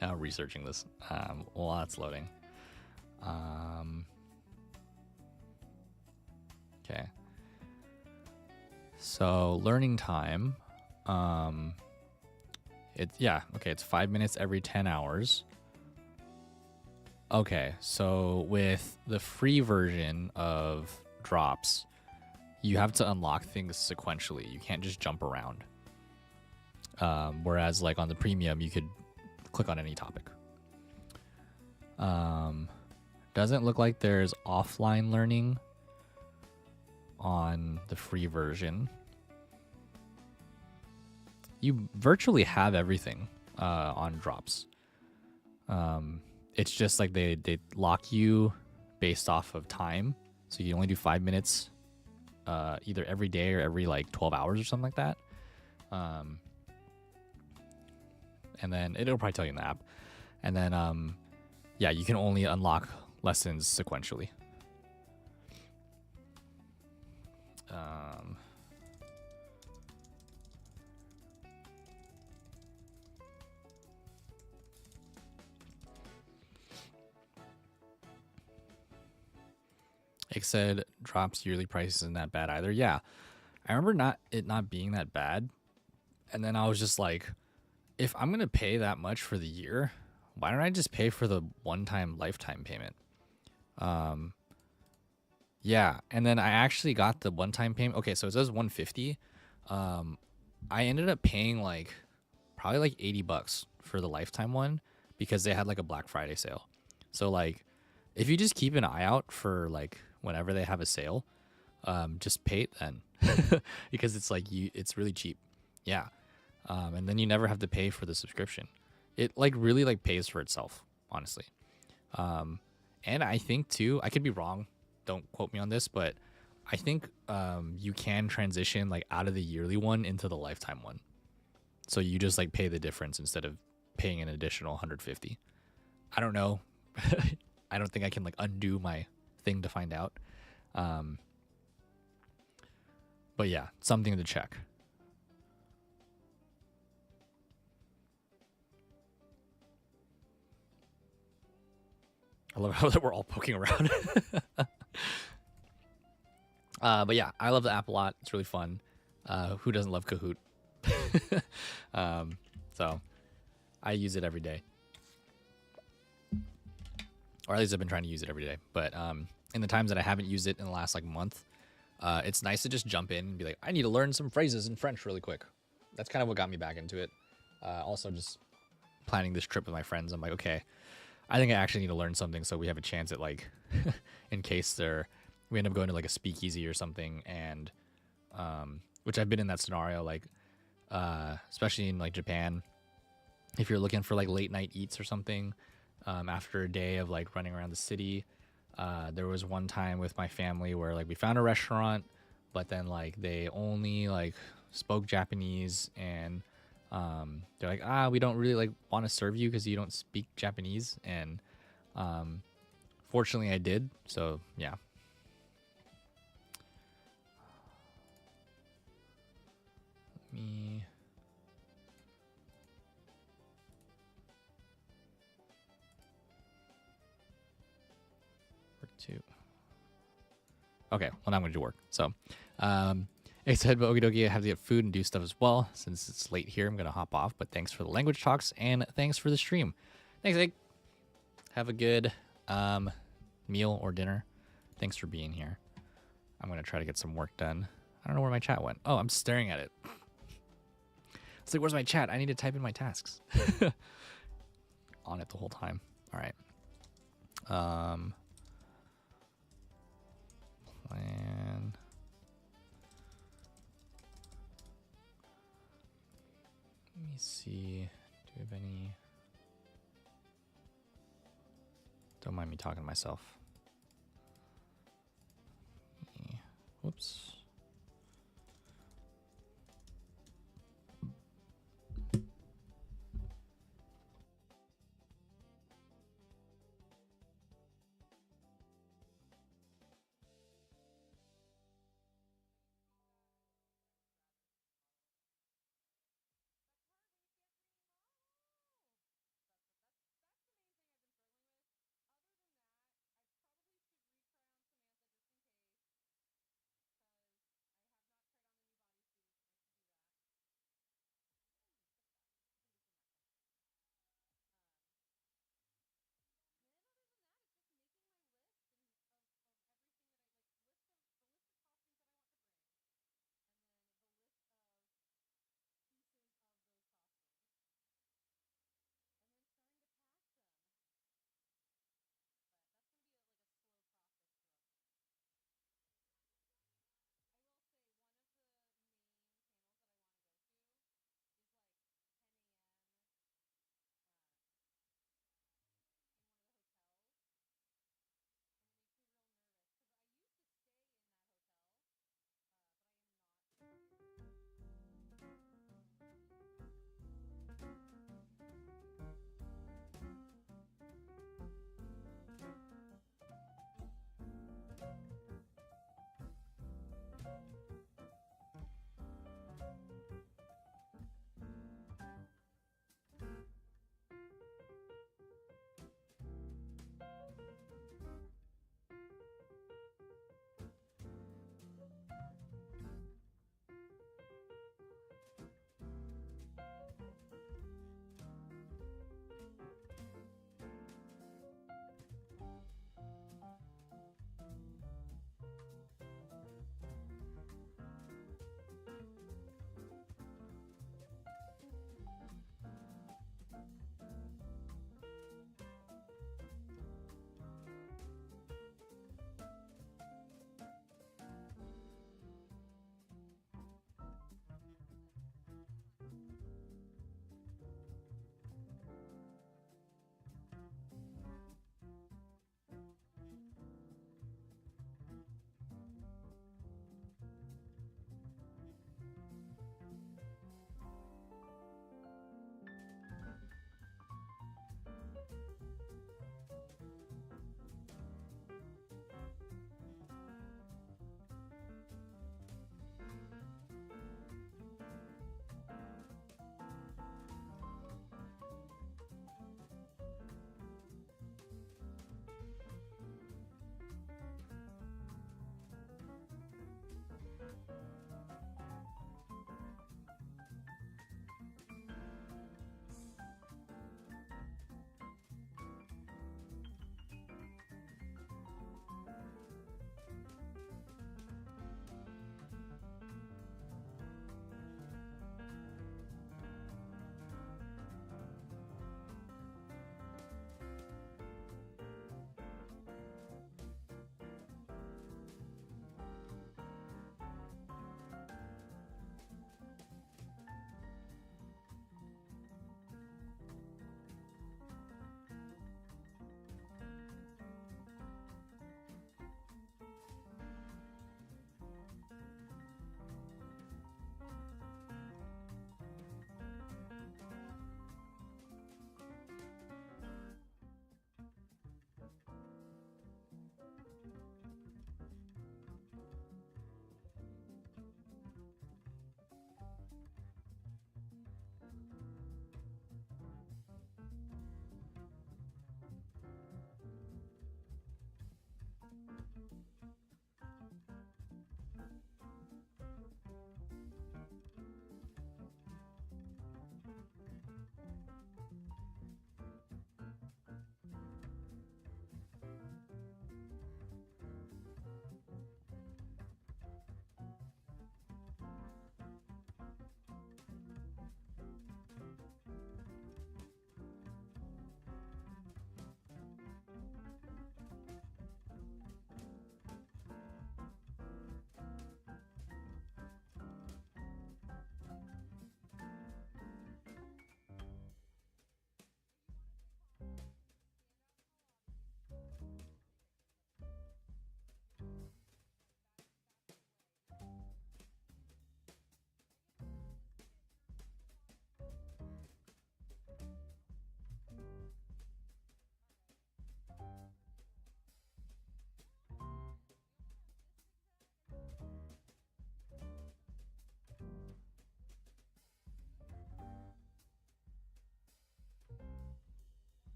Now researching this while it's loading. Okay. So learning time. It's 5 minutes every 10 hours. Okay, so with the free version of Drops, you have to unlock things sequentially. You can't just jump around. Whereas like on the premium, you could click on any topic. Doesn't look like there's offline learning on the free version. You virtually have everything on drops. It's just like they lock you based off of time, so you only do 5 minutes either every day or every like 12 hours or something like that. And then it'll probably tell you in the app. And then yeah, you can only unlock lessons sequentially. It said drops yearly price isn't that bad either. Yeah, I remember it not being that bad, and then I was just like, if I'm gonna pay that much for the year, why don't I just pay for the one-time lifetime payment? Yeah, and then I actually got the one-time payment. Okay, so it says 150. I ended up paying like probably like $80 for the lifetime one because they had like a Black Friday sale. So like, if you just keep an eye out for like whenever they have a sale, just pay it then because it's like it's really cheap. Yeah. And then you never have to pay for the subscription. It like really like pays for itself, honestly. And I think too, I could be wrong, don't quote me on this, but I think you can transition like out of the yearly one into the lifetime one. So you just like pay the difference instead of paying an additional 150. I don't know. I don't think I can like undo my thing to find out. But yeah, something to check. I love how we're all poking around. But yeah, I love the app a lot. It's really fun. Who doesn't love Kahoot? So I use it every day. Or at least I've been trying to use it every day. But in the times that I haven't used it in the last like month, it's nice to just jump in and be like, I need to learn some phrases in French really quick. That's kind of what got me back into it. Also just planning this trip with my friends. I'm like, okay, I think I actually need to learn something so we have a chance at like, in case we end up going to like a speakeasy or something, and which I've been in that scenario, like especially in like Japan, if you're looking for like late night eats or something, after a day of like running around the city. There was one time with my family where like we found a restaurant, but then like they only like spoke Japanese, and they're like, we don't really like want to serve you because you don't speak Japanese. And fortunately I did, so yeah. Let me work too. Okay, well now I'm gonna do work. So it said, but okie dokie, I have to get food and do stuff as well. Since it's late here, I'm gonna hop off. But thanks for the language talks and thanks for the stream. Thanks, Egg. Have a good meal or dinner. Thanks for being here. I'm gonna try to get some work done. I don't know where my chat went. Oh, I'm staring at it. It's like, where's my chat? I need to type in my tasks. On it the whole time. All right. Plan. Let me see. Do we have any? Don't mind me talking to myself. Whoops.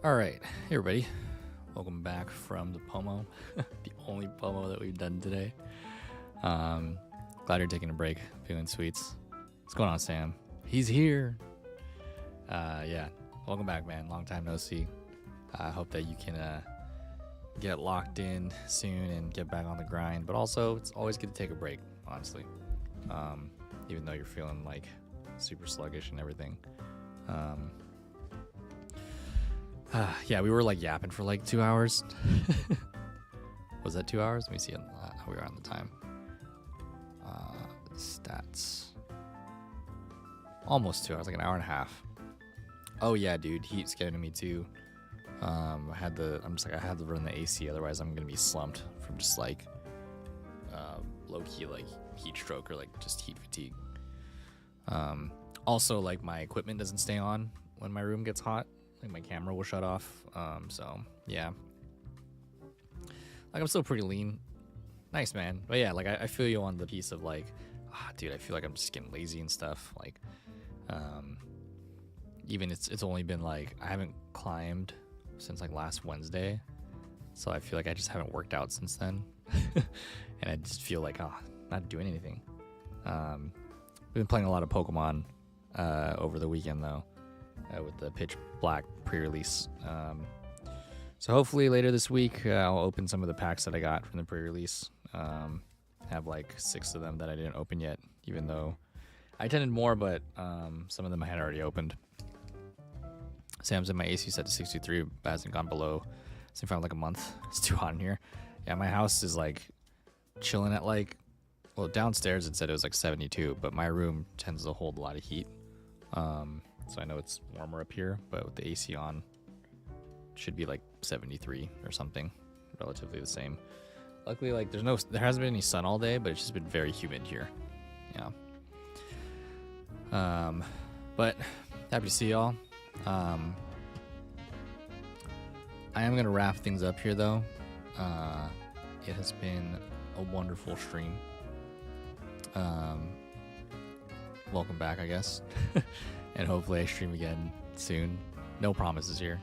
All right, hey everybody, welcome back from the Pomo, the only Pomo that we've done today. Glad you're taking a break, feeling sweets. What's going on, Sam? He's here. Yeah, welcome back, man. Long time no see. I hope that you can get locked in soon and get back on the grind. But also, it's always good to take a break, honestly. Even though you're feeling like super sluggish and everything. Yeah, we were like yapping for like 2 hours. Was that 2 hours? Let me see how we are on the time. Stats. Almost 2 hours, like an hour and a half. Oh yeah, dude, heat's getting to me too. I had to run the AC, otherwise I'm gonna be slumped from just like low key like heat stroke or like just heat fatigue. Also, like my equipment doesn't stay on when my room gets hot. Like my camera will shut off. So yeah, like I'm still pretty lean. Nice, man. But yeah, like I feel you on the piece of like, dude, I feel like I'm just getting lazy and stuff. Like, even it's only been like I haven't climbed since like last Wednesday, so I feel like I just haven't worked out since then, and I just feel like not doing anything. We've been playing a lot of Pokemon over the weekend though, with the Pitch Black pre-release. So hopefully later this week I'll open some of the packs that I got from the pre-release. Have like 6 of them that I didn't open yet, even though I attended more, but some of them I had already opened. Sam's in my AC set to 63, but hasn't gone below. It's been like a month. It's too hot in here. Yeah, my house is like chilling at like, well, downstairs it said it was like 72, but my room tends to hold a lot of heat. So I know it's warmer up here, but with the AC on, it should be like 73 or something, relatively the same. Luckily, like there hasn't been any sun all day, but it's just been very humid here. Yeah. But happy to see y'all. I am gonna wrap things up here though. It has been a wonderful stream. Welcome back, I guess. And hopefully I stream again soon. No promises here.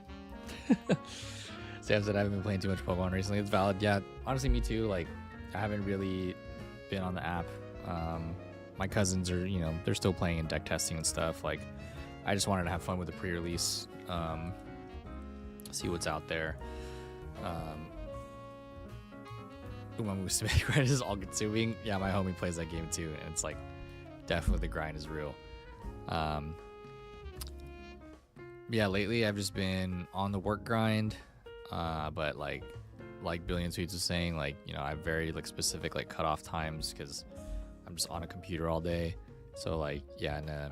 Sam said I haven't been playing too much Pokemon recently. It's valid. Yeah, honestly, me too. Like, I haven't really been on the app. My cousins are, they're still playing and deck testing and stuff. Like, I just wanted to have fun with the pre-release. See what's out there. This is all consuming. Yeah, my homie plays that game too, and it's like definitely the grind is real. Yeah, lately I've just been on the work grind, but like Billion Sweets was saying, like, I have very like specific like cutoff times because I'm just on a computer all day. So like, yeah, and I'm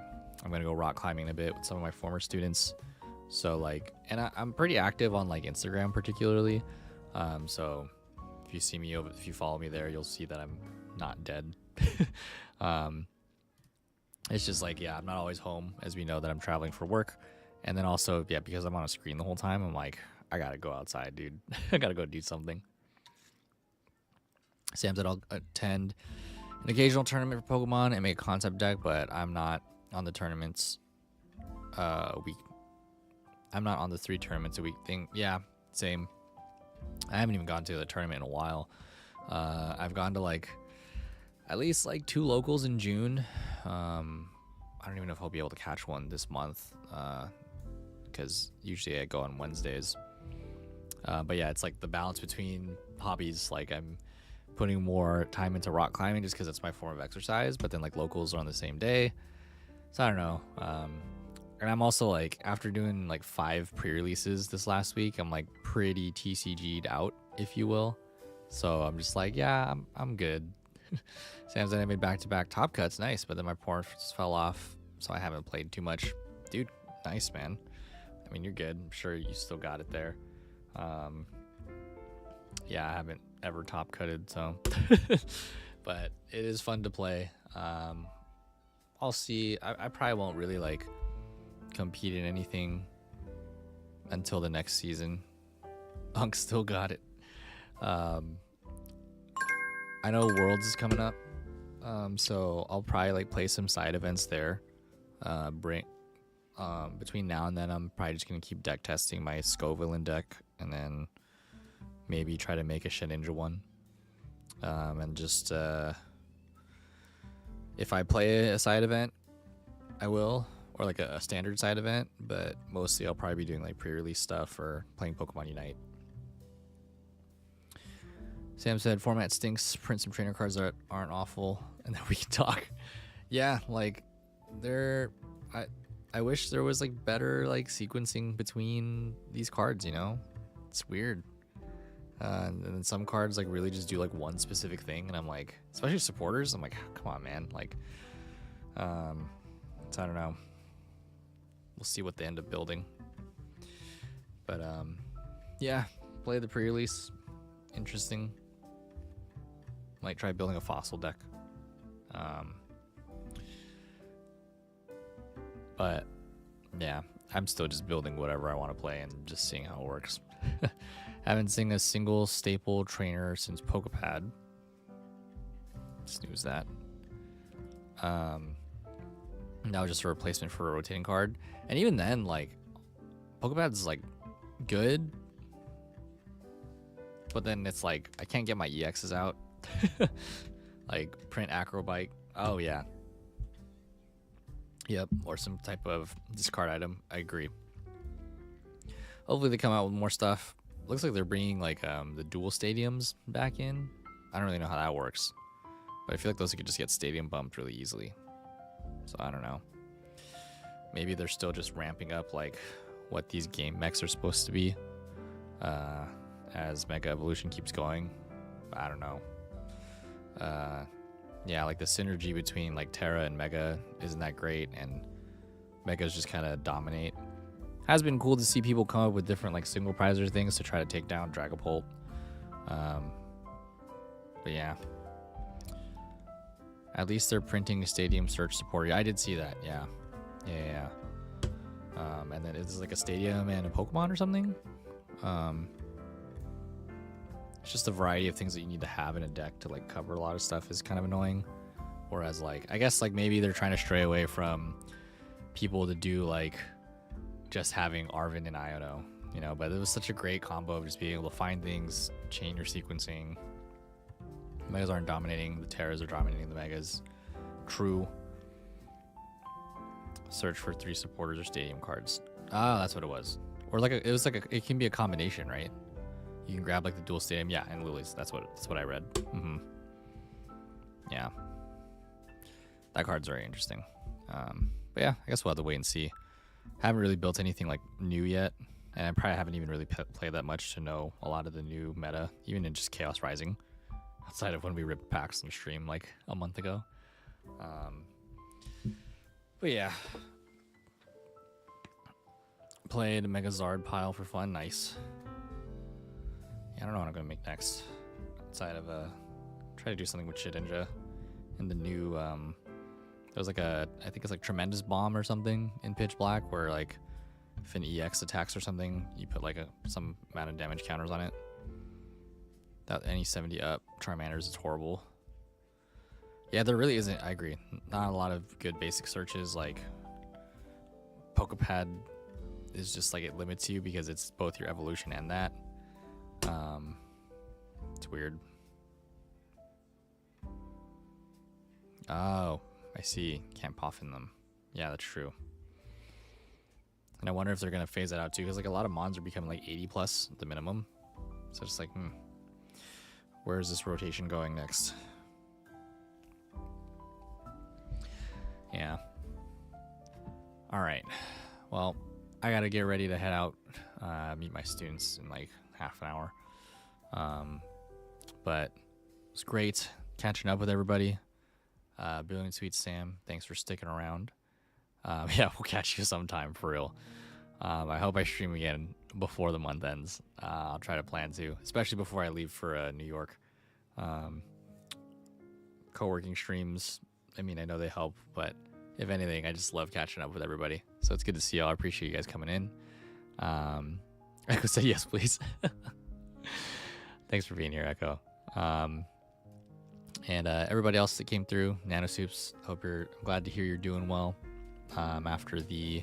gonna go rock climbing a bit with some of my former students. So like, and I'm pretty active on like Instagram particularly. So if you see me if you follow me there, you'll see that I'm not dead. It's just like, yeah, I'm not always home, as we know that I'm traveling for work. And then also, yeah, because I'm on a screen the whole time, I'm like, I gotta go outside, dude. I gotta go do something. Sam said I'll attend an occasional tournament for Pokemon and make a concept deck, but I'm not on the tournaments a week. I'm not on the 3 tournaments a week thing. Yeah, same. I haven't even gone to a tournament in a while. I've gone to like at least like 2 locals in June. I don't even know if I'll be able to catch one this month, because usually I go on Wednesdays. But yeah, it's like the balance between hobbies. Like I'm putting more time into rock climbing just because it's my form of exercise, but then like locals are on the same day. So I don't know. And I'm also like, after doing like 5 pre-releases this last week, I'm like pretty TCG'd out, if you will. So I'm just like, yeah, I'm good. Sam said I made back-to-back top cuts, nice, but then my ports fell off, so I haven't played too much. Dude, nice, man. I mean, you're good. I'm sure you still got it there. Yeah, I haven't ever top cutted, so but it is fun to play. I'll see. I probably won't really like compete in anything until the next season. Unk still got it. I know Worlds is coming up, so I'll probably like play some side events there. between now and then, I'm probably just gonna keep deck testing my Scovillain deck, and then maybe try to make a Shedinja one. And just if I play a side event, I will, or like a standard side event. But mostly, I'll probably be doing like pre-release stuff or playing Pokemon Unite. Sam said, "Format stinks. Print some trainer cards that aren't awful, and then we can talk." Yeah, like I wish there was like better like sequencing between these cards. You know, it's weird. And then some cards like really just do like one specific thing, and I'm like, especially supporters, I'm like, come on, man. Like, so I don't know. We'll see what they end up building. But yeah, play the pre-release. Interesting. Might try building a fossil deck. But yeah, I'm still just building whatever I want to play and just seeing how it works. Haven't seen a single staple trainer since Pokepad. Snooze that. Now just a replacement for a rotating card. And even then, like, Pokepad's like good. But then it's like I can't get my EXs out. Like print Acrobike. Oh yeah. Yep, or some type of discard item. I agree. Hopefully they come out with more stuff. Looks like they're bringing like the dual stadiums back in. I don't really know how that works, but I feel like those could just get stadium bumped really easily. So I don't know. Maybe they're still just ramping up like what these game mechs are supposed to be as Mega Evolution keeps going. I don't know. Yeah, like the synergy between like Terra and Mega isn't that great, and Megas just kind of dominate. Has been cool to see people come up with different like single prizer things to try to take down Dragapult. But yeah, at least they're printing stadium search support. I did see that. Yeah. And then it's like a stadium and a Pokemon or something. It's just a variety of things that you need to have in a deck to like cover a lot of stuff is kind of annoying. Whereas like I guess like maybe they're trying to stray away from people to do like just having Arven and Iono, you know, but it was such a great combo of just being able to find things, chain your sequencing. The Megas aren't dominating, the Terras are dominating the Megas. True. Search for 3 supporters or stadium cards. Ah, that's what it was. Or like it can be a combination, right? You can grab like the dual stadium, yeah, and Lilies. That's what I read. Yeah, that card's very interesting. But yeah, I guess we'll have to wait and see. Haven't really built anything like new yet, and I probably haven't even really played that much to know a lot of the new meta, even in just Chaos Rising, outside of when we ripped packs on stream like a month ago. But yeah, played a Megazard pile for fun. Nice. Yeah, I don't know what I'm gonna make next. Outside of try to do something with Shedinja and the new there's like I think it's like Tremendous Bomb or something in Pitch Black, where like if an EX attacks or something, you put like some amount of damage counters on it. That any 70 up Charmanders is horrible. Yeah, there really isn't. I agree. Not a lot of good basic searches. Like Pokepad is just like it limits you because it's both your evolution and that. It's weird. Oh, I see. Can't puffin them. Yeah, that's true. And I wonder if they're gonna phase that out too, because like a lot of mons are becoming like 80 plus the minimum. So it's like, where is this rotation going next? Yeah. All right. Well, I gotta get ready to head out, meet my students in like half an hour. But it's great catching up with everybody. Brilliant Sweet Sam, thanks for sticking around. Yeah, we'll catch you sometime for real. I hope I stream again before the month ends. I'll try to plan to, especially before I leave for New York. Co-working streams, I mean, I know they help, but if anything, I just love catching up with everybody. So it's good to see y'all. I appreciate you guys coming in. Echo said yes, please. Thanks for being here, Echo. And everybody else that came through, Nanosoups, I'm glad to hear you're doing well after the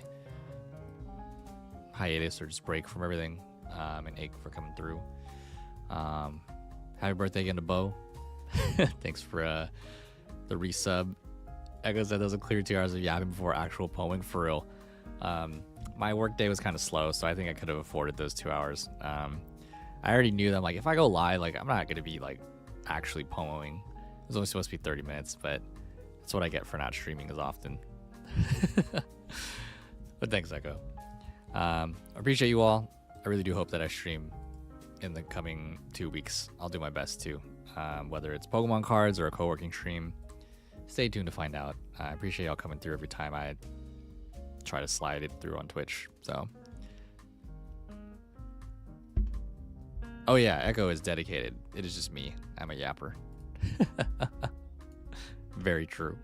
hiatus or just break from everything. And Ake for coming through. Happy birthday again to Bo. Thanks for the resub. Echo said there was a clear 2 hours of yapping before actual poeming. For real. My work day was kind of slow, so I think I could have afforded those 2 hours. I already knew that, like, if I go live, like, I'm not going to be, like, actually poeming. It was only supposed to be 30 minutes, but that's what I get for not streaming as often. But thanks, Echo. I appreciate you all. I really do hope that I stream in the coming 2 weeks. I'll do my best to, whether it's Pokemon cards or a co-working stream. Stay tuned to find out. I appreciate y'all coming through every time I try to slide it through on Twitch. So, oh yeah, Echo is dedicated. It is just me. I'm a yapper. Very true.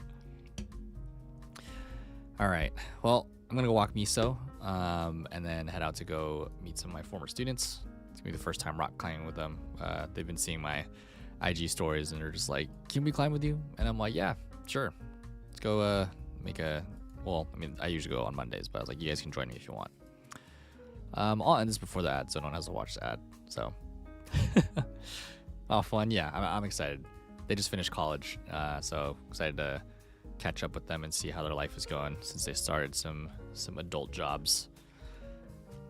All right. Well, I'm gonna go walk Miso, and then head out to go meet some of my former students. It's gonna be the first time rock climbing with them. They've been seeing my IG stories, and they're just like, "Can we climb with you?" And I'm like, "Yeah, sure. Let's go make a." Well, I mean, I usually go on Mondays, but I was like, "You guys can join me if you want." I'll end this before the ad, so no one has to watch the ad. So, oh, fun! Yeah, I'm excited. They just finished college, so excited to catch up with them and see how their life is going since they started some adult jobs.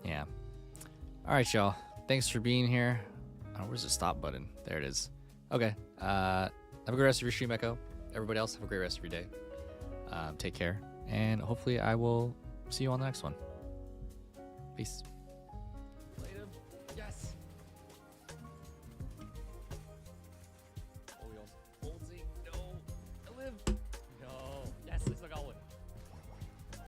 Yeah. All right, y'all. Thanks for being here. Oh, where's the stop button? There it is. Okay. Have a great rest of your stream, Echo. Everybody else, have a great rest of your day. Take care, and hopefully I will see you on the next one. Peace.